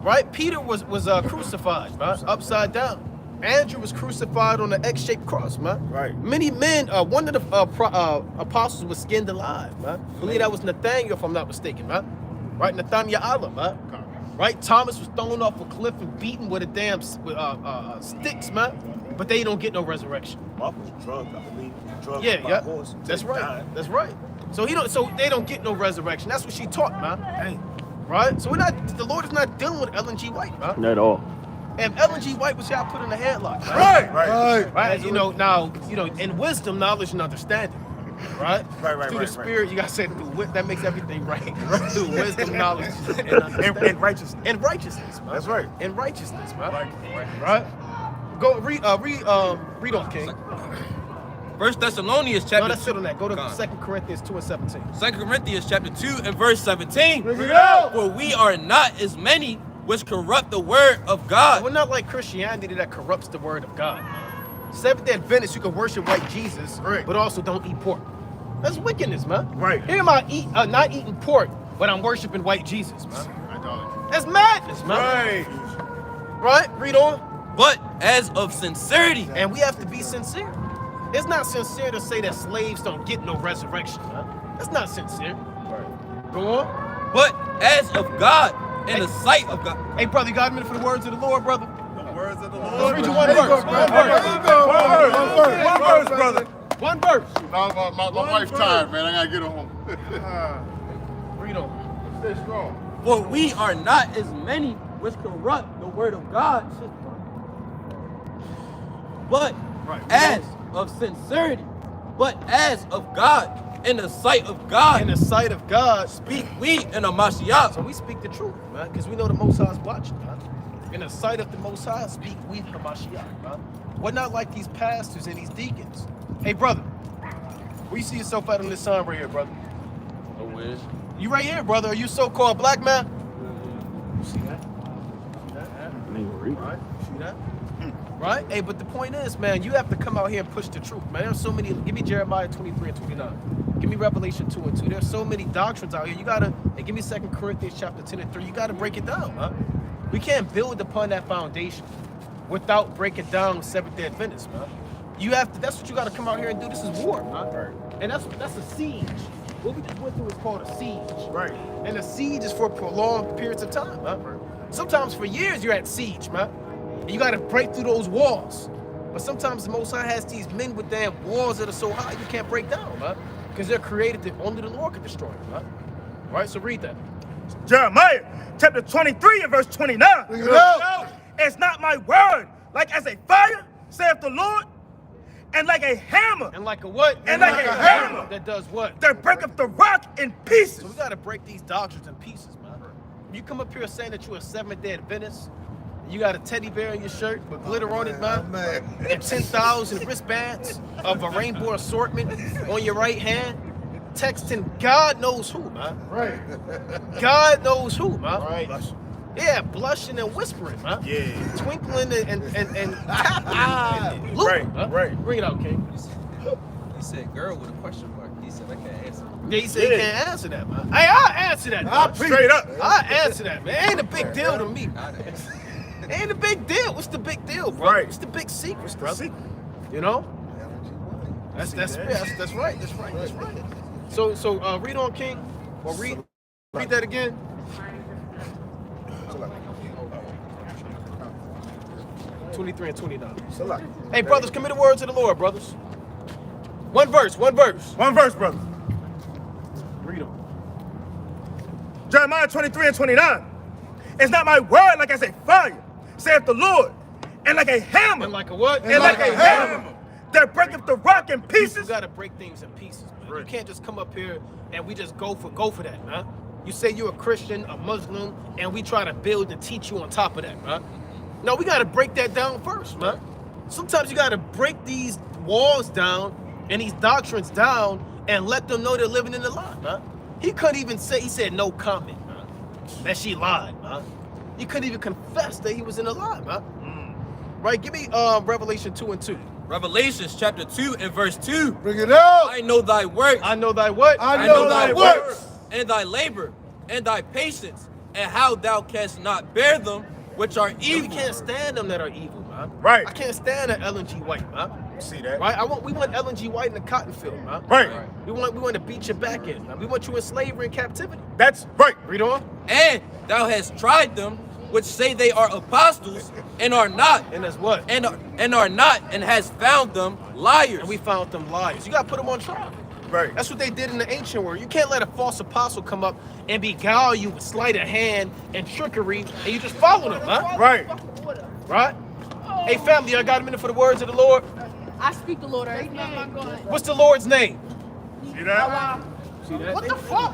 Right? Peter was crucified, man, upside down. Andrew was crucified on an X-shaped cross, man. Right. Many men, one of the apostles was skinned alive, man. I believe that was Nathaniel, if I'm not mistaken, man. Right? Nathaniel Allah, man. Right? Thomas was thrown off a cliff and beaten with a damn sticks, man. but they don't get no resurrection. Mark was drugged, I believe. Drugged Yeah, by yeah. a horse. That's right. Died. That's right. So they don't get no resurrection. That's what she taught, man. Dang. Right? So the Lord is not dealing with Ellen G. White, man. Not at all. If Ellen G. White was here, I put in a headlock, man. Right. Right? In wisdom, knowledge, and understanding. Right? Through the spirit, you gotta say that makes everything right. Through wisdom, knowledge, and understanding. And righteousness. And righteousness, man. That's right. And righteousness, man. Right? Go read on, King. 1 Thessalonians No, chapter that's 2. it on that. Go to God. 2 Corinthians 2:17. 2 Corinthians chapter 2 and verse 17. Bring it out. For we are not as many which corrupt the word of God. We're not like Christianity that corrupts the word of God. Seventh-day Adventists, you can worship white Jesus, but also don't eat pork. That's wickedness, man. Right. Here am I not eating pork, but I'm worshiping white Jesus, man. That's madness, man. Right? Read on. But as of sincerity, And we have to be sincere. It's not sincere to say that slaves don't get no resurrection, man. That's not sincere. Go on. but as of God, in the sight of God. Hey, brother, you got a minute for the words of the Lord, brother? The words of the Let's Lord. read you one verse. One verse. One verse, brother. One verse. No, my wife's tired, man. I gotta get her home. Read on. Stay strong. For we are not as many which corrupt the word of God, but as of sincerity, but as of God, in the sight of God, In the sight of God, speak we in a Mashiach. so we speak the truth, man, because we know the Most High is watching, man. In the sight of the Most High, speak we the Mashiach, man. We're not like these pastors and these deacons. Hey, brother, where you see yourself at on this sign right here, brother? No wish. You right here, brother. Are you so-called black man? You see that? Right? See that? Right? Hey, but the point is, man, you have to come out here and push the truth, man. There's so many. Give me Jeremiah 23 and 29. Give me Revelation 2 and 2. There's so many doctrines out here. You gotta, and give me 2 Corinthians chapter 10 and 3. You gotta break it down, man. We can't build upon that foundation without breaking down Seventh-day Adventists, man. You have to. That's what you gotta come out here and do. This is war, man. And that's a siege. What we just went through is called a siege. Right. And a siege is for prolonged periods of time, man. Sometimes for years you're at siege, man. And you gotta break through those walls. But sometimes the Most High has these men with damn walls that are so high you can't break down, man. Because they're created that only the Lord can destroy them, man. Right? So read that. Jeremiah chapter 23 and verse 29. Bring it out. It's not my word like as a fire, saith the Lord, and like a hammer And like a what? And like a hammer. That does what? that breaketh the rock in pieces. So we gotta break these doctrines in pieces, man. You come up here saying that you're a Seventh-day Adventist, you got a teddy bear in your shirt with glitter on it, man, and 10,000 wristbands of a rainbow assortment on your right hand, texting God knows who, man. Right. God knows who, man. Right. Yeah, blushing and whispering, man. Yeah. Twinkling and tapping and looping, Right, huh? right. Bring it out, King. He said girl with a question mark. He said I can't answer. Yeah, he said he can't answer that, man. Hey, I'll answer that, man. Straight up. I'll answer that, man. Ain't a big deal to me. Ain't a big deal. What's the big deal, bro? Right. What's the big secret, The bro? secret. You know? That's right. That's right. So read on, King. Or read that again. 23 and 29. Hey, brothers, commit the words of the Lord, brothers. One verse. One verse, brother. Read them. Jeremiah 23 and 29. It's not my word like as a fire, saith the Lord, and like a hammer, And like a what? and like a hammer that breaketh the rock in You pieces. gotta break things in pieces, man. You can't just come up here and we just go for that, man. You say you're a Christian, a Muslim, and we try to build and teach you on top of that, man. No, we gotta break that down first, man. Sometimes you gotta break these walls down and these doctrines down and let them know they're living in the lie, man. He couldn't even say, he said no comment, man, that she lied, man. He couldn't even confess that he was in a lie, man. Right, give me Revelation 2 and 2. Revelations chapter 2 and verse 2. Bring it out. I know thy works. I know thy what? I know thy works. And thy labor, and thy patience, and how thou canst not bear them which are We evil. can't stand them that are evil, man. Right. I can't stand that Ellen G. White, man. See that? Right? We want Ellen G. White in the cotton field, man. Right. We want to beat your back in, man. We want you in slavery and captivity. That's right. Read on. And thou hast tried them which say they are apostles and are not, And that's what? and are not, and has found them liars. And we found them liars. You got to put them on trial. Right. That's what they did in the ancient world. You can't let a false apostle come up and beguile you with sleight of hand and trickery, and you just follow them, huh? Right. Right? Hey, family, I got a minute for the words of the Lord. I speak the Lord right now. What's the Lord's name? See that? See that? What the fuck?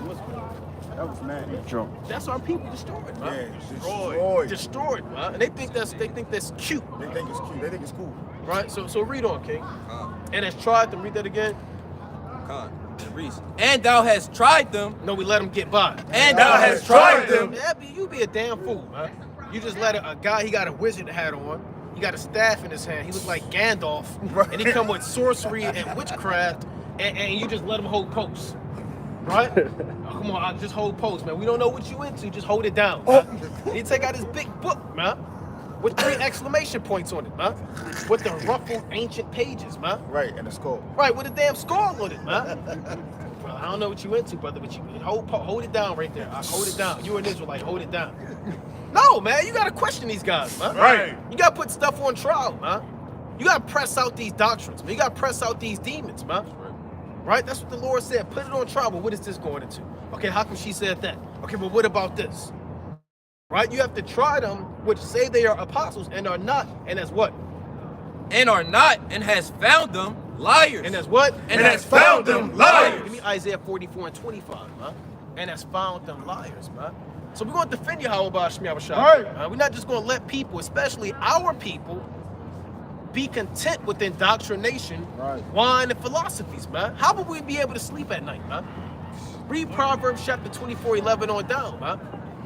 That was mad. Drunk. That's our people destroyed, man. Yeah, destroyed. Destroyed, man. And they think that's cute, They think it's cute. They think it's cool. right? So read on, King. And has tried them. Read that again. And thou hast tried them, No, we let them get by. and Thou thou hast hast tried tried them. them. Yeah, you be a damn fool, man. You just let a guy, he got a wizard hat on, he got a staff in his hand, he look like Gandalf, Right. and he come with sorcery and witchcraft, and you just let him hold posts, right? Oh, come on, just hold posts, man. We don't know what you into, just hold it down. Man. He take out his big book, man, with 3 exclamation points on it, man, with the ruffled ancient pages, man. Right, and the skull. Right, with a damn skull on it, man. Bro, I don't know what you into, brother, but you hold it down right there. Hold it down. You an Israelite, hold it down. No, man, you gotta question these guys, man. Right. You gotta put stuff on trial, man. You gotta press out these doctrines, man. You gotta press out these demons, man. Right? That's what the Lord said. Put it on trial, but what is this going into? Okay, how come she said that? Okay, but what about this? Right? You have to try them, which say they are apostles and are not, and that's what? And are not, and has found them liars. And that's what? And has found them liars. Give me Isaiah 44 and 25, man. And has found them liars, man. So we're going to defend you, how about Shmi Abashai? Right. We're not just going to let people, especially our people, be content with indoctrination, wine, and philosophies, man. How would we be able to sleep at night, man? Read Proverbs chapter 24:11 on down, man.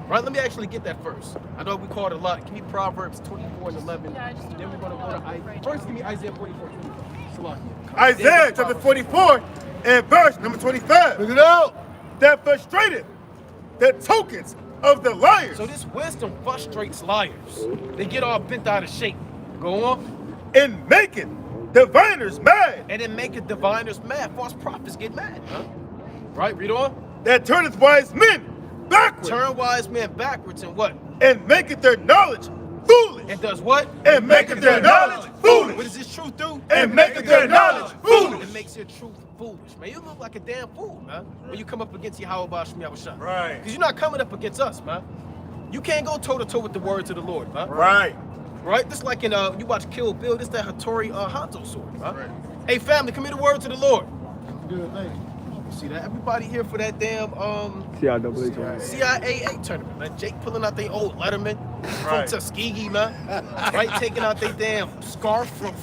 Right, let me actually get that first. I know we called it a lot. Give me Proverbs 24 and 11. Yeah, I just Then we're going to go to Isaiah. First, give me Isaiah 44, 25. Salakia. Isaiah chapter 44 and verse number 25. Look it out. That frustrateth the tokens of the liars So this wisdom frustrates liars. They get all bent out of shape. Go on. and maketh diviners mad. And then make diviners mad. False prophets get mad, huh? Right, read on. That turneth wise men backward Turn wise men backwards and what? and maketh their knowledge foolish. And does what? And maketh their knowledge foolish. What does this truth do? And maketh their knowledge foolish. It makes your truth foolish, man. You look like a damn fool, man, when you come up against Yahweh Shmi Abashai. Right. Because you're not coming up against us, man. You can't go toe-to-toe with the words of the Lord, man. Right. Right? This like in you watch Kill Bill, this that Hattori Hanzo sword, right? Hey family, come here the word to the Lord. Good thing. See that? Everybody here for that damn CIAA. CIA tournament, man. Jake pulling out their old Letterman Right. from Tuskegee, man. Right? Taking out their damn scarf from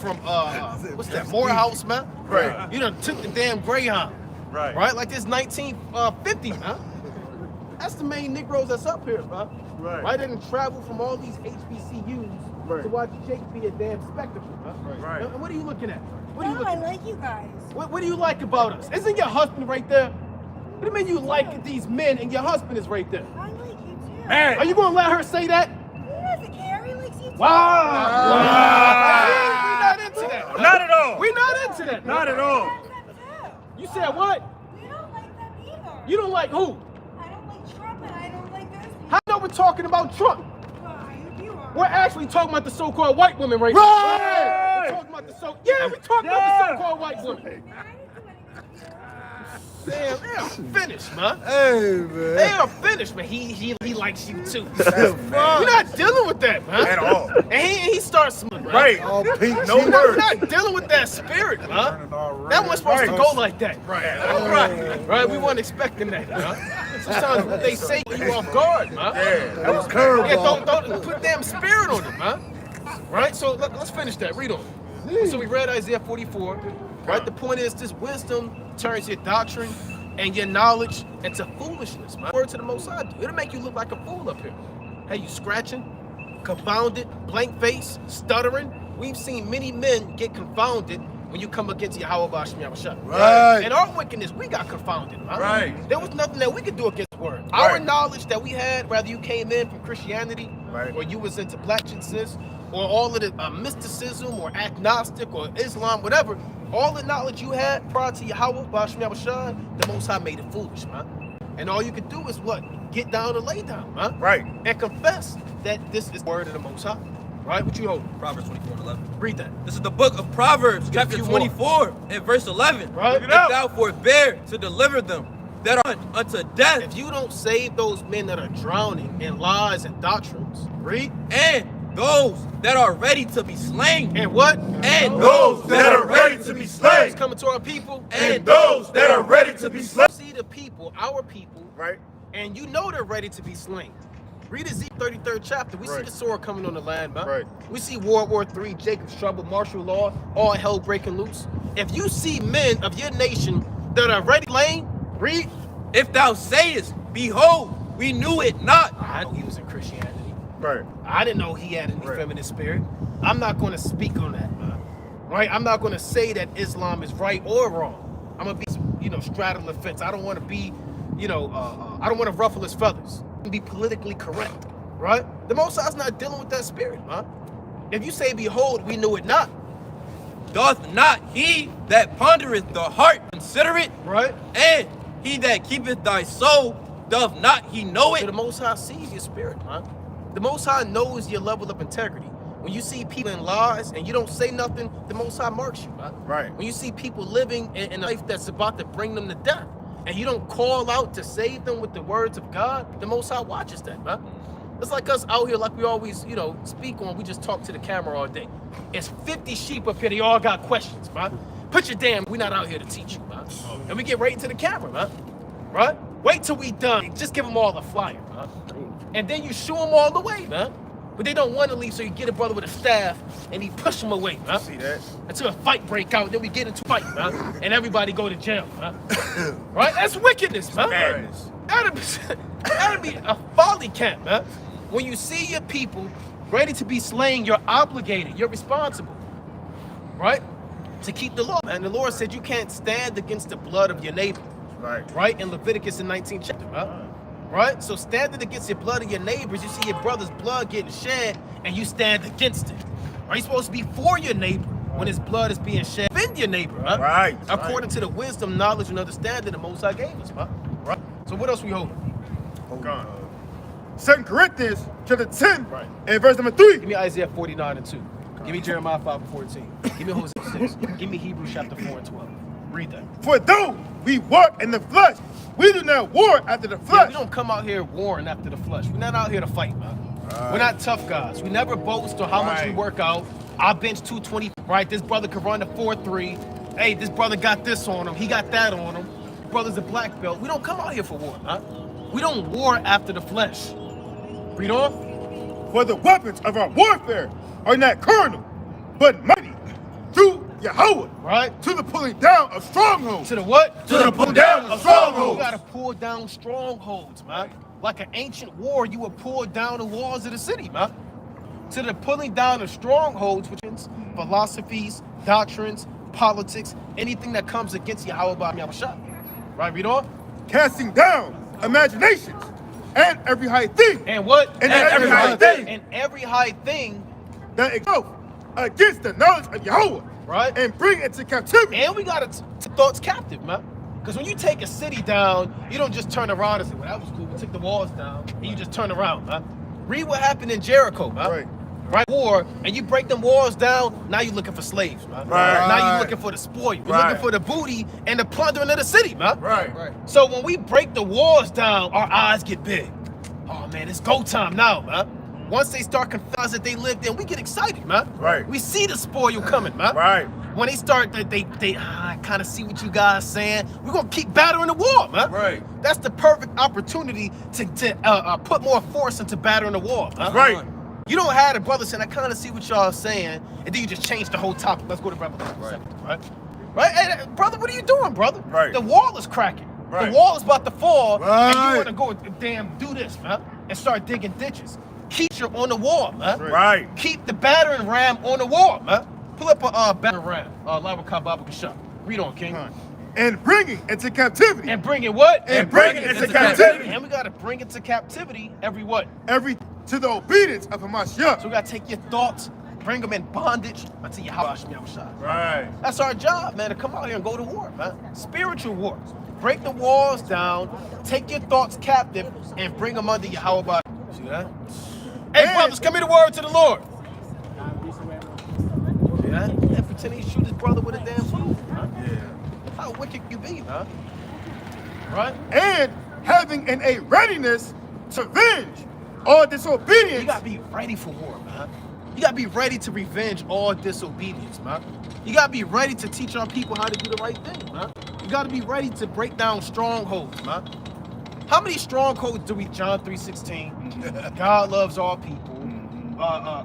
what's that, Morehouse, man. Right. You done took the damn Greyhound. Right. Right? Like this 1950, man. That's the main Negroes that's up here, man. Right. Right? They didn't travel from all these HBCUs Right. to watch Jake be a damn spectacle, man. Right. And what are you looking at? What are you No, looking I like you guys. What do you like about us? Isn't your husband right there? What do you mean you like these men and your husband is right there? I like you too. Hey. Are you gonna let her say that? He doesn't care. He likes you too. Wow! We're not into that. Not at all. We're not into that. Not at all. I like them too. You said what? We don't like them either. You don't like who? I don't like Trump and I don't like those people. How know we're talking about Trump? Well, you are. We're actually talking about the so-called white women right now. Right. We're talking about the we're talking about the so-called white women. I didn't do anything to you. Damn, they are finished, man. Hey, man. They are finished, man. He likes you too. You're not dealing with that, man. At all. And he starts smiling, man. Right. All pink. No We're words. not dealing with that spirit, man. That was supposed to go like that. Right. Right. We weren't expecting that, man. Sometimes what they say get you off guard, man. Yeah. That was curveball. Yeah, don't put damn spirit on it, man. Right? So let's finish that. Read on. So we read Isaiah 44. Right? The point is this wisdom turns your doctrine and your knowledge into foolishness, man. Word to the Most High. It'll make you look like a fool up here. Hey, you scratching, confounded, blank face, stuttering. We've seen many men get confounded when you come against Yahweh Shmi Abashai. Right. And our wickedness, we got confounded, man. Right. There was nothing that we could do against the word. Our Right. knowledge that we had, whether you came in from Christianity, Right. or you was into Blackishness, or all of the mysticism, or agnostic, or Islam, whatever, all the knowledge you had prior to Yahweh Shmi Abashai, the Most High made it foolish, man. And all you can do is what? Get down and lay down, huh? Right. And confess that this is the word of the Most High. Right? What you hold? Proverbs 24:11. Read that. This is the book of Proverbs, chapter few more. 24, and verse 11. Right. If thou forbear to deliver them that are unto death, If you don't save those men that are drowning in lies and doctrines, read. and those that are ready to be slain, And what? and Those that are ready to be It's slain. coming to our people. And those that are ready to be slain. See the people, our people, Right. and you know they're ready to be slain. Read Ezekiel 33rd chapter. We see Right. the sword coming on the land, man. Right. We see World War III, Jacob's trouble, martial law, all hell breaking loose. If you see men of your nation that are ready slain, read. if thou sayest, behold, we knew it not. I know he was in Christianity. Right. I didn't know he had any Right. feminine spirit. I'm not going to speak on that, man. Right? I'm not going to say that Islam is right or wrong. I'm going to be, straddle the fence. I don't want to be, I don't want to ruffle his feathers. Be politically correct, right? The Most High's not dealing with that spirit, man. If you say, behold, we knew it not, Doth not he that pondereth the heart consider it? right? And he that keepeth thy soul, doth not he know So it? the Most High sees your spirit, man. The Most High knows your level of integrity. When you see people in lies and you don't say nothing, the Most High marks you, man. Right. When you see people living in a life that's about to bring them to death, and you don't call out to save them with the words of God, the Most High watches that, man. It's like us out here, like we always, speak on. We just talk to the camera all day. It's 50 sheep up here. They all got questions, man. Put your damn. We're not out here to teach you, man. And we get right into the camera, man. Right? Wait till we done. Just give them all the flyer, man. And then you shoo them all the way, man. But they don't want to leave, so you get a brother with a staff and he push them away, man. See that? Until a fight break out, then we get into a fight, man. And everybody go to jail, man. Right? That's wickedness, man. Madness. That'd be a folly camp, man. When you see your people ready to be slain, you're obligated, you're responsible, right? To keep the law. And the Lord said you can't stand against the blood of your neighbor, Right. right? In Leviticus the 19th chapter, right? So standing against your blood of your neighbors, you see your brother's blood getting shed, and you stand against it. Are you supposed to be for your neighbor when his blood is being shed? Defend your neighbor, huh? Right. According to the wisdom, knowledge, and understanding the Most High gave us, huh? Right? So what else we holding? Gone. 2 Corinthians chapter 10 Right. and verse number 3. Give me Isaiah 49 and 2. Give me Jeremiah 5 and 14. Give me Hosea 6. Give me Hebrews chapter 4 and 12. Read that. For though we walk in the flesh, we do not war after the Yeah, flesh. we don't come out here warring after the flesh. We're not out here to fight, man. We're not tough guys. We never boast on how much we Right. work out. I bench 220, right? This brother could run the 4-3. Hey, this brother got this on him. He got that on him. Brother's a black belt. We don't come out here for war, man. We don't war after the flesh. Read on. For the weapons of our warfare are not carnal, but mighty through Yahweh, Right? to the pulling down of strongholds. To the what? To the pulling down of You strongholds. gotta pull down strongholds, man. Like an ancient war, you would pull down the walls of the city, man. To the pulling down of strongholds, which is philosophies, doctrines, politics, anything that comes against Yahweh by Yahushua. Right, read on. Casting down imaginations and every high thing And what? And every high thing. And every high thing, that exalts against the knowledge of Yahweh, right? and bring it to captivity. And we got thoughts captive, man. Because when you take a city down, you don't just turn around and say, well, that was cool. We took the walls down. And you just turn around, man. Read what happened in Jericho, man. Right. Right? War, and you break them walls down, now you're looking for slaves, man. Right. Now you're looking for the spoil. You're Right. looking for the booty and the plundering of the city, man. Right. So when we break the walls down, our eyes get big. Oh, man, it's go time now, man. Once they start confessing that they lived in, we get excited, man. Right. We see the spoil coming, man. Right. When they start, I kind of see what you guys saying. We're gonna keep battering the wall, man. Right. That's the perfect opportunity to put more force into battering the wall, man. Right. You don't have the brother saying, I kind of see what y'all saying, and then you just change the whole topic. Let's go to Revelation 7, right? Right? Hey, brother, what are you doing, brother? Right. The wall is cracking. Right. The wall is about to fall, and Right. you want to go, damn, do this, man, and start digging ditches. Keep your on the wall, man. Right. Keep the battering ram on the wall, man. Pull up a battering ram, Lava Kababa Kashab. Read on, King. And bringing into captivity And bring it what? And bring it into captivity. And we got to bring it to captivity every what? every to the obedience of So Hamashiach. we got to take your thoughts, bring them in bondage until Yahweh Shah. Right. That's our job, man, to come out here and go to war, man. Spiritual war. break the walls down, take your thoughts captive, and bring them under your how about. See that? Hey, brothers, come here to word to the Lord. Yeah, and pretending to shoot his brother with a damn fool. Huh? Yeah. How wicked you be, huh? Right? And having a readiness to avenge all disobedience. You gotta be ready for war, man. You gotta be ready to revenge all disobedience, man. You gotta be ready to teach our people how to do the right thing, man. You gotta be ready to break down strongholds, man. How many strongholds do we? John 3:16. God loves all people.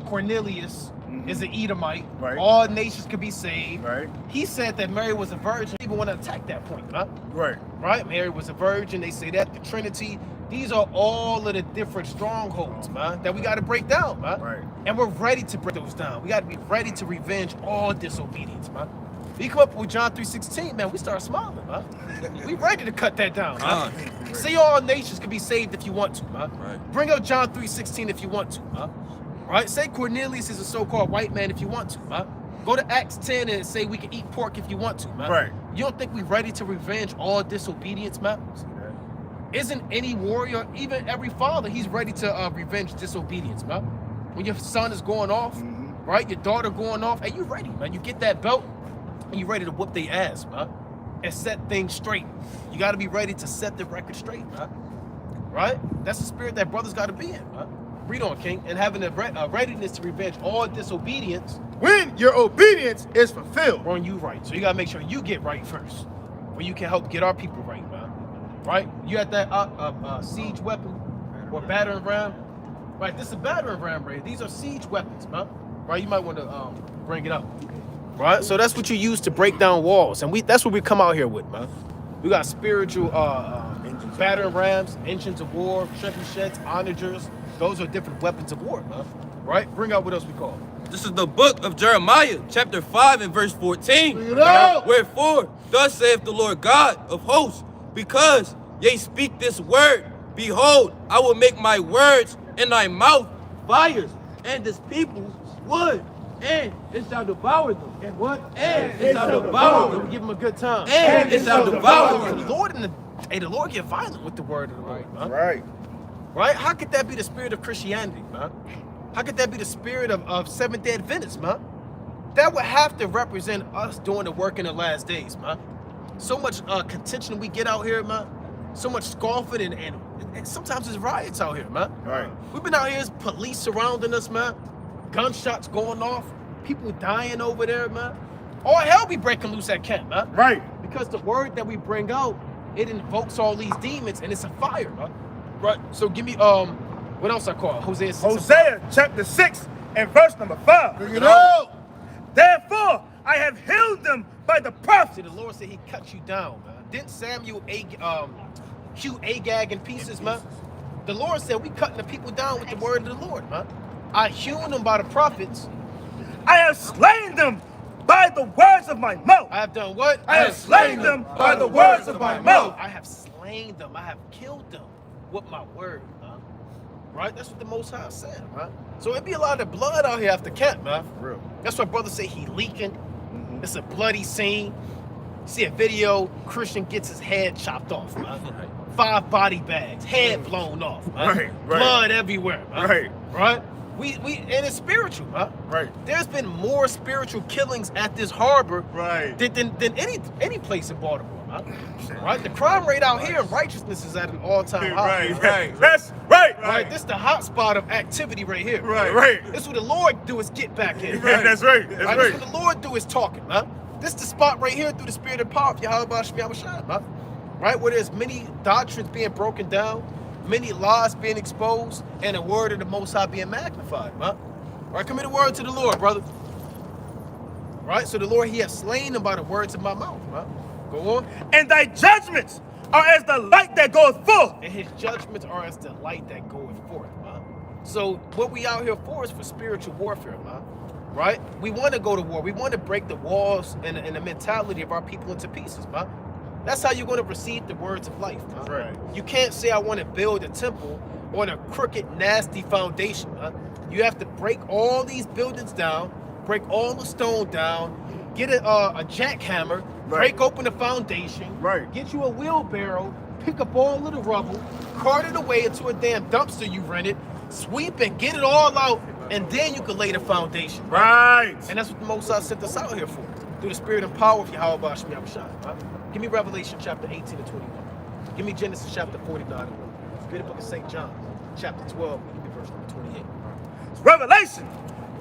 Cornelius is an Edomite. Right. All nations could be saved. Right. He said that Mary was a virgin. People want to attack that point, man. Right. Right? Mary was a virgin. They say that the Trinity. These are all of the different strongholds, man, that we got to break down, man. Right. And we're ready to break those down. We got to be ready to revenge all disobedience, man. We come up with John 3:16, man, we start smiling, man. We ready to cut that down, man. Say all nations can be saved if you want to, man. Right. Bring up John 3:16 if you want to, man. Right? Say Cornelius is a so-called white man if you want to, man. Go to Acts 10 and say we can eat pork if you want to, man. Right. You don't think we ready to revenge all disobedience, man? Isn't any warrior, even every father, he's ready to revenge disobedience, man? When your son is going off, right? Your daughter going off, hey, you ready, man? You get that belt, and you ready to whoop their ass, man, and set things straight. You got to be ready to set the record straight, man. Right? That's the spirit that brothers got to be in, man. Read on, King. And having a readiness to revenge all disobedience. When your obedience is fulfilled. On you right. So you got to make sure you get right first, where you can help get our people right, man. Right? You had that siege weapon or battering ram. Right? This is a battering ram, right? These are siege weapons, man. Right? You might want to bring it up. Right? So that's what you use to break down walls. And that's what we come out here with, man. We got spiritual battering rams, engines of war, trebuchets, onagers. Those are different weapons of war, man. Right? Bring out what else we call it. This is the book of Jeremiah, chapter 5 and verse 14. Wherefore, thus saith the Lord God of hosts, because ye speak this word, behold, I will make my words in thy mouth fires, and this people wood, and it shall devour them. And what? And it shall devour them. Give them a good time. And it shall devour The them. Lord the Lord get violent with the word of the Lord, man. Right. Right? How could that be the spirit of Christianity, man? How could that be the spirit of Seventh-day Adventists, man? That would have to represent us doing the work in the last days, man. So much contention we get out here, man. So much scoffing and sometimes there's riots out here, man. Right. We've been out here, there's police surrounding us, man. Gunshots going off, people dying over there, man. All hell be breaking loose at camp, man. Right. Because the word that we bring out, it invokes all these demons and it's a fire, man. Right. So give me what else I call it? Hosea 6. Hosea chapter 6 and verse number 5. Bring it out. Therefore, I have healed them by the See, prophet. the Lord said he cut you down, man. Didn't Samuel hew Agag in pieces, man? The Lord said we cutting the people down with the word of the Lord, man. I hewn them by the prophets. I have slain them by the words of my mouth. I have done what? I have slain them by the words of my mouth. I have slain them. I have killed them with my word, man. Right? That's what the Most High said, man. So it'd be a lot of blood out here after camp, man. For real. That's why brothers say he leaking. It's a bloody scene. See a video, Christian gets his head chopped off, man. 5 body bags, head blown off, man. Right. Blood everywhere, man. Right. Right? And it's spiritual, man. Right. There's been more spiritual killings at this harbor Right. than any place in Baltimore, man. Right? The crime rate out here in righteousness is at an all-time high. Right. That's right. Right? This is the hot spot of activity right here. Right. This is what the Lord do is get back in. Right. That's right. That's Right? right. This is what the Lord do is talking, man. This is the spot right here through the spirit and power of Yahweh Shai, man. Right? Where there's many doctrines being broken down, many lies being exposed, and the word of the Most High being magnified, man. Right? Commit the word to the Lord, brother. Right? So the Lord, he has slain them by the words of my mouth, man. Go on. And thy judgments are as the light that goeth forth. And his judgments are as the light that goeth forth, man. So what we out here for is for spiritual warfare, man. Right? We want to go to war. We want to break the walls and the mentality of our people into pieces, man. That's how you're going to receive the words of life, man. Right. You can't say I want to build a temple on a crooked, nasty foundation, man. You have to break all these buildings down, break all the stone down, get a jackhammer, break open the foundation, get you a wheelbarrow, pick up all of the rubble, cart it away into a damn dumpster you rented, sweep and get it all out, and then you can lay the foundation. Right. And that's what the Most High sent us out here for, through the spirit and power of Yahweh Bashmi Abishai. Right? Give me Revelation chapter 18 and 21. Give me Genesis chapter 49 and 1. Give me the book of St. John, chapter 12, give me verse number 28. It's Revelation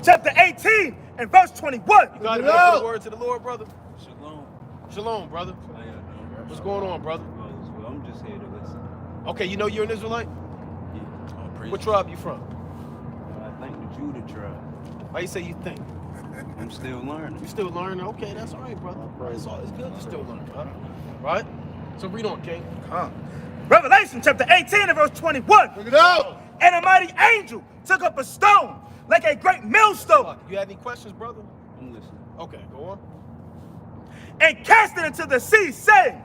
chapter 18 and verse 21. You got to give the word to the Lord, brother. Shalom. Shalom, brother. What's going on, brother? Well, I'm just here to listen. Okay, you know you're an Israelite? Yeah. What tribe you from? I think the Judah tribe. Why you say you think? I'm still learning. You still learning? Okay, that's all right, brother. It's good to still learn, huh? Right? So read on, King. Revelation chapter 18 and verse 21. Look it out. And a mighty angel took up a stone like a great millstone. You had any questions, brother? I'm listening. Okay, go on. And cast it into the sea, saying,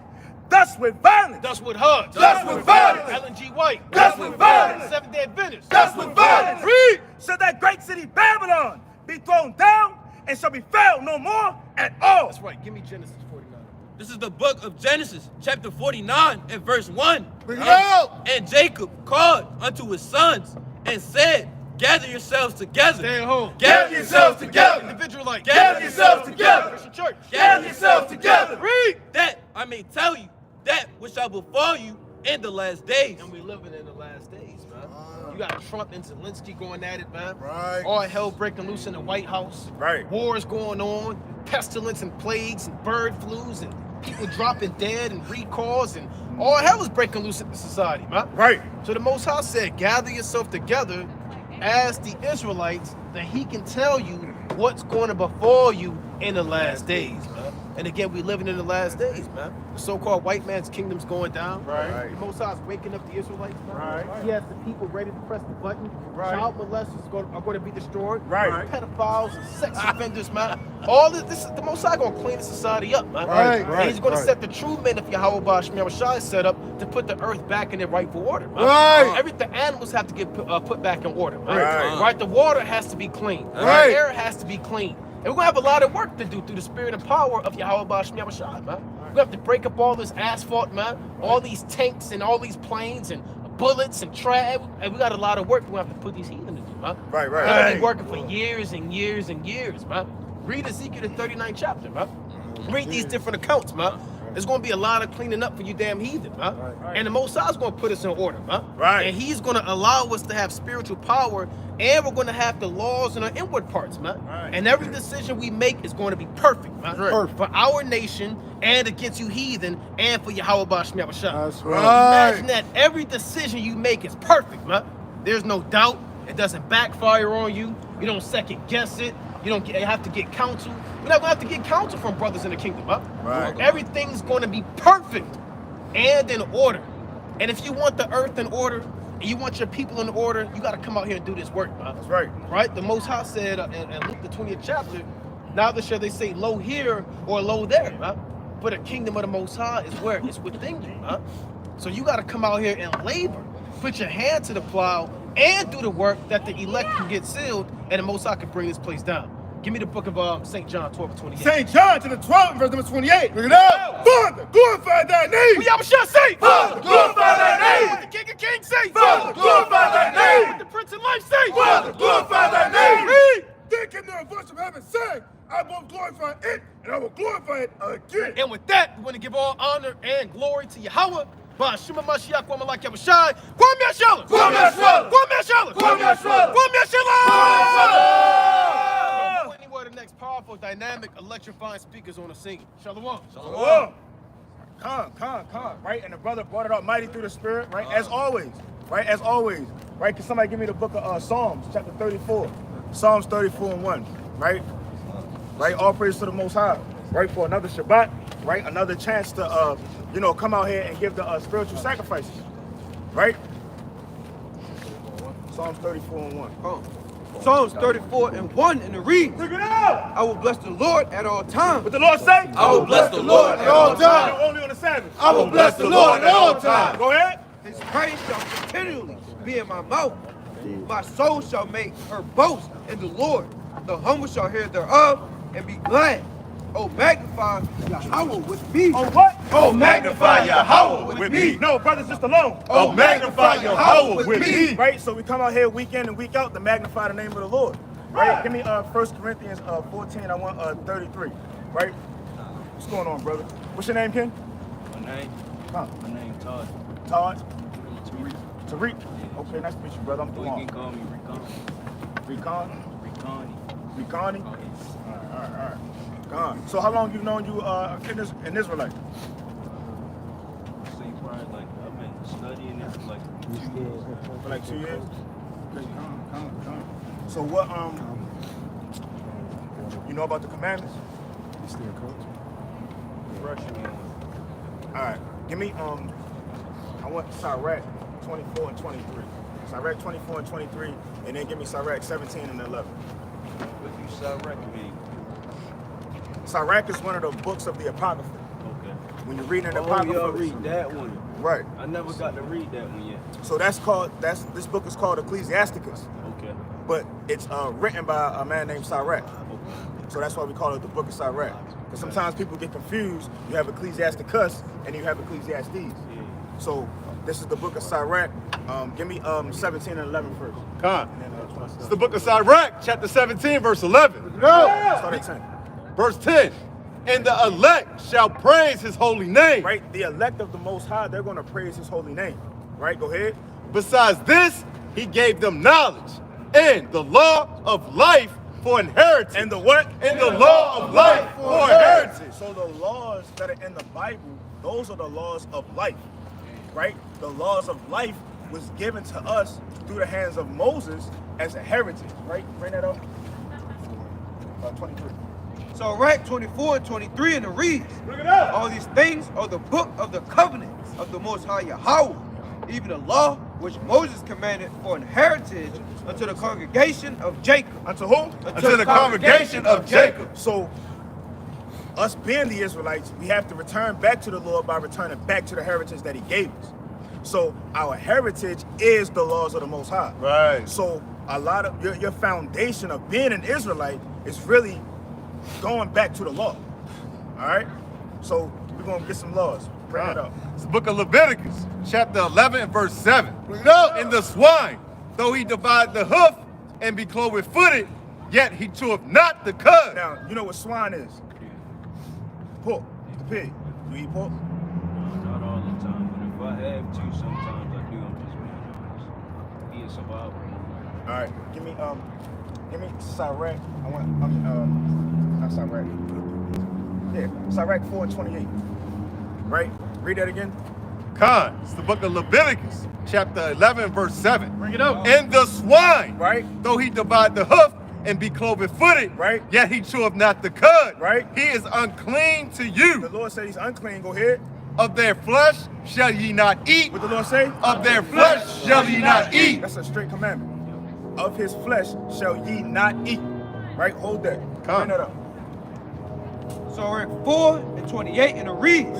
thus with violence. Thus with hugs. Thus with violence. LNG White. Thus with violence. Seventh-day Adventist. Thus with violence. Read. So that great city Babylon be thrown down and shall be found no more at all. That's right. Give me Genesis 49. This is the book of Genesis, chapter 49 and verse 1. Bring it out. And Jacob called unto his sons and said, gather yourselves together. Stay at home. Gather yourselves together. Individual life. Gather yourselves together. Christian church. Gather yourselves together. Read. That I may tell you that which shall befall you in the last days. And we living in the last days, man. You got Trump and Zelensky going at it, man. Right. All hell breaking loose in the White House. Right. Wars going on, pestilence and plagues and bird flus and people dropping dead and recalls and all hell is breaking loose in the society, man. Right. So the Most High said, gather yourself together as the Israelites that he can tell you what's going to befall you in the last days, man. And again, we living in the last days, man. The so-called white man's kingdom's going down. Right. The Most High is waking up the Israelites, man. Right. He has the people ready to press the button. Right. Child molesters are going to be destroyed. Right. Pedophiles and sex offenders, man. All this the Most High going to clean the society up, man. Right. And he's going to set the true men of Yahweh Bashmi Shai set up to put the earth back in their rightful order, man. Right. The animals have to get put back in order, man. Right. Right. The water has to be clean. Right. The air has to be clean. And we're going to have a lot of work to do through the spirit and power of Yahweh Bashmi Shai, man. We're going to have to break up all this asphalt, man. All these tanks and all these planes and bullets and trash. And we got a lot of work we're going to have to put these heathen to do, man. Right. We're going to be working for years and years and years, man. Read Ezekiel the 39th chapter, man. Read these different accounts, man. There's going to be a lot of cleaning up for you damn heathen, man. And the Most High is going to put us in order, man. Right. And he's going to allow us to have spiritual power, and we're going to have the laws in our inward parts, man. Right. And every decision we make is going to be perfect, man. Perfect. For our nation and against you heathen and for Yahweh Bashmi Shai. That's right. Imagine that every decision you make is perfect, man. There's no doubt. It doesn't backfire on you. You don't second guess it. You don't have to get counsel. We're not going to have to get counsel from brothers in the kingdom, huh? Right. Everything's going to be perfect and in order. And if you want the earth in order, and you want your people in order, you got to come out here and do this work, man. That's right. Right? The Most High said in Luke the 20th chapter, neither shall they say lo here or lo there, huh? But the kingdom of the Most High is where? It's within you, huh? So you got to come out here and labor. Put your hand to the plow and do the work that the elect can get sealed and the Most High can bring this place down. Give me the book of St. John 12 and 28. St. John to the 12th, verse number 28. Bring it out. Father, glorify thy name. What Yahweh say? Father, glorify thy name. What the King of Kings say? Father, glorify thy name. What the Prince of Life say? Father, glorify thy name. Read. Then came there a voice from heaven saying, I will glorify it, and I will glorify it again. And with that, we want to give all honor and glory to Yahweh. Bashima Mashiach, Kwame like Yahushai. Kwame Yashala. Kwame Yashala. Kwame Yashala. Kwame Yashala. Kwame Yashala. Before any word, the next powerful, dynamic, electrifying speakers on the scene. Shalom. Shalom. Come. Right? And the brother brought it out mighty through the spirit, right? As always. Right? As always. Right? Can somebody give me the book of Psalms, chapter 34. Psalms 34 and 1. Right? Right? All praise to the Most High. Right? For another Shabbat. Right? Another chance to, come out here and give the spiritual sacrifices. Right? Psalms 34 and 1. Psalms 34 and 1 in the read. Look it out! I will bless the Lord at all times. What the Lord say? I will bless the Lord at all times. Only on the Sabbath. I will bless the Lord at all times. Go ahead. His praise shall continually be in my mouth. My soul shall make her boast in the Lord. The humble shall hear thereof and be glad. Oh, magnify Yahweh with me. Oh, what? Oh, magnify Yahweh with me. No, brothers, just alone. Oh, magnify Yahweh with me. Right? So we come out here week in and week out to magnify the name of the Lord. Right? Give me 1 Corinthians 14, I want 33. Right? What's going on, brother? What's your name, King? My name? Huh? My name Todd. Todd? Tariq. Tariq? Okay, nice to meet you, brother. I'm You Dewan. can call me Recon. Recon? Reconi. Reconi? All right. Gone. So how long you known you an Israelite? See, probably like I've been studying it for like 2 years. For like 2 years? Okay, come. So what you know about the commandments? All right. Give me I want Sirach 24 and 23. Sirach 24 and 23, and then give me Sirach 17 and 11. What do you Sirach mean? Sirach is one of the books of the Apocrypha. Okay. When you're reading the Oh, Apocrypha, y'all read that one. right? I never got to read that one yet. So this book is called Ecclesiasticus, Okay. but it's written by a man named Sirach. Okay. So that's why we call it the Book of Sirach. Because sometimes people get confused. You have Ecclesiasticus and you have Ecclesiastes. Yeah. So this is the Book of Sirach. Give me 17 and 11 first. Con. And then, It's the book of Sirach, chapter 17, verse 11. start at 10. Verse 10. And the elect shall praise his holy name. Right? The elect of the Most High, they're going to praise his holy name. Right? Go ahead. Besides this, he gave them knowledge and the law of life for inheritance. And the what? And the law of life for inheritance. So the laws that are in the Bible, those are the laws of life. Right? The laws of life was given to us through the hands of Moses as a heritage. Right? Bring that up. 23. So right 24 and 23 in the reads. Look it up. All these things are the book of the covenant of the Most High Yahweh, even the law which Moses commanded for an heritage unto the congregation of Jacob. Unto who? Unto the congregation of Jacob. So, us being the Israelites, we have to return back to the Lord by returning back to the heritage that he gave us. So, our heritage is the laws of the Most High. Right. So, a lot of your foundation of being an Israelite is really going back to the law. All right? So, we're going to get some laws. Bring it up. It's the book of Leviticus, chapter 11 and verse 7. In the swine, though he divide the hoof and be cloven-footed, yet he cheweth not the cud. Now, you know what swine is? Pork. The pig. You eat pork? Not all the time, but if I have to, sometimes I do. I'm just being honest. Being survival. All right, give me Sirach. Not Sirach. Yeah, Sirach 4 and 28. Right? Read that again. Con, it's the book of Leviticus, chapter 11, verse 7. Bring it up. And the swine, Right? though he divide the hoof and be cloven-footed, Right? yet he cheweth not the cud. Right? He is unclean to The you. Lord said he's unclean. Go ahead. Of their flesh shall ye not eat. What the Lord say? Of their flesh shall ye not eat. That's a straight commandment. Of his flesh shall ye not eat. Right? Hold that. Come. Bring that up. So right 4 and 28 in the reads.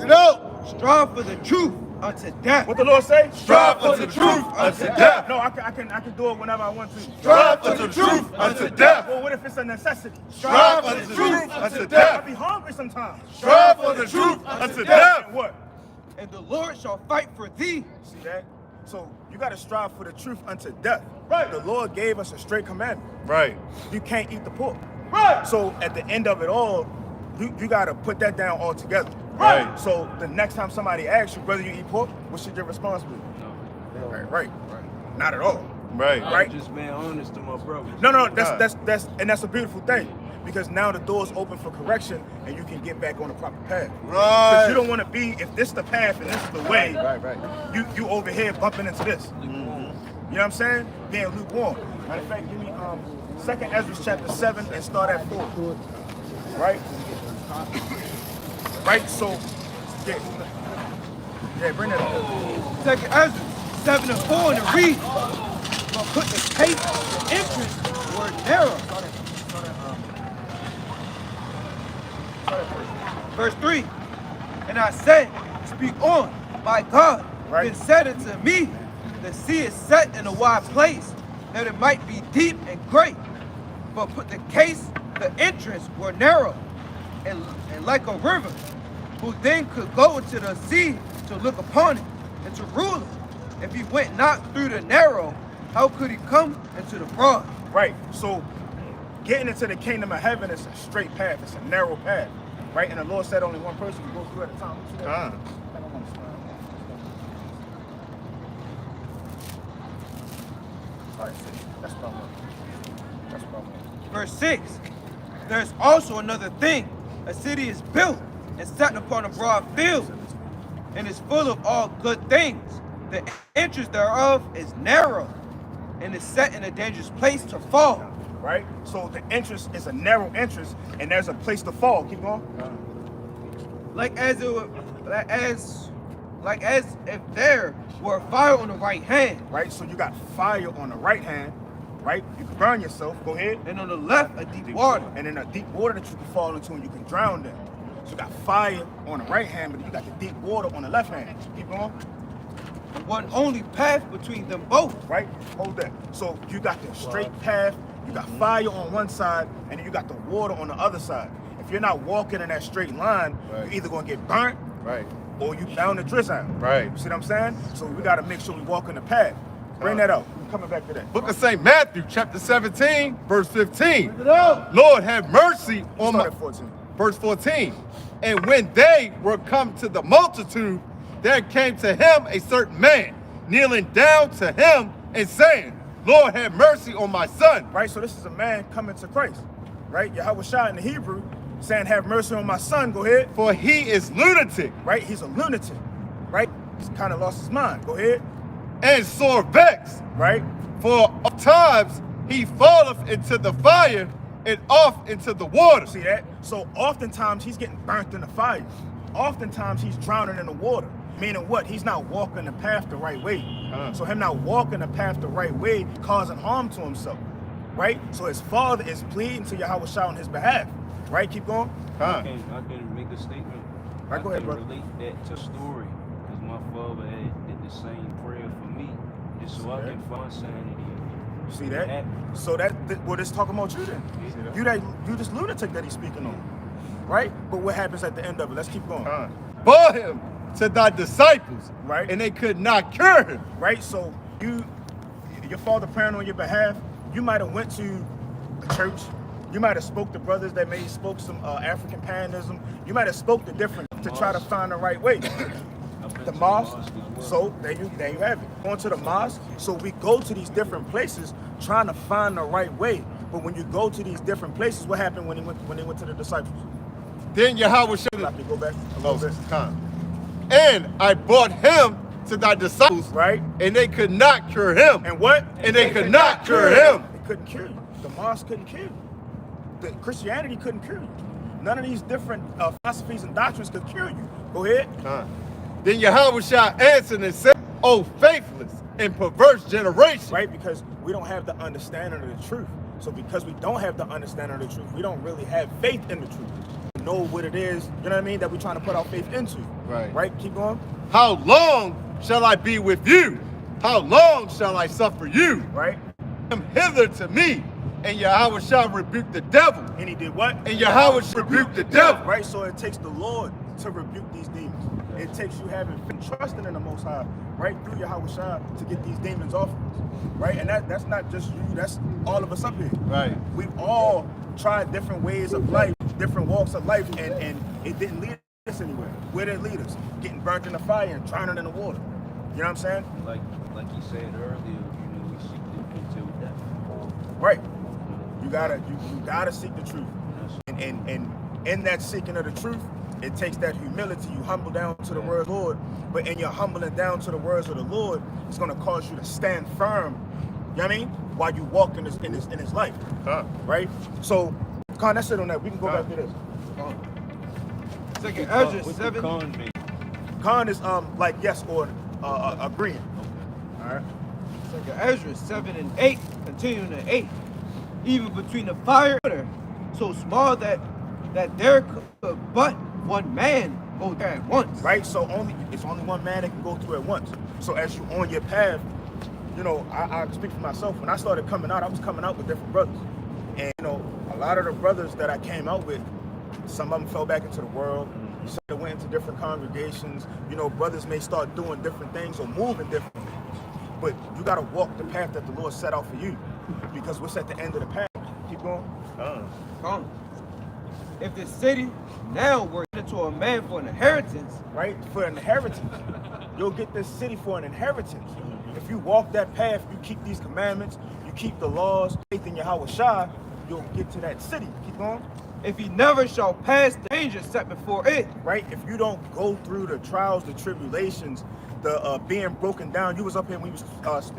Strive for the truth unto death. What the Lord say? Strive for the truth unto death. No, I can do it whenever I want to. Strive for the truth unto death. Well, what if it's a necessity? Strive for the truth unto I death. be hungry sometimes. Strive for the truth unto death. And what? And the Lord shall fight for thee. See that? So you got to strive for the truth unto death. Right. The Lord gave us a straight commandment. Right. You can't eat the pork. Right. So at the end of it all, you got to put that down altogether. Right. So the next time somebody asks you whether you eat pork, what should your response be? No. Right. Not at all. Right. Right. I'm just being honest to my brothers. No, that's a beautiful thing. Because now the door's open for correction and you can get back on the proper path. Right. Because you don't want to be, if this the path and this is the way, Right. you over here bumping into this. You know what I'm saying? Being lukewarm. Matter of fact, give me 2nd Ezra chapter 7 and start at 4. Right? Right? So, yeah, bring that up. Second Ezra 7 and 4 in the reads. But put the case, the entrance were narrow. Verse 3. And I said, speak on, my God. Right. Then said unto me, the sea is set in a wide place, that it might be deep and great. But put the case, the entrance were narrow, and like a river, who then could go into the sea to look upon it and to rule it. If he went not through the narrow, how could he come into the broad? Right. So getting into the kingdom of heaven is a straight path. It's a narrow path. Right. And the Lord said only one person can go through at a time. All right, that's what I want. That's what I want. Verse 6. There's also another thing. A city is built and set upon a broad field, and is full of all good things. The entrance thereof is narrow, and is set in a dangerous place to fall. Right? So the entrance is a narrow entrance, and there's a place to fall. Keep going. Like as if there were fire on the right hand. Right? So you got fire on the right hand, right? You can burn yourself. Go ahead. And on the left, a deep water. And in a deep water that you can fall into and you can drown in. So you got fire on the right hand, but you got the deep water on the left hand. Keep going. One only path between them both. Right? Hold that. So you got the straight path, you got fire on one side, and then you got the water on the other side. If you're not walking in that straight line, you're either gonna get burnt, or you bound to drizzle. Right. You see what I'm saying? So we gotta make sure we walk in the path. Bring that out. We're coming back to that. Book of St. Matthew, chapter 17, verse 15. Lord, have mercy on my... 14. Verse 14. And when they were come to the multitude, there came to him a certain man, kneeling down to him and saying, Lord, have mercy on my son. Right, so this is a man coming to Christ. Right, Yahweh Shah in the Hebrew, saying, have mercy on my son. Go ahead. For he is lunatic. Right, he's a lunatic. Right, he's kind of lost his mind. Go ahead. And sore vexed. Right. For of times he falleth into the fire and off into the water. See that? So oftentimes he's getting burnt in the fire. Oftentimes he's drowning in the water. Meaning what? He's not walking the path the right way. So him not walking the path the right way, causing harm to himself. Right? So his father is pleading to Yahweh Shah on his behalf. Right? Keep going. I can make a statement. Right, go ahead, brother. Relate that to story. Because my father did the same prayer for me. Just so I can find sanity. See that? So what it's talking about you then. You this lunatic that he's speaking on. Right? But what happens at the end of it? Let's keep going. Bore him to thy disciples. Right. And they could not cure him. Right? So your father praying on your behalf, you might have went to a church. You might have spoke to brothers that maybe spoke some African paganism. You might have spoke to different to try to find the right way. The mosque. So there you have it. Going to the mosque. So we go to these different places trying to find the right way. But when you go to these different places, what happened when they went to the disciples? Then Yahweh showed I can go back a little bit. And I brought him to thy disciples, right? And they could not cure him. And what? And they could not cure him. They couldn't cure you. The mosque couldn't cure you. The Christianity couldn't cure you. None of these different philosophies and doctrines could cure you. Go ahead. Then Yahweh shall answer and say, "O faithless and perverse generation." Right, because we don't have the understanding of the truth. So because we don't have the understanding of the truth, we don't really have faith in the truth. We know what it is, you know what I mean, that we're trying to put our faith into. Right. Right, keep going. How long shall I be with you? How long shall I suffer you? Right. Come hither to me, and Yahweh shall rebuke the devil. And he did what? And Yahweh shall rebuke the devil. Right, so it takes the Lord to rebuke these demons. It takes you having trusting in the Most High, right, through Yahweh Shah to get these demons off of us, right? And that's not just you, that's all of us up here. Right. We've all tried different ways of life, different walks of life, and it didn't lead us anywhere. Where did it lead us? Getting burnt in the fire and drowning in the water. You know what I'm saying? Like you said earlier, we seek the until death. Right. You gotta seek the truth. And in that seeking of the truth, it takes that humility. You humble down to the word of the Lord, but in your humbling down to the words of the Lord, it's going to cause you to stand firm. You know what I mean? While you walk in his life, right? So, Khan, that's it on that. We can go back to this. Second Ezra 7. Khan is like yes or agreeing. All right. Second Ezra 7 and 8, continuing to 8. Even between the fire and water, so small that there could but one man go there at once. Right? So it's only one man that can go through at once. So as you on your path, you know, I speak for myself. When I started coming out, I was coming out with different brothers. And you know, a lot of the brothers that I came out with, Some of them fell back into the world. Some went into different congregations. You know, brothers may start doing different things or moving differently. But you got to walk the path that the Lord set out for you, because what's at the end of the path? Keep going. Come. If the city now were into a man for an inheritance, right? For an inheritance. You'll get this city for an inheritance. If you walk that path, you keep these commandments, you keep the laws, faith in Yahweh Shai, you'll get to that city. Keep going. if he never shall pass the danger set before it. Right? If you don't go through the trials, the tribulations, the being broken down. You was up here when we was speaking